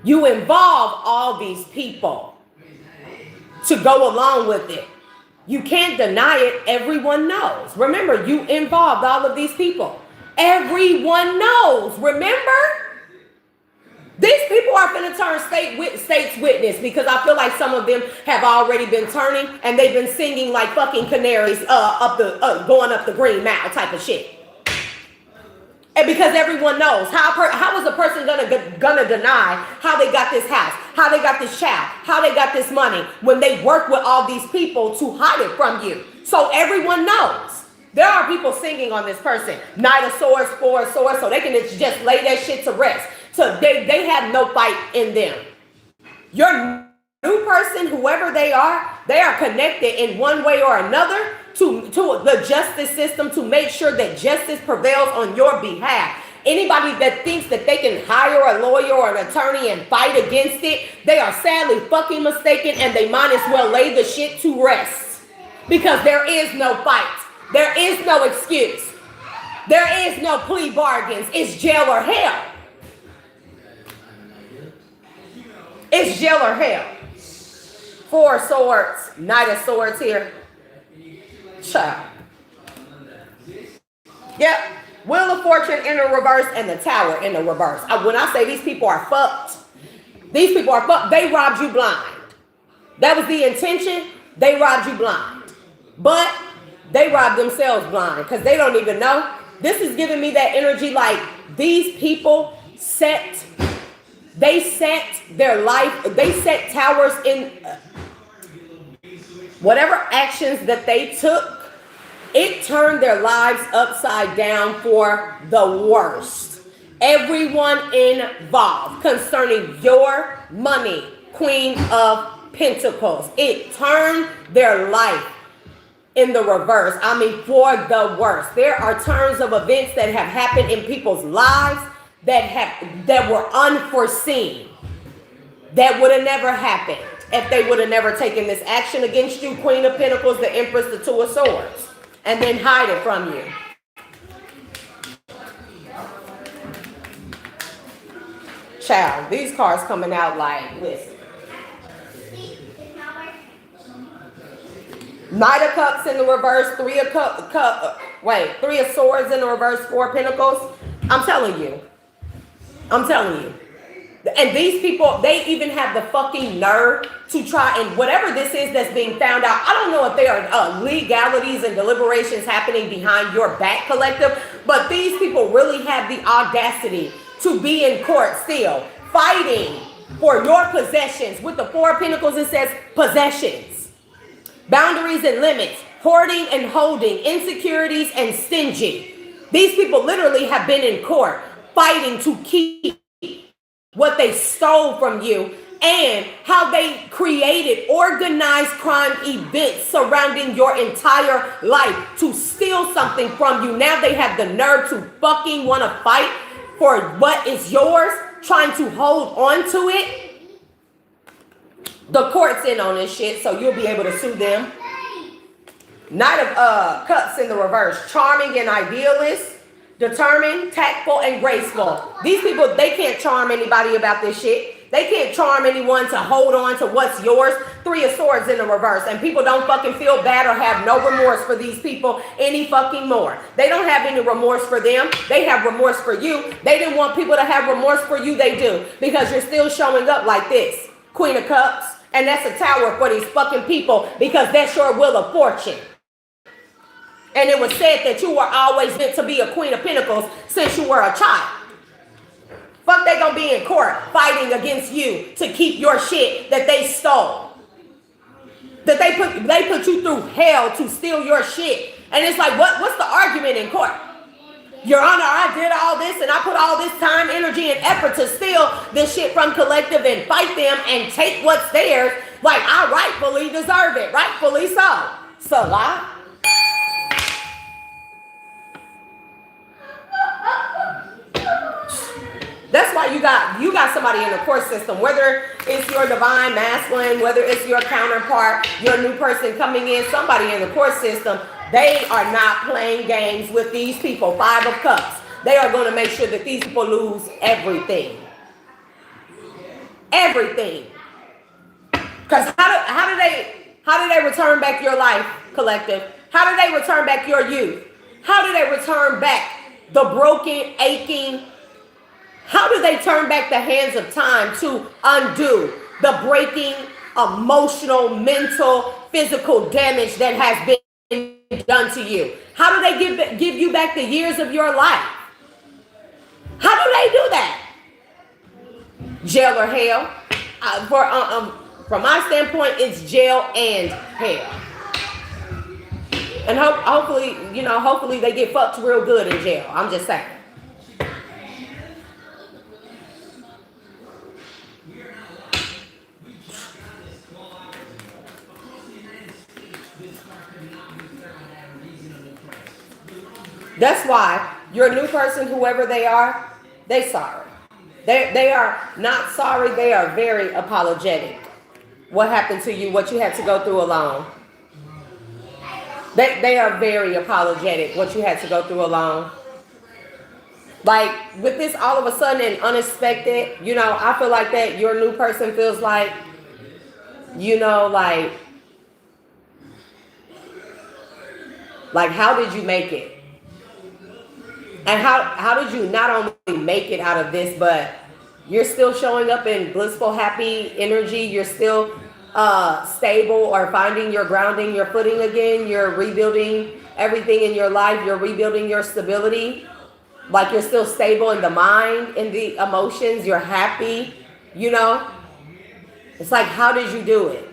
You involve all these people to go along with it. You can't deny it. Everyone knows. Remember, you involved all of these people. Everyone knows. Remember? These people are going to turn state's witness, because I feel like some of them have already been turning and they've been singing like fucking canaries going up the Green Mile type of shit. And because everyone knows, how is a person gonna deny how they got this house, how they got this child, how they got this money when they work with all these people to hide it from you? So everyone knows. There are people singing on this person. Knight of Swords, Four of Swords, so they can just lay that shit to rest. So they have no fight in them. Your new person, whoever they are connected in one way or another to the justice system to make sure that justice prevails on your behalf. Anybody that thinks that they can hire a lawyer or an attorney and fight against it, they are sadly fucking mistaken, and they might as well lay the shit to rest. Because there is no fight. There is no excuse. There is no plea bargains. It's jail or hell. It's jail or hell. Four of Swords, Knight of Swords here. Child. Yep. Wheel of Fortune in the reverse and the Tower in the reverse. When I say these people are fucked, these people are fucked. They robbed you blind. That was the intention. They robbed you blind. But they robbed themselves blind because they don't even know. This is giving me that energy like these people set their life, they set towers in whatever actions that they took. It turned their lives upside down for the worst. Everyone involved concerning your money, Queen of Pentacles. It turned their life in the reverse. I mean, for the worst. There are turns of events that have happened in people's lives that were unforeseen, that would have never happened if they would have never taken this action against you, Queen of Pentacles, the Empress, the Two of Swords, and then hide it from you. Child, these cards coming out like, listen. Knight of Cups in the reverse, Three of Swords in the reverse, Four of Pentacles. I'm telling you. And these people, they even have the fucking nerve to try, and whatever this is that's being found out, I don't know if there are legalities and deliberations happening behind your back, collective, but these people really have the audacity to be in court still, fighting for your possessions. With the Four of Pentacles, it says possessions, boundaries and limits, hoarding and holding, insecurities and stingy. These people literally have been in court fighting to keep what they stole from you, and how they created organized crime events surrounding your entire life to steal something from you. Now they have the nerve to fucking want to fight for what is yours, trying to hold on to it. The court's in on this shit, so you'll be able to sue them. Knight of Cups in the reverse, charming and idealist, determined, tactful, and graceful. These people, they can't charm anybody about this shit. They can't charm anyone to hold on to what's yours. Three of Swords in the reverse. And people don't fucking feel bad or have no remorse for these people any fucking more. They don't have any remorse for them. They have remorse for you. They didn't want people to have remorse for you. They do. Because you're still showing up like this. Queen of Cups. And that's a tower for these fucking people, because that's your wheel of fortune. And it was said that you were always meant to be a Queen of Pentacles since you were a child. Fuck, they gonna be in court fighting against you to keep your shit that they stole. That they put you through hell to steal your shit. And it's like, what's the argument in court? Your Honor, I did all this and I put all this time, energy, and effort to steal this shit from collective and fight them and take what's theirs. Like, I rightfully deserve it. Rightfully so. Salah. got somebody in the court system, whether it's your divine masculine, whether it's your counterpart, your new person coming in, somebody in the court system, they are not playing games with these people. Five of Cups. They are going to make sure that these people lose everything. Everything. Because how do they return back your life, collective? How do they return back your youth? How do they return back the broken, aching? How do they turn back the hands of time to undo the breaking, emotional, mental, physical damage that has been done to you? How do they give you back the years of your life? How do they do that? Jail or hell? From my standpoint, it's jail and hell. And hopefully, hopefully they get fucked real good in jail. I'm just saying. That's why your new person, whoever they are, they sorry. They are not sorry. They are very apologetic. What happened to you, what you had to go through alone. They are very apologetic, what you had to go through alone. Like, with this all of a sudden and unexpected, I feel like that your new person feels like, like how did you make it? And how did you not only make it out of this, but you're still showing up in blissful, happy energy. You're still stable or finding your grounding, your footing again. You're rebuilding everything in your life. You're rebuilding your stability. Like you're still stable in the mind, in the emotions. You're happy, It's like, how did you do it?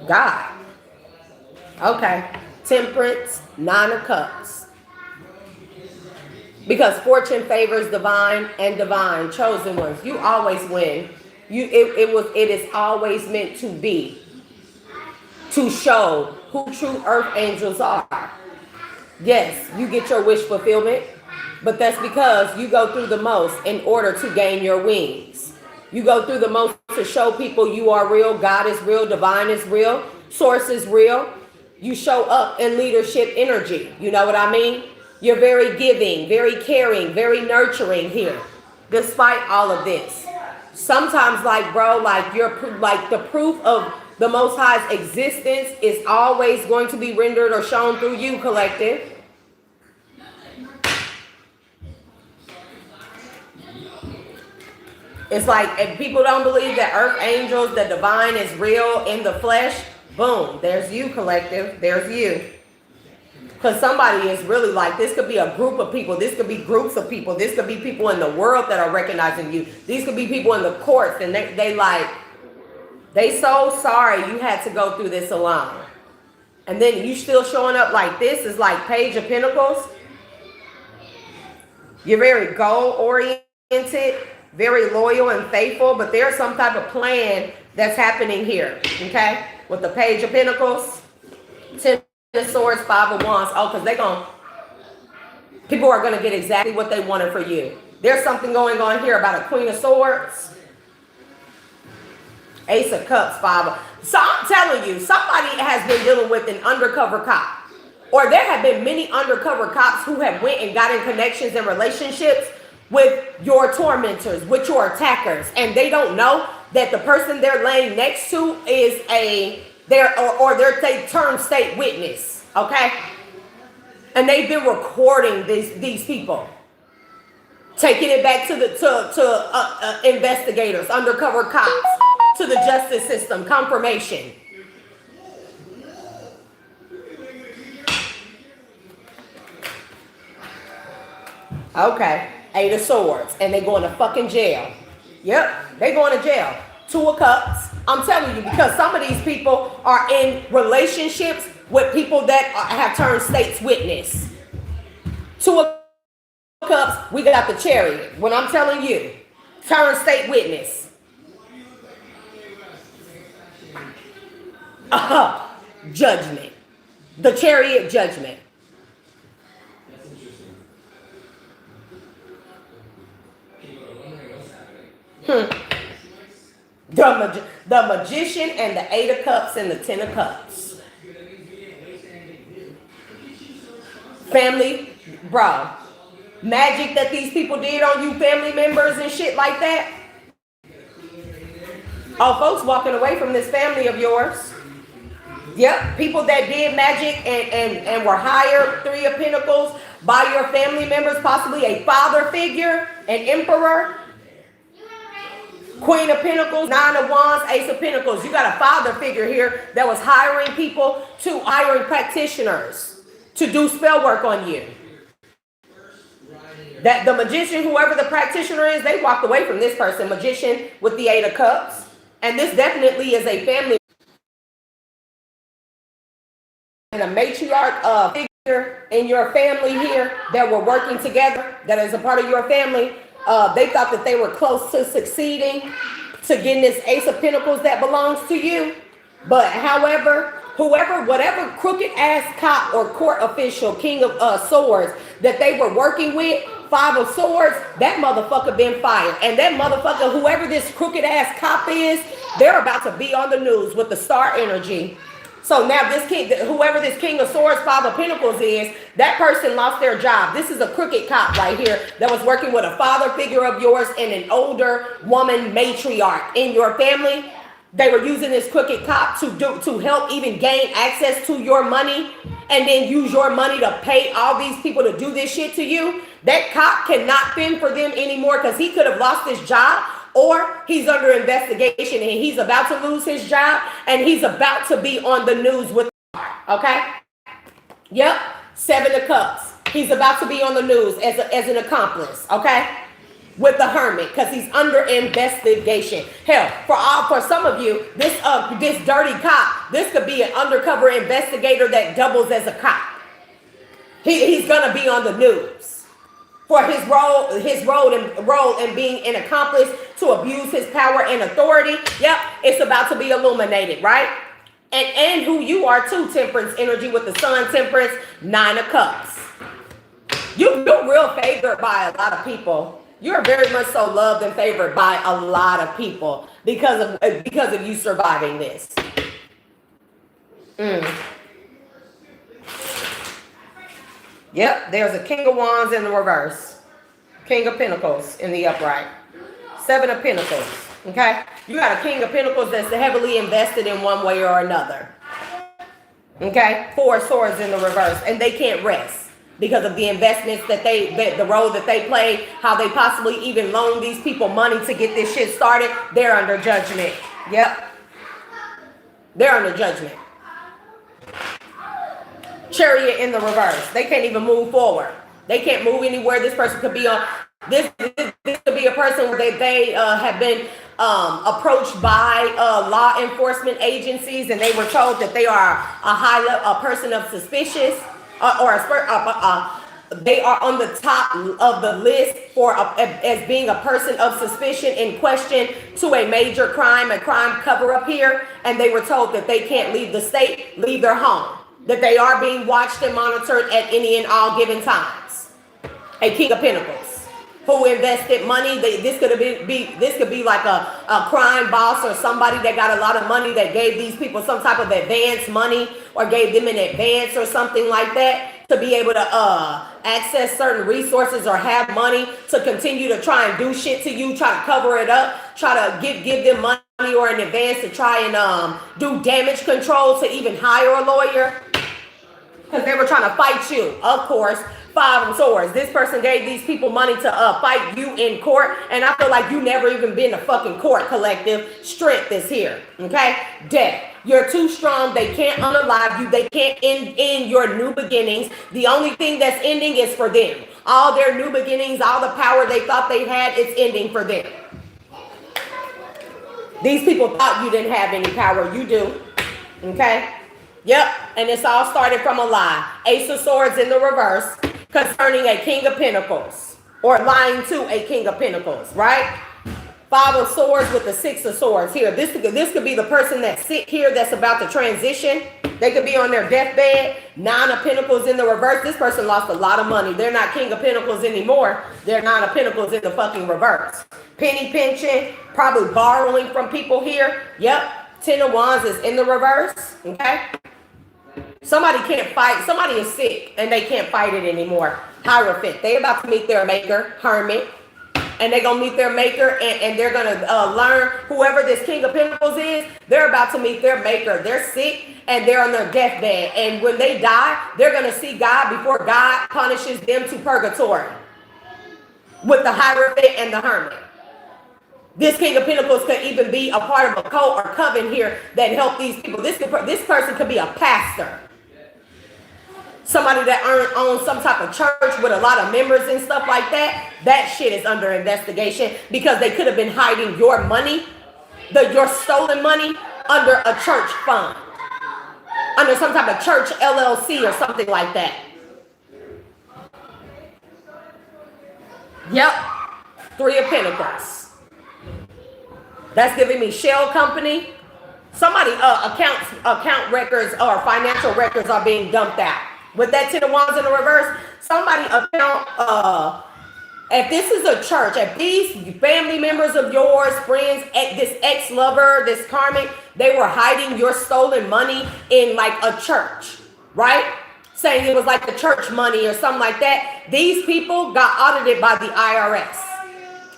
God. Okay. Temperance, Nine of Cups. Because fortune favors divine and divine chosen ones. You always win. It is always meant to be. To show who true earth angels are. Yes, you get your wish fulfillment. But that's because you go through the most in order to gain your wings. You go through the most to show people you are real. God is real. Divine is real. Source is real. You show up in leadership energy. You know what I mean? You're very giving, very caring, very nurturing here, despite all of this. Sometimes, you're like the proof of the Most High's existence is always going to be rendered or shown through you, collective. It's like if people don't believe that earth angels, the divine is real in the flesh, boom, there's you, collective. There's you. Because somebody is really like, this could be a group of people. This could be groups of people. This could be people in the world that are recognizing you. These could be people in the courts. And they so sorry you had to go through this alone. And then you still showing up like this is like Page of Pentacles. You're very goal-oriented, very loyal and faithful. But there's some type of plan that's happening here. Okay? With the Page of Pentacles, Ten of Swords, Five of Wands. Oh, because people are going to get exactly what they wanted for you. There's something going on here about a Queen of Swords, Ace of Cups, Five of... So I'm telling you, somebody has been dealing with an undercover cop. Or there have been many undercover cops who have went and got in connections and relationships with your tormentors, with your attackers. And they don't know that the person they're laying next to is they turned state witness, okay? And they've been recording these people, taking it back to investigators, undercover cops, to the justice system, confirmation. Okay, Eight of Swords, and they going to fucking jail. Yep, they going to jail. Two of Cups. I'm telling you, because some of these people are in relationships with people that have turned state's witness. Two of Cups, we got the Chariot. When I'm telling you, turn state witness. Judgment. The Chariot, judgment. The Magician and the Eight of Cups and the Ten of Cups. Family, bro. Magic that these people did on you, family members and shit like that. Oh, folks walking away from this family of yours. Yep, people that did magic and were hired, Three of Pentacles, by your family members, possibly a father figure, an emperor. Queen of Pentacles, Nine of Wands, Ace of Pentacles. You got a father figure here that was hiring people, to hiring practitioners to do spell work on you. That the magician, whoever the practitioner is, they walked away from this person. Magician with the Eight of Cups. And this definitely is a family and a matriarch figure in your family here that were working together, that is a part of your family. They thought that they were close to succeeding, to getting this Ace of Pentacles that belongs to you. But however, whatever crooked ass cop or court official, King of Swords, that they were working with, Five of Swords, that motherfucker been fired. And that motherfucker, whoever this crooked ass cop is, they're about to be on the news with the star energy. So now this king, whoever this King of Swords, Five of Pentacles is, that person lost their job. This is a crooked cop right here that was working with a father figure of yours and an older woman matriarch in your family. They were using this crooked cop to help even gain access to your money and then use your money to pay all these people to do this shit to you. That cop cannot fend for them anymore because he could have lost his job, or he's under investigation and he's about to lose his job and he's about to be on the news with, okay? Yep, Seven of Cups. He's about to be on the news as an accomplice, okay? With the Hermit, because he's under investigation. Hell, for some of you, this dirty cop, this could be an undercover investigator that doubles as a cop. He's gonna be on the news for his role in being an accomplice to abuse his power and authority. Yep, it's about to be illuminated, right? And who you are too, Temperance energy with the Sun, Temperance, Nine of Cups. You're real favored by a lot of people. You're very much so loved and favored by a lot of people because of you surviving this. Yep, there's a King of Wands in the reverse. King of Pentacles in the upright. Seven of Pentacles, okay? You got a King of Pentacles that's heavily invested in one way or another. Okay? Four of Swords in the reverse, and they can't rest because of the investments the role that they play, how they possibly even loan these people money to get this shit started. They're under judgment. Yep. They're under judgment. Chariot in the reverse. They can't even move forward. They can't move anywhere. This person could be on. This could be a person where they have been approached by law enforcement agencies, and they were told that they are a person of suspicious, they are on the top of the list as being a person of suspicion in question to a major crime, a crime cover-up here, and they were told that they can't leave the state, leave their home, that they are being watched and monitored at any and all given times. A King of Pentacles who invested money. This could be like a crime boss or somebody that got a lot of money that gave these people some type of advance money or gave them an advance or something like that to be able to access certain resources or have money to continue to try and do shit to you, try to cover it up, try to give them money or an advance to try and do damage control, to even hire a lawyer because they were trying to fight you. Of course, Five of Swords. This person gave these people money to fight you in court, and I feel like you never even been to fucking court, collective. Strength is here, okay? Death. You're too strong. They can't unalive you. They can't end your new beginnings. The only thing that's ending is for them. All their new beginnings, all the power they thought they had, it's ending for them. These people thought you didn't have any power. You do, okay? Yep, and it's all started from a lie. Ace of Swords in the reverse concerning a King of Pentacles, or lying to a King of Pentacles, right? Five of Swords with the Six of Swords here. This could be the person that's sick here that's about to transition. They could be on their deathbed, 9 of Pentacles in the reverse. This person lost a lot of money. They're not King of Pentacles anymore. They're 9 of Pentacles in the fucking reverse. Penny pinching, probably borrowing from people here. Yep. 10 of Wands is in the reverse. Okay. Somebody can't fight. Somebody is sick and they can't fight it anymore. Hierophant. They about to meet their maker, Hermit. And they're going to meet their maker, and they're going to learn whoever this King of Pentacles is, they're about to meet their maker. They're sick, and they're on their deathbed. And when they die, they're going to see God before God punishes them to purgatory with the Hierophant and the Hermit. This King of Pentacles could even be a part of a cult or coven here that help these people. This person could be a pastor. Somebody that owns some type of church with a lot of members and stuff like that. That shit is under investigation because they could have been hiding your money, your stolen money, under a church fund, under some type of church LLC or something like that. Yep. 3 of Pentacles. That's giving me shell company. Somebody account records or financial records are being dumped out. With that 10 of Wands in the reverse, somebody if this is a church, if these family members of yours, friends, this ex-lover, this karmic, they were hiding your stolen money in like a church, right? Saying it was like the church money or something like that. These people got audited by the IRS.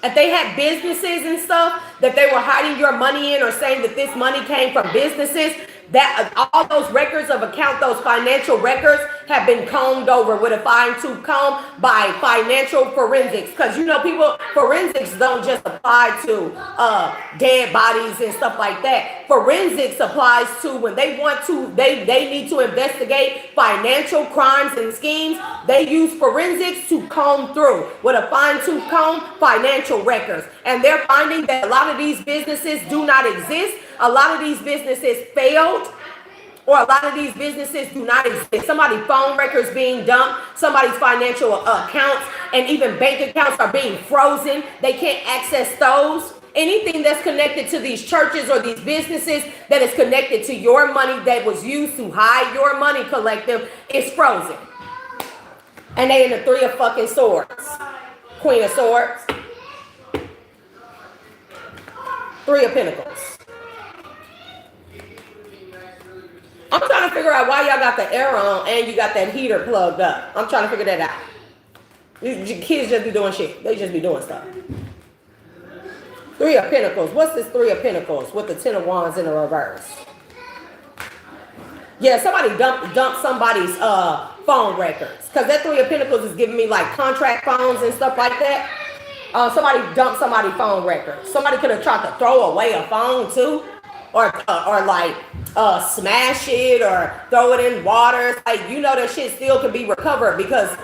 If they had businesses and stuff that they were hiding your money in or saying that this money came from businesses, that all those records of account, those financial records have been combed over with a fine-tooth comb by financial forensics. Because, you know, forensics don't just apply to dead bodies and stuff like that. Forensics applies to when they want to, they need to investigate financial crimes and schemes. They use forensics to comb through with a fine-tooth comb financial records. And they're finding that a lot of these businesses do not exist. A lot of these businesses failed, or a lot of these businesses do not exist. Somebody's phone records being dumped, somebody's financial accounts and even bank accounts are being frozen. They can't access those. Anything that's connected to these churches or these businesses that is connected to your money that was used to hide your money, collective, is frozen. And they in the 3 of fucking swords. Queen of Swords. 3 of Pentacles. I'm trying to figure out why y'all got the air on and you got that heater plugged up. I'm trying to figure that out. Kids just be doing shit. They just be doing stuff. 3 of Pentacles. What's this 3 of Pentacles with the 10 of Wands in the reverse? Yeah, somebody dumped somebody's phone records. Because that 3 of Pentacles is giving me like contract phones and stuff like that. Somebody dumped somebody's phone records. Somebody could have tried to throw away a phone too. Or like smash it or throw it in water. Like, you know, that shit still can be recovered because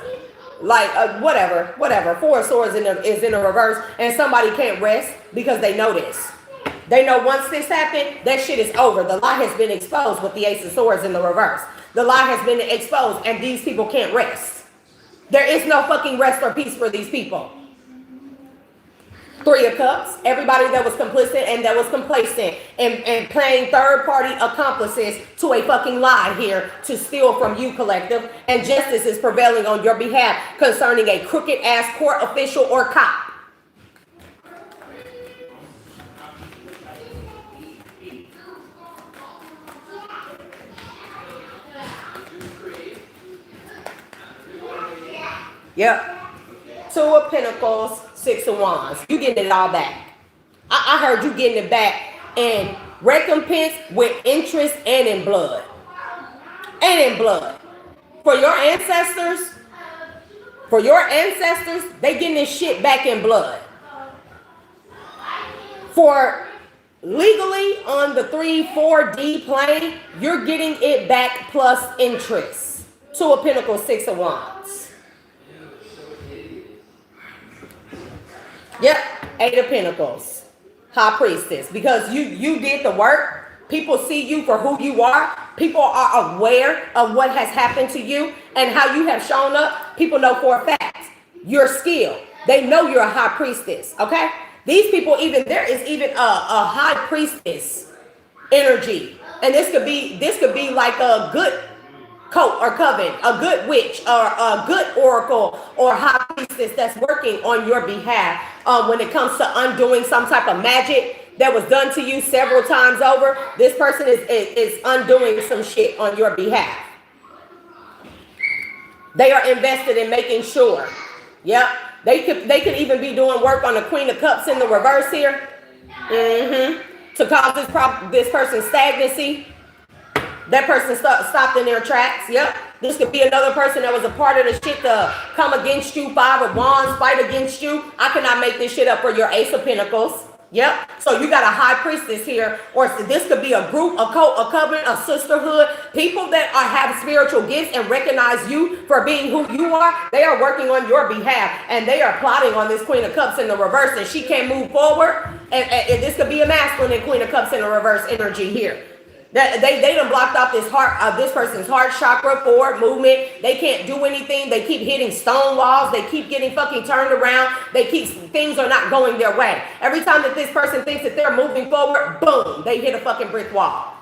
like whatever. 4 of Swords is in the reverse, and somebody can't rest because they know this. They know once this happened, that shit is over. The lie has been exposed with the Ace of Swords in the reverse. The lie has been exposed and these people can't rest. There is no fucking rest or peace for these people. 3 of Cups, everybody that was complicit and that was complacent and playing third-party accomplices to a fucking lie here to steal from you, collective. And justice is prevailing on your behalf concerning a crooked-ass court official or cop. Yep. 2 of Pentacles, 6 of Wands. You getting it all back. I heard you getting it back in recompense with interest and in blood. And in blood. For your ancestors, they getting this shit back in blood. For legally on the 3-4D plane, you're getting it back plus interest. 2 of Pentacles, 6 of Wands. Yep, 8 of Pentacles, High Priestess. Because you did the work. People see you for who you are. People are aware of what has happened to you and how you have shown up. People know for a fact your skill. They know you're a High Priestess, okay? These people there is even a High Priestess energy And this could be like a good coat or coven, a good witch or a good oracle or high priestess that's working on your behalf when it comes to undoing some type of magic that was done to you several times over. This person is undoing some shit on your behalf. They are invested in making sure. Yep. They could even be doing work on the Queen of Cups in the reverse here. To cause this person's stagnancy. That person stopped in their tracks. Yep. This could be another person that was a part of the shit to come against you. Five of Wands, fight against you. I cannot make this shit up for your Ace of Pentacles. Yep. So you got a high priestess here, or this could be a group, a cult, a covenant, a sisterhood. People that have spiritual gifts and recognize you for being who you are. They are working on your behalf, and they are plotting on this Queen of Cups in the reverse, and she can't move forward. And this could be a masculine and Queen of Cups in the reverse energy here. They done blocked off this person's heart chakra, forward movement. They can't do anything. They keep hitting stone walls. They keep getting fucking turned around. Things are not going their way. Every time that this person thinks that they're moving forward, boom, they hit a fucking brick wall.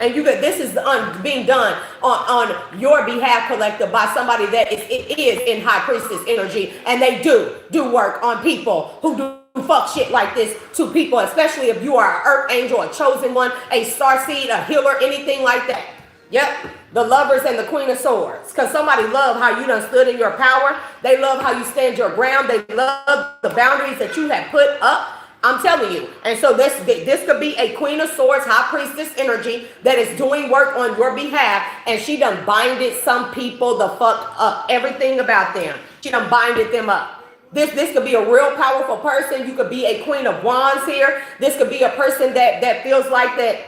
And this is being done on your behalf, collective, by somebody that is in high priestess energy, and they do work on people who do fuck shit like this to people, especially if you are an earth angel, a chosen one, a star seed, a healer, anything like that. Yep. The Lovers and the Queen of Swords. Because somebody love how you done stood in your power. They love how you stand your ground. They love the boundaries that you have put up. I'm telling you. And so this could be a Queen of Swords, high priestess energy that is doing work on your behalf. And she done binded some people the fuck up. Everything about them. She done binded them up. This could be a real powerful person. You could be a Queen of Wands here. This could be a person that feels like that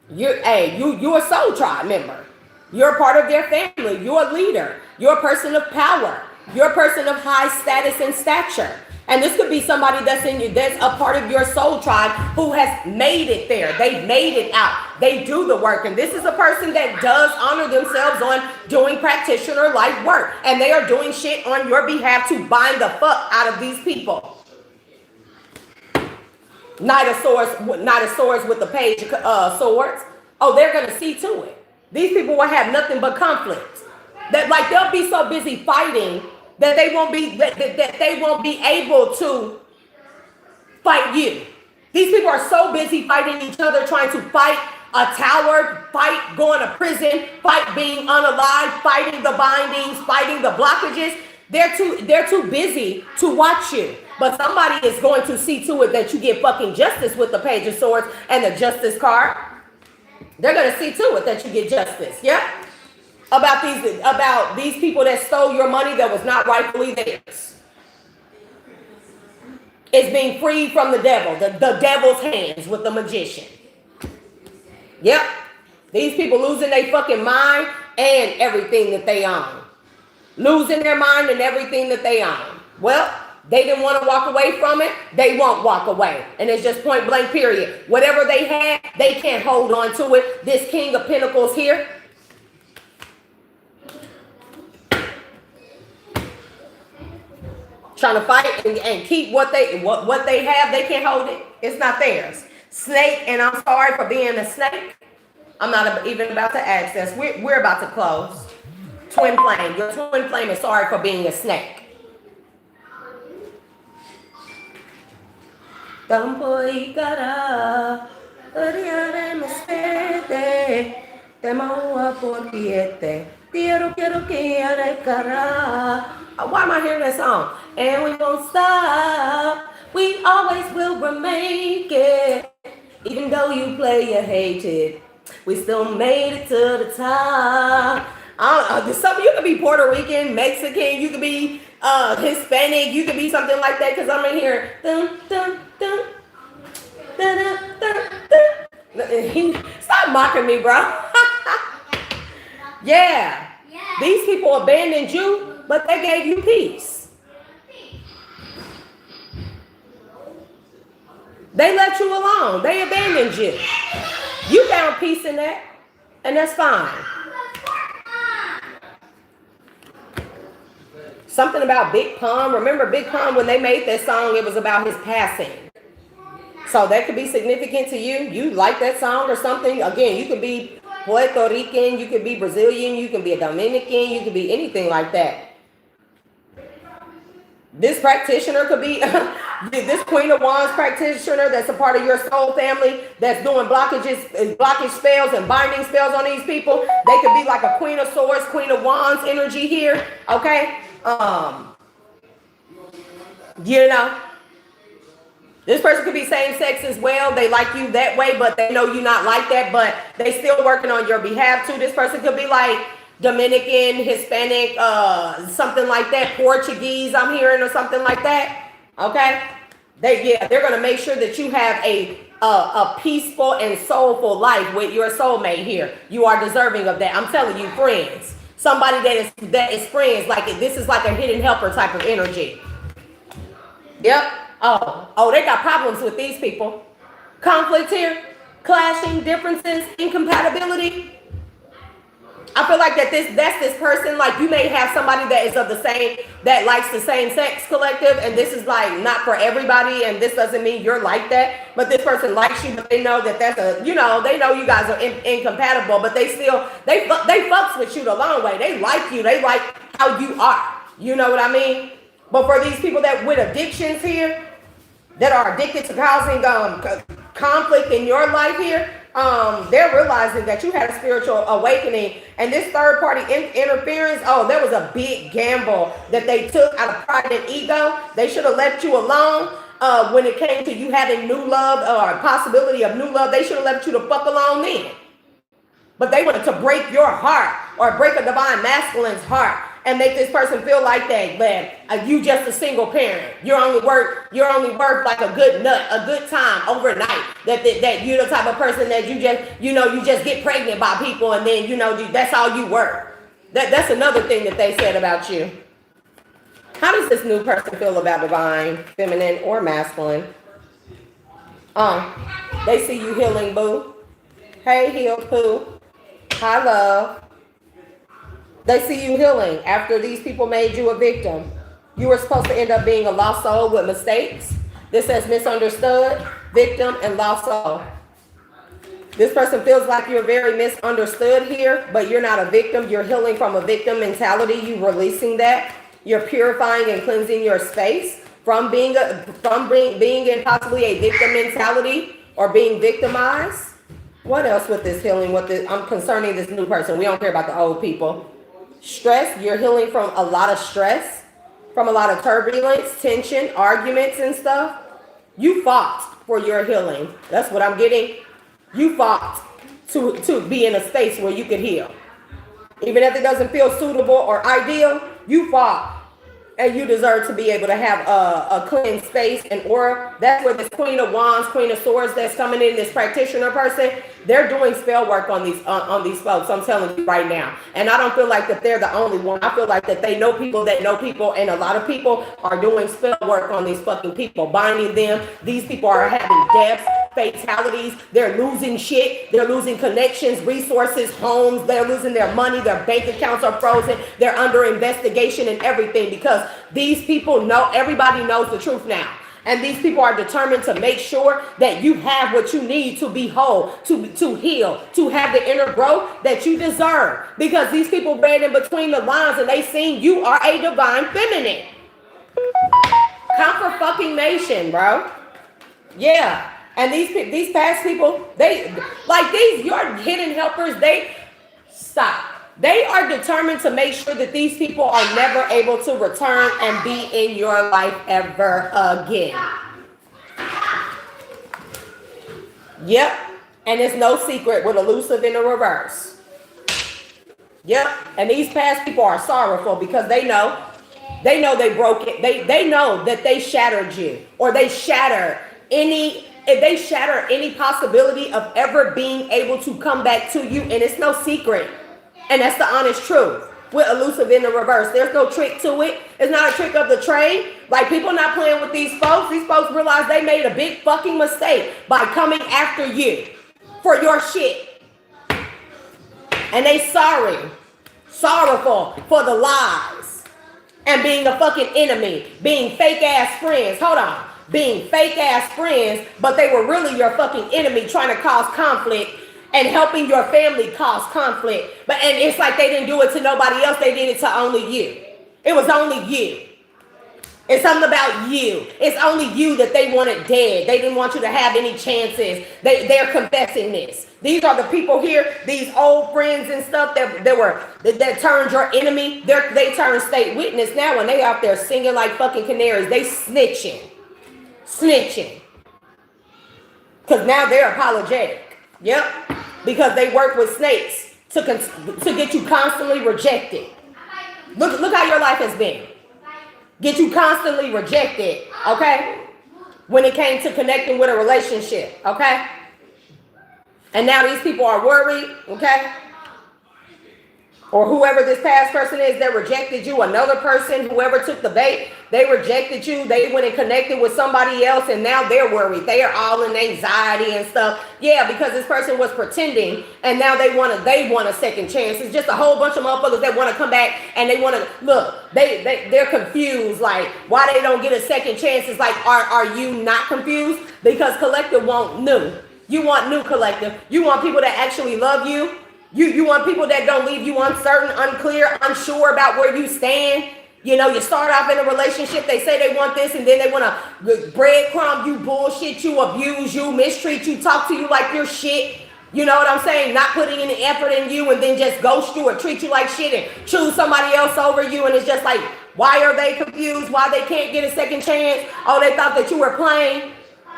you're a soul tribe member. You're a part of their family. You're a leader. You're a person of power. You're a person of high status and stature. And this could be somebody that's a part of your soul tribe who has made it there. They've made it out. They do the work. And this is a person that does honor themselves on doing practitioner-like work. And they are doing shit on your behalf to bind the fuck out of these people. Knight of Swords with the Page of Swords. Oh, they're going to see to it. These people will have nothing but conflict. They'll be so busy fighting that they won't be able to fight you. These people are so busy fighting each other, trying to fight a tower, fight going to prison, fight being unalive, fighting the bindings, fighting the blockages. They're too busy to watch you. But somebody is going to see to it that you get fucking justice with the Page of Swords and the Justice card. They're going to see to it that you get justice. Yeah. About these people that stole your money that was not rightfully theirs. It's being freed from the devil, the devil's hands with the magician. Yep. These people losing their fucking mind and everything that they own. Losing their mind and everything that they own. Well, they didn't want to walk away from it. They won't walk away. And it's just point blank period. Whatever they had, they can't hold on to it. This King of Pentacles here. Trying to fight and keep what they have. They can't hold it. It's not theirs. Snake, and I'm sorry for being a snake. I'm not even about to access. We're about to close. Twin flame. Your twin flame is sorry for being a snake. Why am I hearing that song? And we won't stop. We always will remain it. Even though you play you hated, we still made it to the top. You could be Puerto Rican, Mexican, you could be Hispanic, you could be something like that. Because I'm in here. Dun, dun, dun, dun, dun, dun, dun. Stop mocking me, bro. Yeah. These people abandoned you, but they gave you peace. They let you alone. They abandoned you. You found peace in that, and that's fine. Something about Big Pun. Remember Big Pun, when they made that song, it was about his passing. So that could be significant to you. You like that song or something. Again, you could be Puerto Rican, you could be Brazilian, you can be a Dominican, you could be anything like that. This practitioner could be this Queen of Wands practitioner that's a part of your soul family that's doing blockage spells and binding spells on these people. They could be like a Queen of Swords, Queen of Wands energy here. Okay. You know, this person could be same sex as well. They like you that way, but they know you not like that, but they still working on your behalf too. This person could be like Dominican, Hispanic, something like that, Portuguese, I'm hearing, or something like that. Okay? They're gonna make sure that you have a peaceful and soulful life with your soulmate here. You are deserving of that. I'm telling you, friends. Somebody that is friends, like this is like a hidden helper type of energy. Yep. Oh, they got problems with these people. Conflict here, clashing, differences, incompatibility. I feel like that's this person. Like you may have somebody that is of the same, that likes the same sex collective, and this is like not for everybody, and this doesn't mean you're like that, but this person likes you, but they know that that's a, you know, they know you guys are incompatible, but they still, they fucks with you the long way. They like you. They like how you are. You know what I mean? But for these people that with addictions here, that are addicted to causing conflict in your life here, they're realizing that you had a spiritual awakening, and this third party interference, that was a big gamble that they took out of pride and ego. They should have left you alone when it came to you having new love or possibility of new love. They should have left you the fuck alone then. But they wanted to break your heart or break a divine masculine's heart and make this person feel like that you just a single parent. You're only worth like a good nut, a good time overnight. That you're the type of person that you just get pregnant by people, and then that's all you worth. That's another thing that they said about you. How does this new person feel about divine, feminine, or masculine? They see you healing, boo. Hey, healed poo. Hi, love. They see you healing after these people made you a victim. You were supposed to end up being a lost soul with mistakes. This says misunderstood, victim, and lost soul. This person feels like you're very misunderstood here, but you're not a victim. You're healing from a victim mentality. You're releasing that. You're purifying and cleansing your space from being in possibly a victim mentality or being victimized. What else with this healing? I'm concerning this new person. We don't care about the old people. Stress, you're healing from a lot of stress, from a lot of turbulence, tension, arguments and stuff. You fought for your healing. That's what I'm getting. You fought to be in a space where you could heal. Even if it doesn't feel suitable or ideal, you fought. And you deserve to be able to have a clean space and aura. That's where this Queen of Wands, Queen of Swords that's coming in, this practitioner person, they're doing spell work on these folks. I'm telling you right now. And I don't feel like that they're the only one. I feel like that they know people that know people, and a lot of people are doing spell work on these fucking people, binding them. These people are having deaths, fatalities. They're losing shit. They're losing connections, resources, homes. They're losing their money. Their bank accounts are frozen. They're under investigation and everything because these people know, everybody knows the truth now. And these people are determined to make sure that you have what you need to be whole, to heal, to have the inner growth that you deserve. Because these people read in between the lines and they seen you are a divine feminine. Comfort fucking nation, bro. Yeah. And these past people, your hidden helpers, stop. They are determined to make sure that these people are never able to return and be in your life ever again. Yep. And it's no secret with elusive in the reverse. Yep. And these past people are sorrowful because they know they broke it. They know that they shattered you, or they shatter any possibility of ever being able to come back to you. And it's no secret. And that's the honest truth. With elusive in the reverse. There's no trick to it. It's not a trick of the trade. Like, people not playing with these folks. These folks realize they made a big fucking mistake by coming after you for your shit. And they sorrowful for the lies and being a fucking enemy, being fake ass friends. Hold on. being fake ass friends, but they were really your fucking enemy trying to cause conflict and helping your family cause conflict. And it's like they didn't do it to nobody else, they did it to only you. It was only you. It's something about you. It's only you that they wanted dead. They didn't want you to have any chances. They're confessing this. These are the people here, these old friends and stuff that turned your enemy. They turned state witness now, and they out there singing like fucking canaries. They snitching. Because now they're apologetic. Yep. Because they work with snakes to get you constantly rejected. Look how your life has been. Get you constantly rejected, okay? When it came to connecting with a relationship, okay? And now these people are worried, okay? Or whoever this past person is that rejected you, another person, whoever took the bait, they rejected you. They went and connected with somebody else, and now they're worried. They are all in anxiety and stuff. Yeah, because this person was pretending, and now they want a second chance. It's just a whole bunch of motherfuckers that want to come back, and they want to look. They're confused, like why they don't get a second chance. It's like, are you not confused? Because collective want new. You want new collective. You want people that actually love you. You want people that don't leave you uncertain, unclear, unsure about where you stand. You know, you start off in a relationship, they say they want this, and then they want to breadcrumb you, bullshit you, abuse you, mistreat you, talk to you like you're shit. You know what I'm saying? Not putting any effort in you, and then just ghost you or treat you like shit and choose somebody else over you. And it's just like, why are they confused? Why they can't get a second chance? Oh, they thought that you were playing.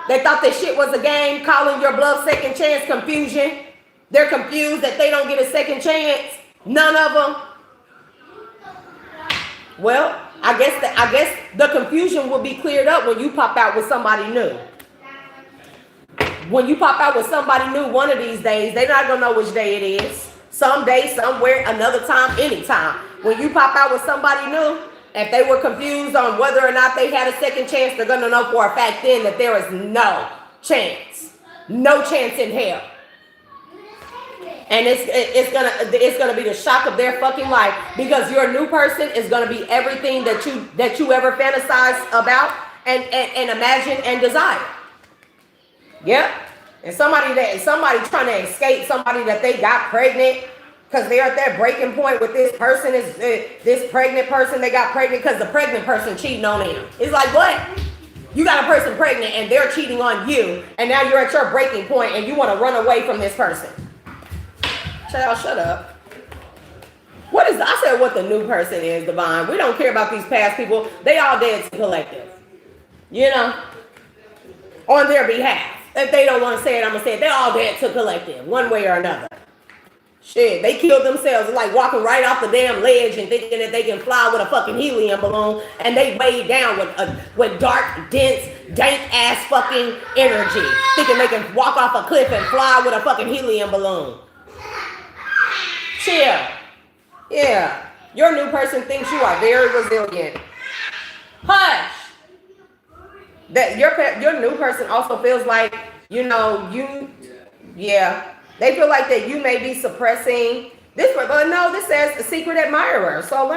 They thought that shit was a game, calling your bluff second chance confusion. They're confused that they don't get a second chance. None of them. Well, I guess the confusion will be cleared up when you pop out with somebody new. When you pop out with somebody new one of these days, they're not going to know which day it is. Someday, somewhere, another time, anytime. When you pop out with somebody new, if they were confused on whether or not they had a second chance, they're going to know for a fact then that there is no chance. No chance in hell. And it's gonna be the shock of their fucking life, because your new person is gonna be everything that you ever fantasize about and imagine and desire. Yep. And somebody trying to escape somebody that they got pregnant because they're at that breaking point with this person, is this pregnant person they got pregnant because the pregnant person cheating on them. It's like, what? You got a person pregnant and they're cheating on you, and now you're at your breaking point and you want to run away from this person. Child, shut up. I said what the new person is, Divine. We don't care about these past people. They all dead to collective. You know? On their behalf. If they don't want to say it, I'm going to say it. They're all dead to collective, one way or another. Shit, they killed themselves. It's like walking right off the damn ledge and thinking that they can fly with a fucking helium balloon, and they weighed down with dark, dense, dank-ass fucking energy, thinking they can walk off a cliff and fly with a fucking helium balloon. Chill. Yeah. Your new person thinks you are very resilient. Hush. That your new person also feels like, they feel like that you may be suppressing this, but no, this says a secret admirer. So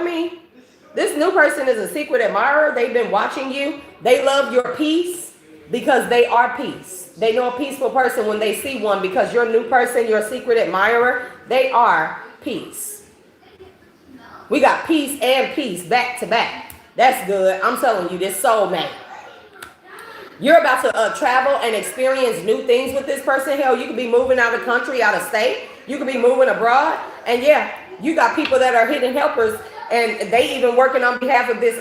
this new person is a secret admirer. They've been watching you. They love your peace because they are peace. They know a peaceful person when they see one, because your new person, your secret admirer, they are peace. We got peace and peace back to back. That's good. I'm telling you, this soulmate. You're about to travel and experience new things with this person. Hell, you could be moving out of the country, out of state. You could be moving abroad. And yeah, you got people that are hidden helpers, and they even working on behalf of this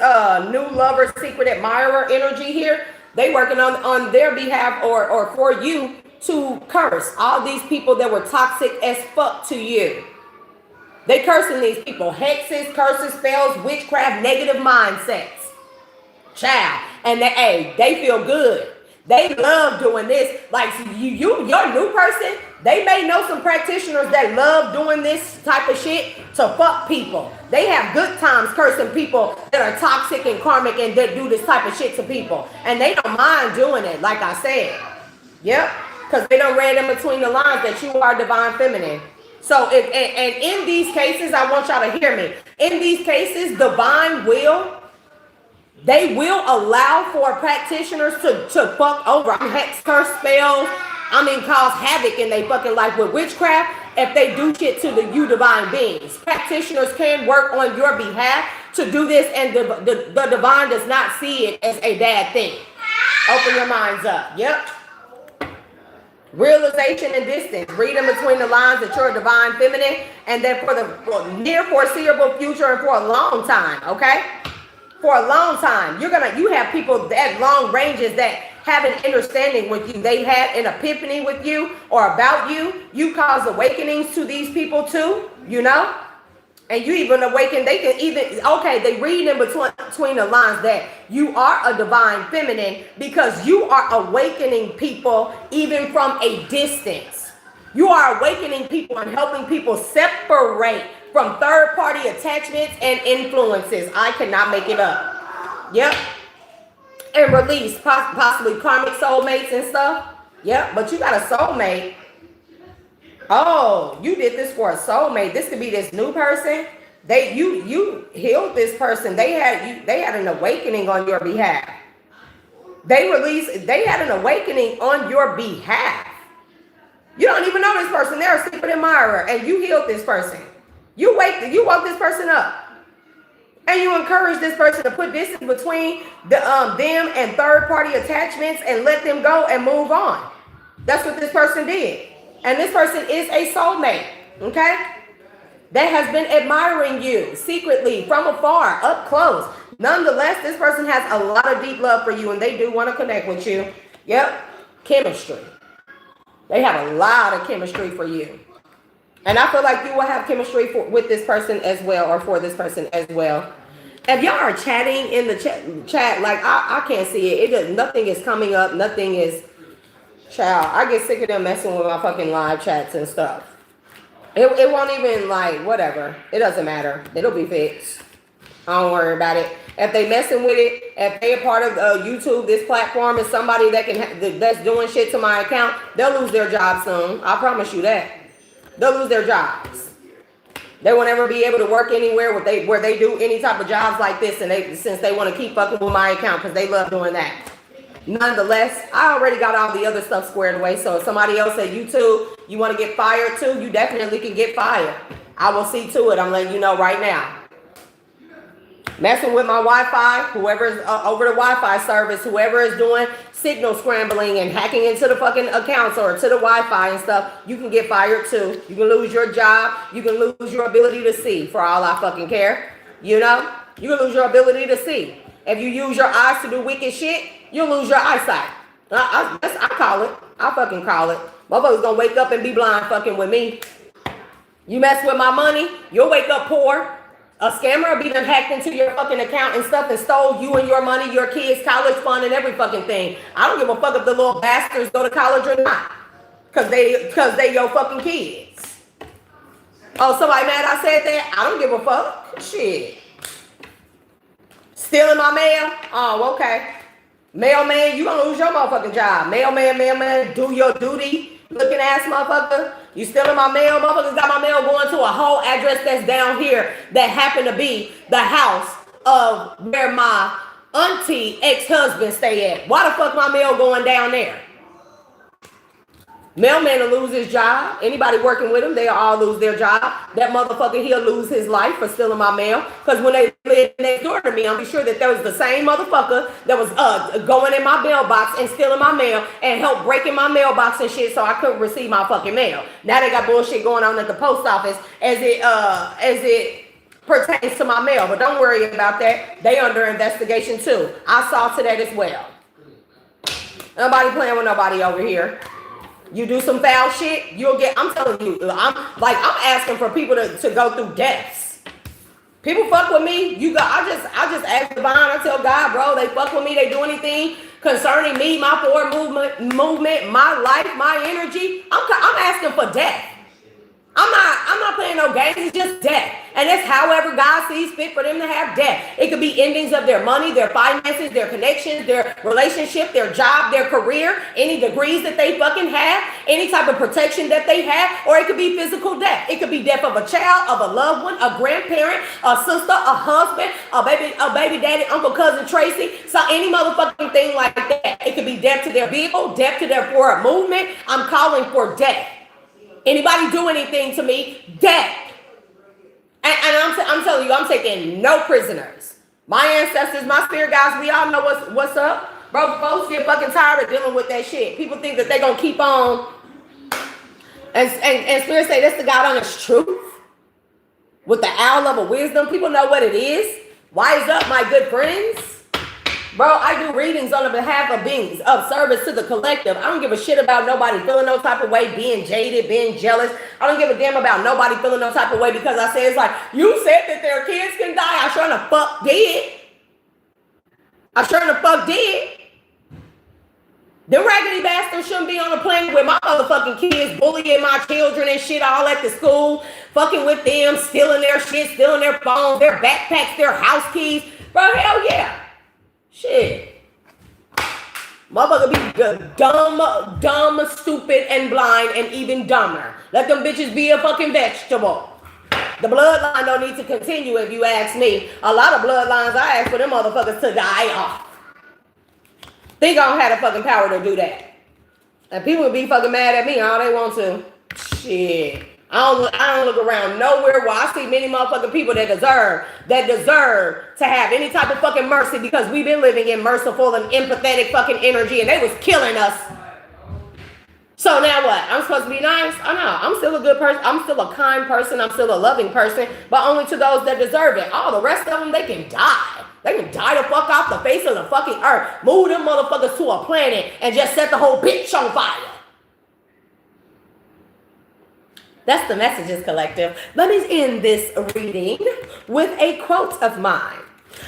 new lover, secret admirer energy here. They working on their behalf or for you to curse all these people that were toxic as fuck to you. They cursing these people. Hexes, curses, spells, witchcraft, negative mindsets. Child. And they feel good. They love doing this. Like your new person, they may know some practitioners that love doing this type of shit to fuck people. They have good times cursing people that are toxic and karmic and that do this type of shit to people. And they don't mind doing it, like I said. Yep. Because they done read in between the lines that you are divine feminine. So, and in these cases, I want y'all to hear me. In these cases, divine will They will allow for practitioners to fuck over, hex, curse, spells, cause havoc in their fucking life with witchcraft if they do shit to you divine beings. Practitioners can work on your behalf to do this, and the divine does not see it as a bad thing. Open your minds up. Yep. Realization and distance. Read in between the lines that you're a divine feminine, and then for the near foreseeable future and for a long time, okay? For a long time, you have people at long ranges that have an understanding with you. They had an epiphany with you or about you. You cause awakenings to these people too, you know? And you even awaken, they can even, okay, they read in between the lines that you are a divine feminine because you are awakening people even from a distance. You are awakening people and helping people separate from third-party attachments and influences. I cannot make it up. Yep. And release possibly karmic soulmates and stuff. Yep, but you got a soulmate. Oh, you did this for a soulmate. This could be this new person. You healed this person. They had an awakening on your behalf. They had an awakening on your behalf. You don't even know this person. They're a secret admirer, and you healed this person. You woke this person up. And you encourage this person to put distance between them and third-party attachments and let them go and move on. That's what this person did. And this person is a soulmate, okay? That has been admiring you secretly from afar, up close. Nonetheless, this person has a lot of deep love for you, and they do want to connect with you. Yep, chemistry. They have a lot of chemistry for you. And I feel like you will have chemistry with this person as well, or for this person as well. If y'all are chatting in the chat, like I can't see it. Nothing is coming up. Nothing is. Child, I get sick of them messing with my fucking live chats and stuff. It won't even, like, whatever. It doesn't matter. It'll be fixed. I don't worry about it. If they messing with it, if they a part of YouTube, this platform is somebody that's doing shit to my account, they'll lose their job soon. I promise you that. They'll lose their jobs. They won't ever be able to work anywhere where they do any type of jobs like this, and since they want to keep fucking with my account because they love doing that. Nonetheless, I already got all the other stuff squared away. So if somebody else at YouTube, you want to get fired too, you definitely can get fired. I will see to it. I'm letting you know right now. Messing with my Wi-Fi, whoever is over the Wi-Fi service, whoever is doing signal scrambling and hacking into the fucking accounts or to the Wi-Fi and stuff, you can get fired too. You can lose your job. You can lose your ability to see, for all I fucking care. You know? You can lose your ability to see. If you use your eyes to do wicked shit, you'll lose your eyesight. I call it. I fucking call it. Motherfuckers gonna wake up and be blind fucking with me. You mess with my money, you'll wake up poor. A scammer will be done hacked into your fucking account and stuff and stole you and your money, your kids' college fund and every fucking thing. I don't give a fuck if the little bastards go to college or not. Cause they your fucking kids. Oh, somebody mad I said that? I don't give a fuck. Shit. Stealing my mail? Oh, okay. Mailman, you gonna lose your motherfucking job. Mailman, do your duty. Looking ass motherfucker. You stealing my mail? Motherfuckers got my mail going to a whole address that's down here that happened to be the house of where my auntie ex-husband stay at. Why the fuck my mail going down there? Mailman will lose his job. Anybody working with him, they'll all lose their job. That motherfucker, he'll lose his life for stealing my mail. Because when they lived next door to me, I'm sure that there was the same motherfucker that was going in my mailbox and stealing my mail and helped breaking my mailbox and shit so I couldn't receive my fucking mail. Now they got bullshit going on at the post office as it pertains to my mail. But don't worry about that. They under investigation too. I saw to that as well. Nobody playing with nobody over here. You do some foul shit, you'll get, I'm telling you, I'm asking for people to go through deaths. People fuck with me, I just ask divine, I tell God, bro, they fuck with me, they do anything concerning me, my forward movement, my life, my energy, I'm asking for death. I'm not playing no games, it's just death. And that's however God sees fit for them to have death. It could be endings of their money, their finances, their connections, their relationship, their job, their career, any degrees that they fucking have, any type of protection that they have, or it could be physical death. It could be death of a child, of a loved one, a grandparent, a sister, a husband, a baby daddy, uncle, cousin, Tracy, so any motherfucking thing like that. It could be death to their vehicle, death to their forward movement. I'm calling for death. Anybody do anything to me, death. And I'm telling you, I'm taking no prisoners. My ancestors, my spirit guides, we all know what's up. Bro, folks get fucking tired of dealing with that shit. People think that they're going to keep on. And spirit say, that's the God honest truth. With the owl of a wisdom, people know what it is. Wise up, my good friends. Bro, I do readings on the behalf of beings of service to the collective. I don't give a shit about nobody feeling no type of way, being jaded, being jealous. I don't give a damn about nobody feeling no type of way because I said it's like, you said that their kids can die. I sure the fuck did. I sure the fuck did. Them raggedy bastards shouldn't be on the planet with my motherfucking kids, bullying my children and shit all at the school, fucking with them, stealing their shit, stealing their phones, their backpacks, their house keys. Bro, hell yeah. Shit. Motherfucker be dumb, stupid, and blind, and even dumber. Let them bitches be a fucking vegetable. The bloodline don't need to continue if you ask me. A lot of bloodlines, I ask for them motherfuckers to die off. Think I don't have the fucking power to do that. And people would be fucking mad at me all they want to. Shit. I don't look around nowhere where I see many motherfucking people that deserve to have any type of fucking mercy because we've been living in merciful and empathetic fucking energy and they was killing us. So now what? I'm supposed to be nice? Oh no, I'm still a good person. I'm still a kind person. I'm still a loving person, but only to those that deserve it. All the rest of them, they can die. They can die the fuck off the face of the fucking earth. Move them motherfuckers to a planet and just set the whole bitch on fire. That's the Messages Collective. Let me end this reading with a quote of mine.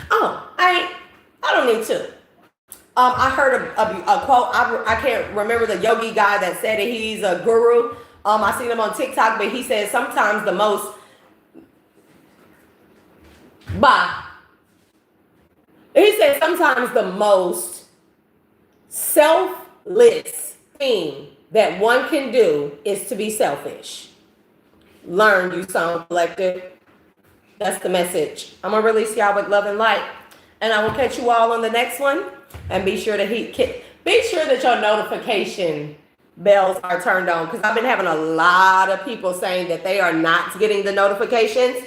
Oh, I don't need to. I heard a quote. I can't remember the yogi guy that said it. He's a guru. I seen him on TikTok, but he said sometimes the most he said sometimes the most selfless thing that one can do is to be selfish. Learn, you sound collective. That's the message. I'm gonna release y'all with love and light, and I will catch you all on the next one. And be sure that your notification bells are turned on, because I've been having a lot of people saying that they are not getting the notifications.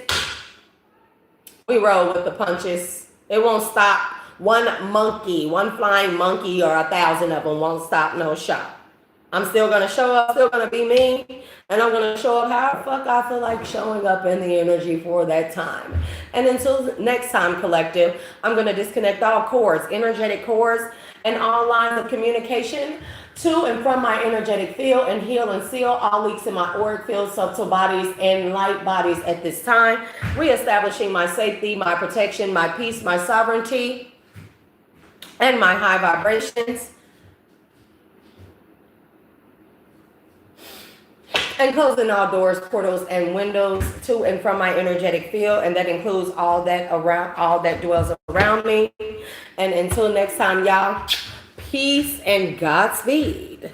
We roll with the punches. It won't stop. One flying monkey, or 1,000 of them won't stop no shot. I'm still going to show up, still going to be me, and I'm going to show up how the fuck I feel like showing up in the energy for that time. And until next time, collective, I'm going to disconnect all cords, energetic cords, and all lines of communication to and from my energetic field, and heal and seal all leaks in my auric field, subtle bodies, and light bodies at this time, reestablishing my safety, my protection, my peace, my sovereignty, and my high vibrations. And closing all doors, portals, and windows to and from my energetic field, and that includes all that dwells around me. And until next time, y'all, peace and Godspeed.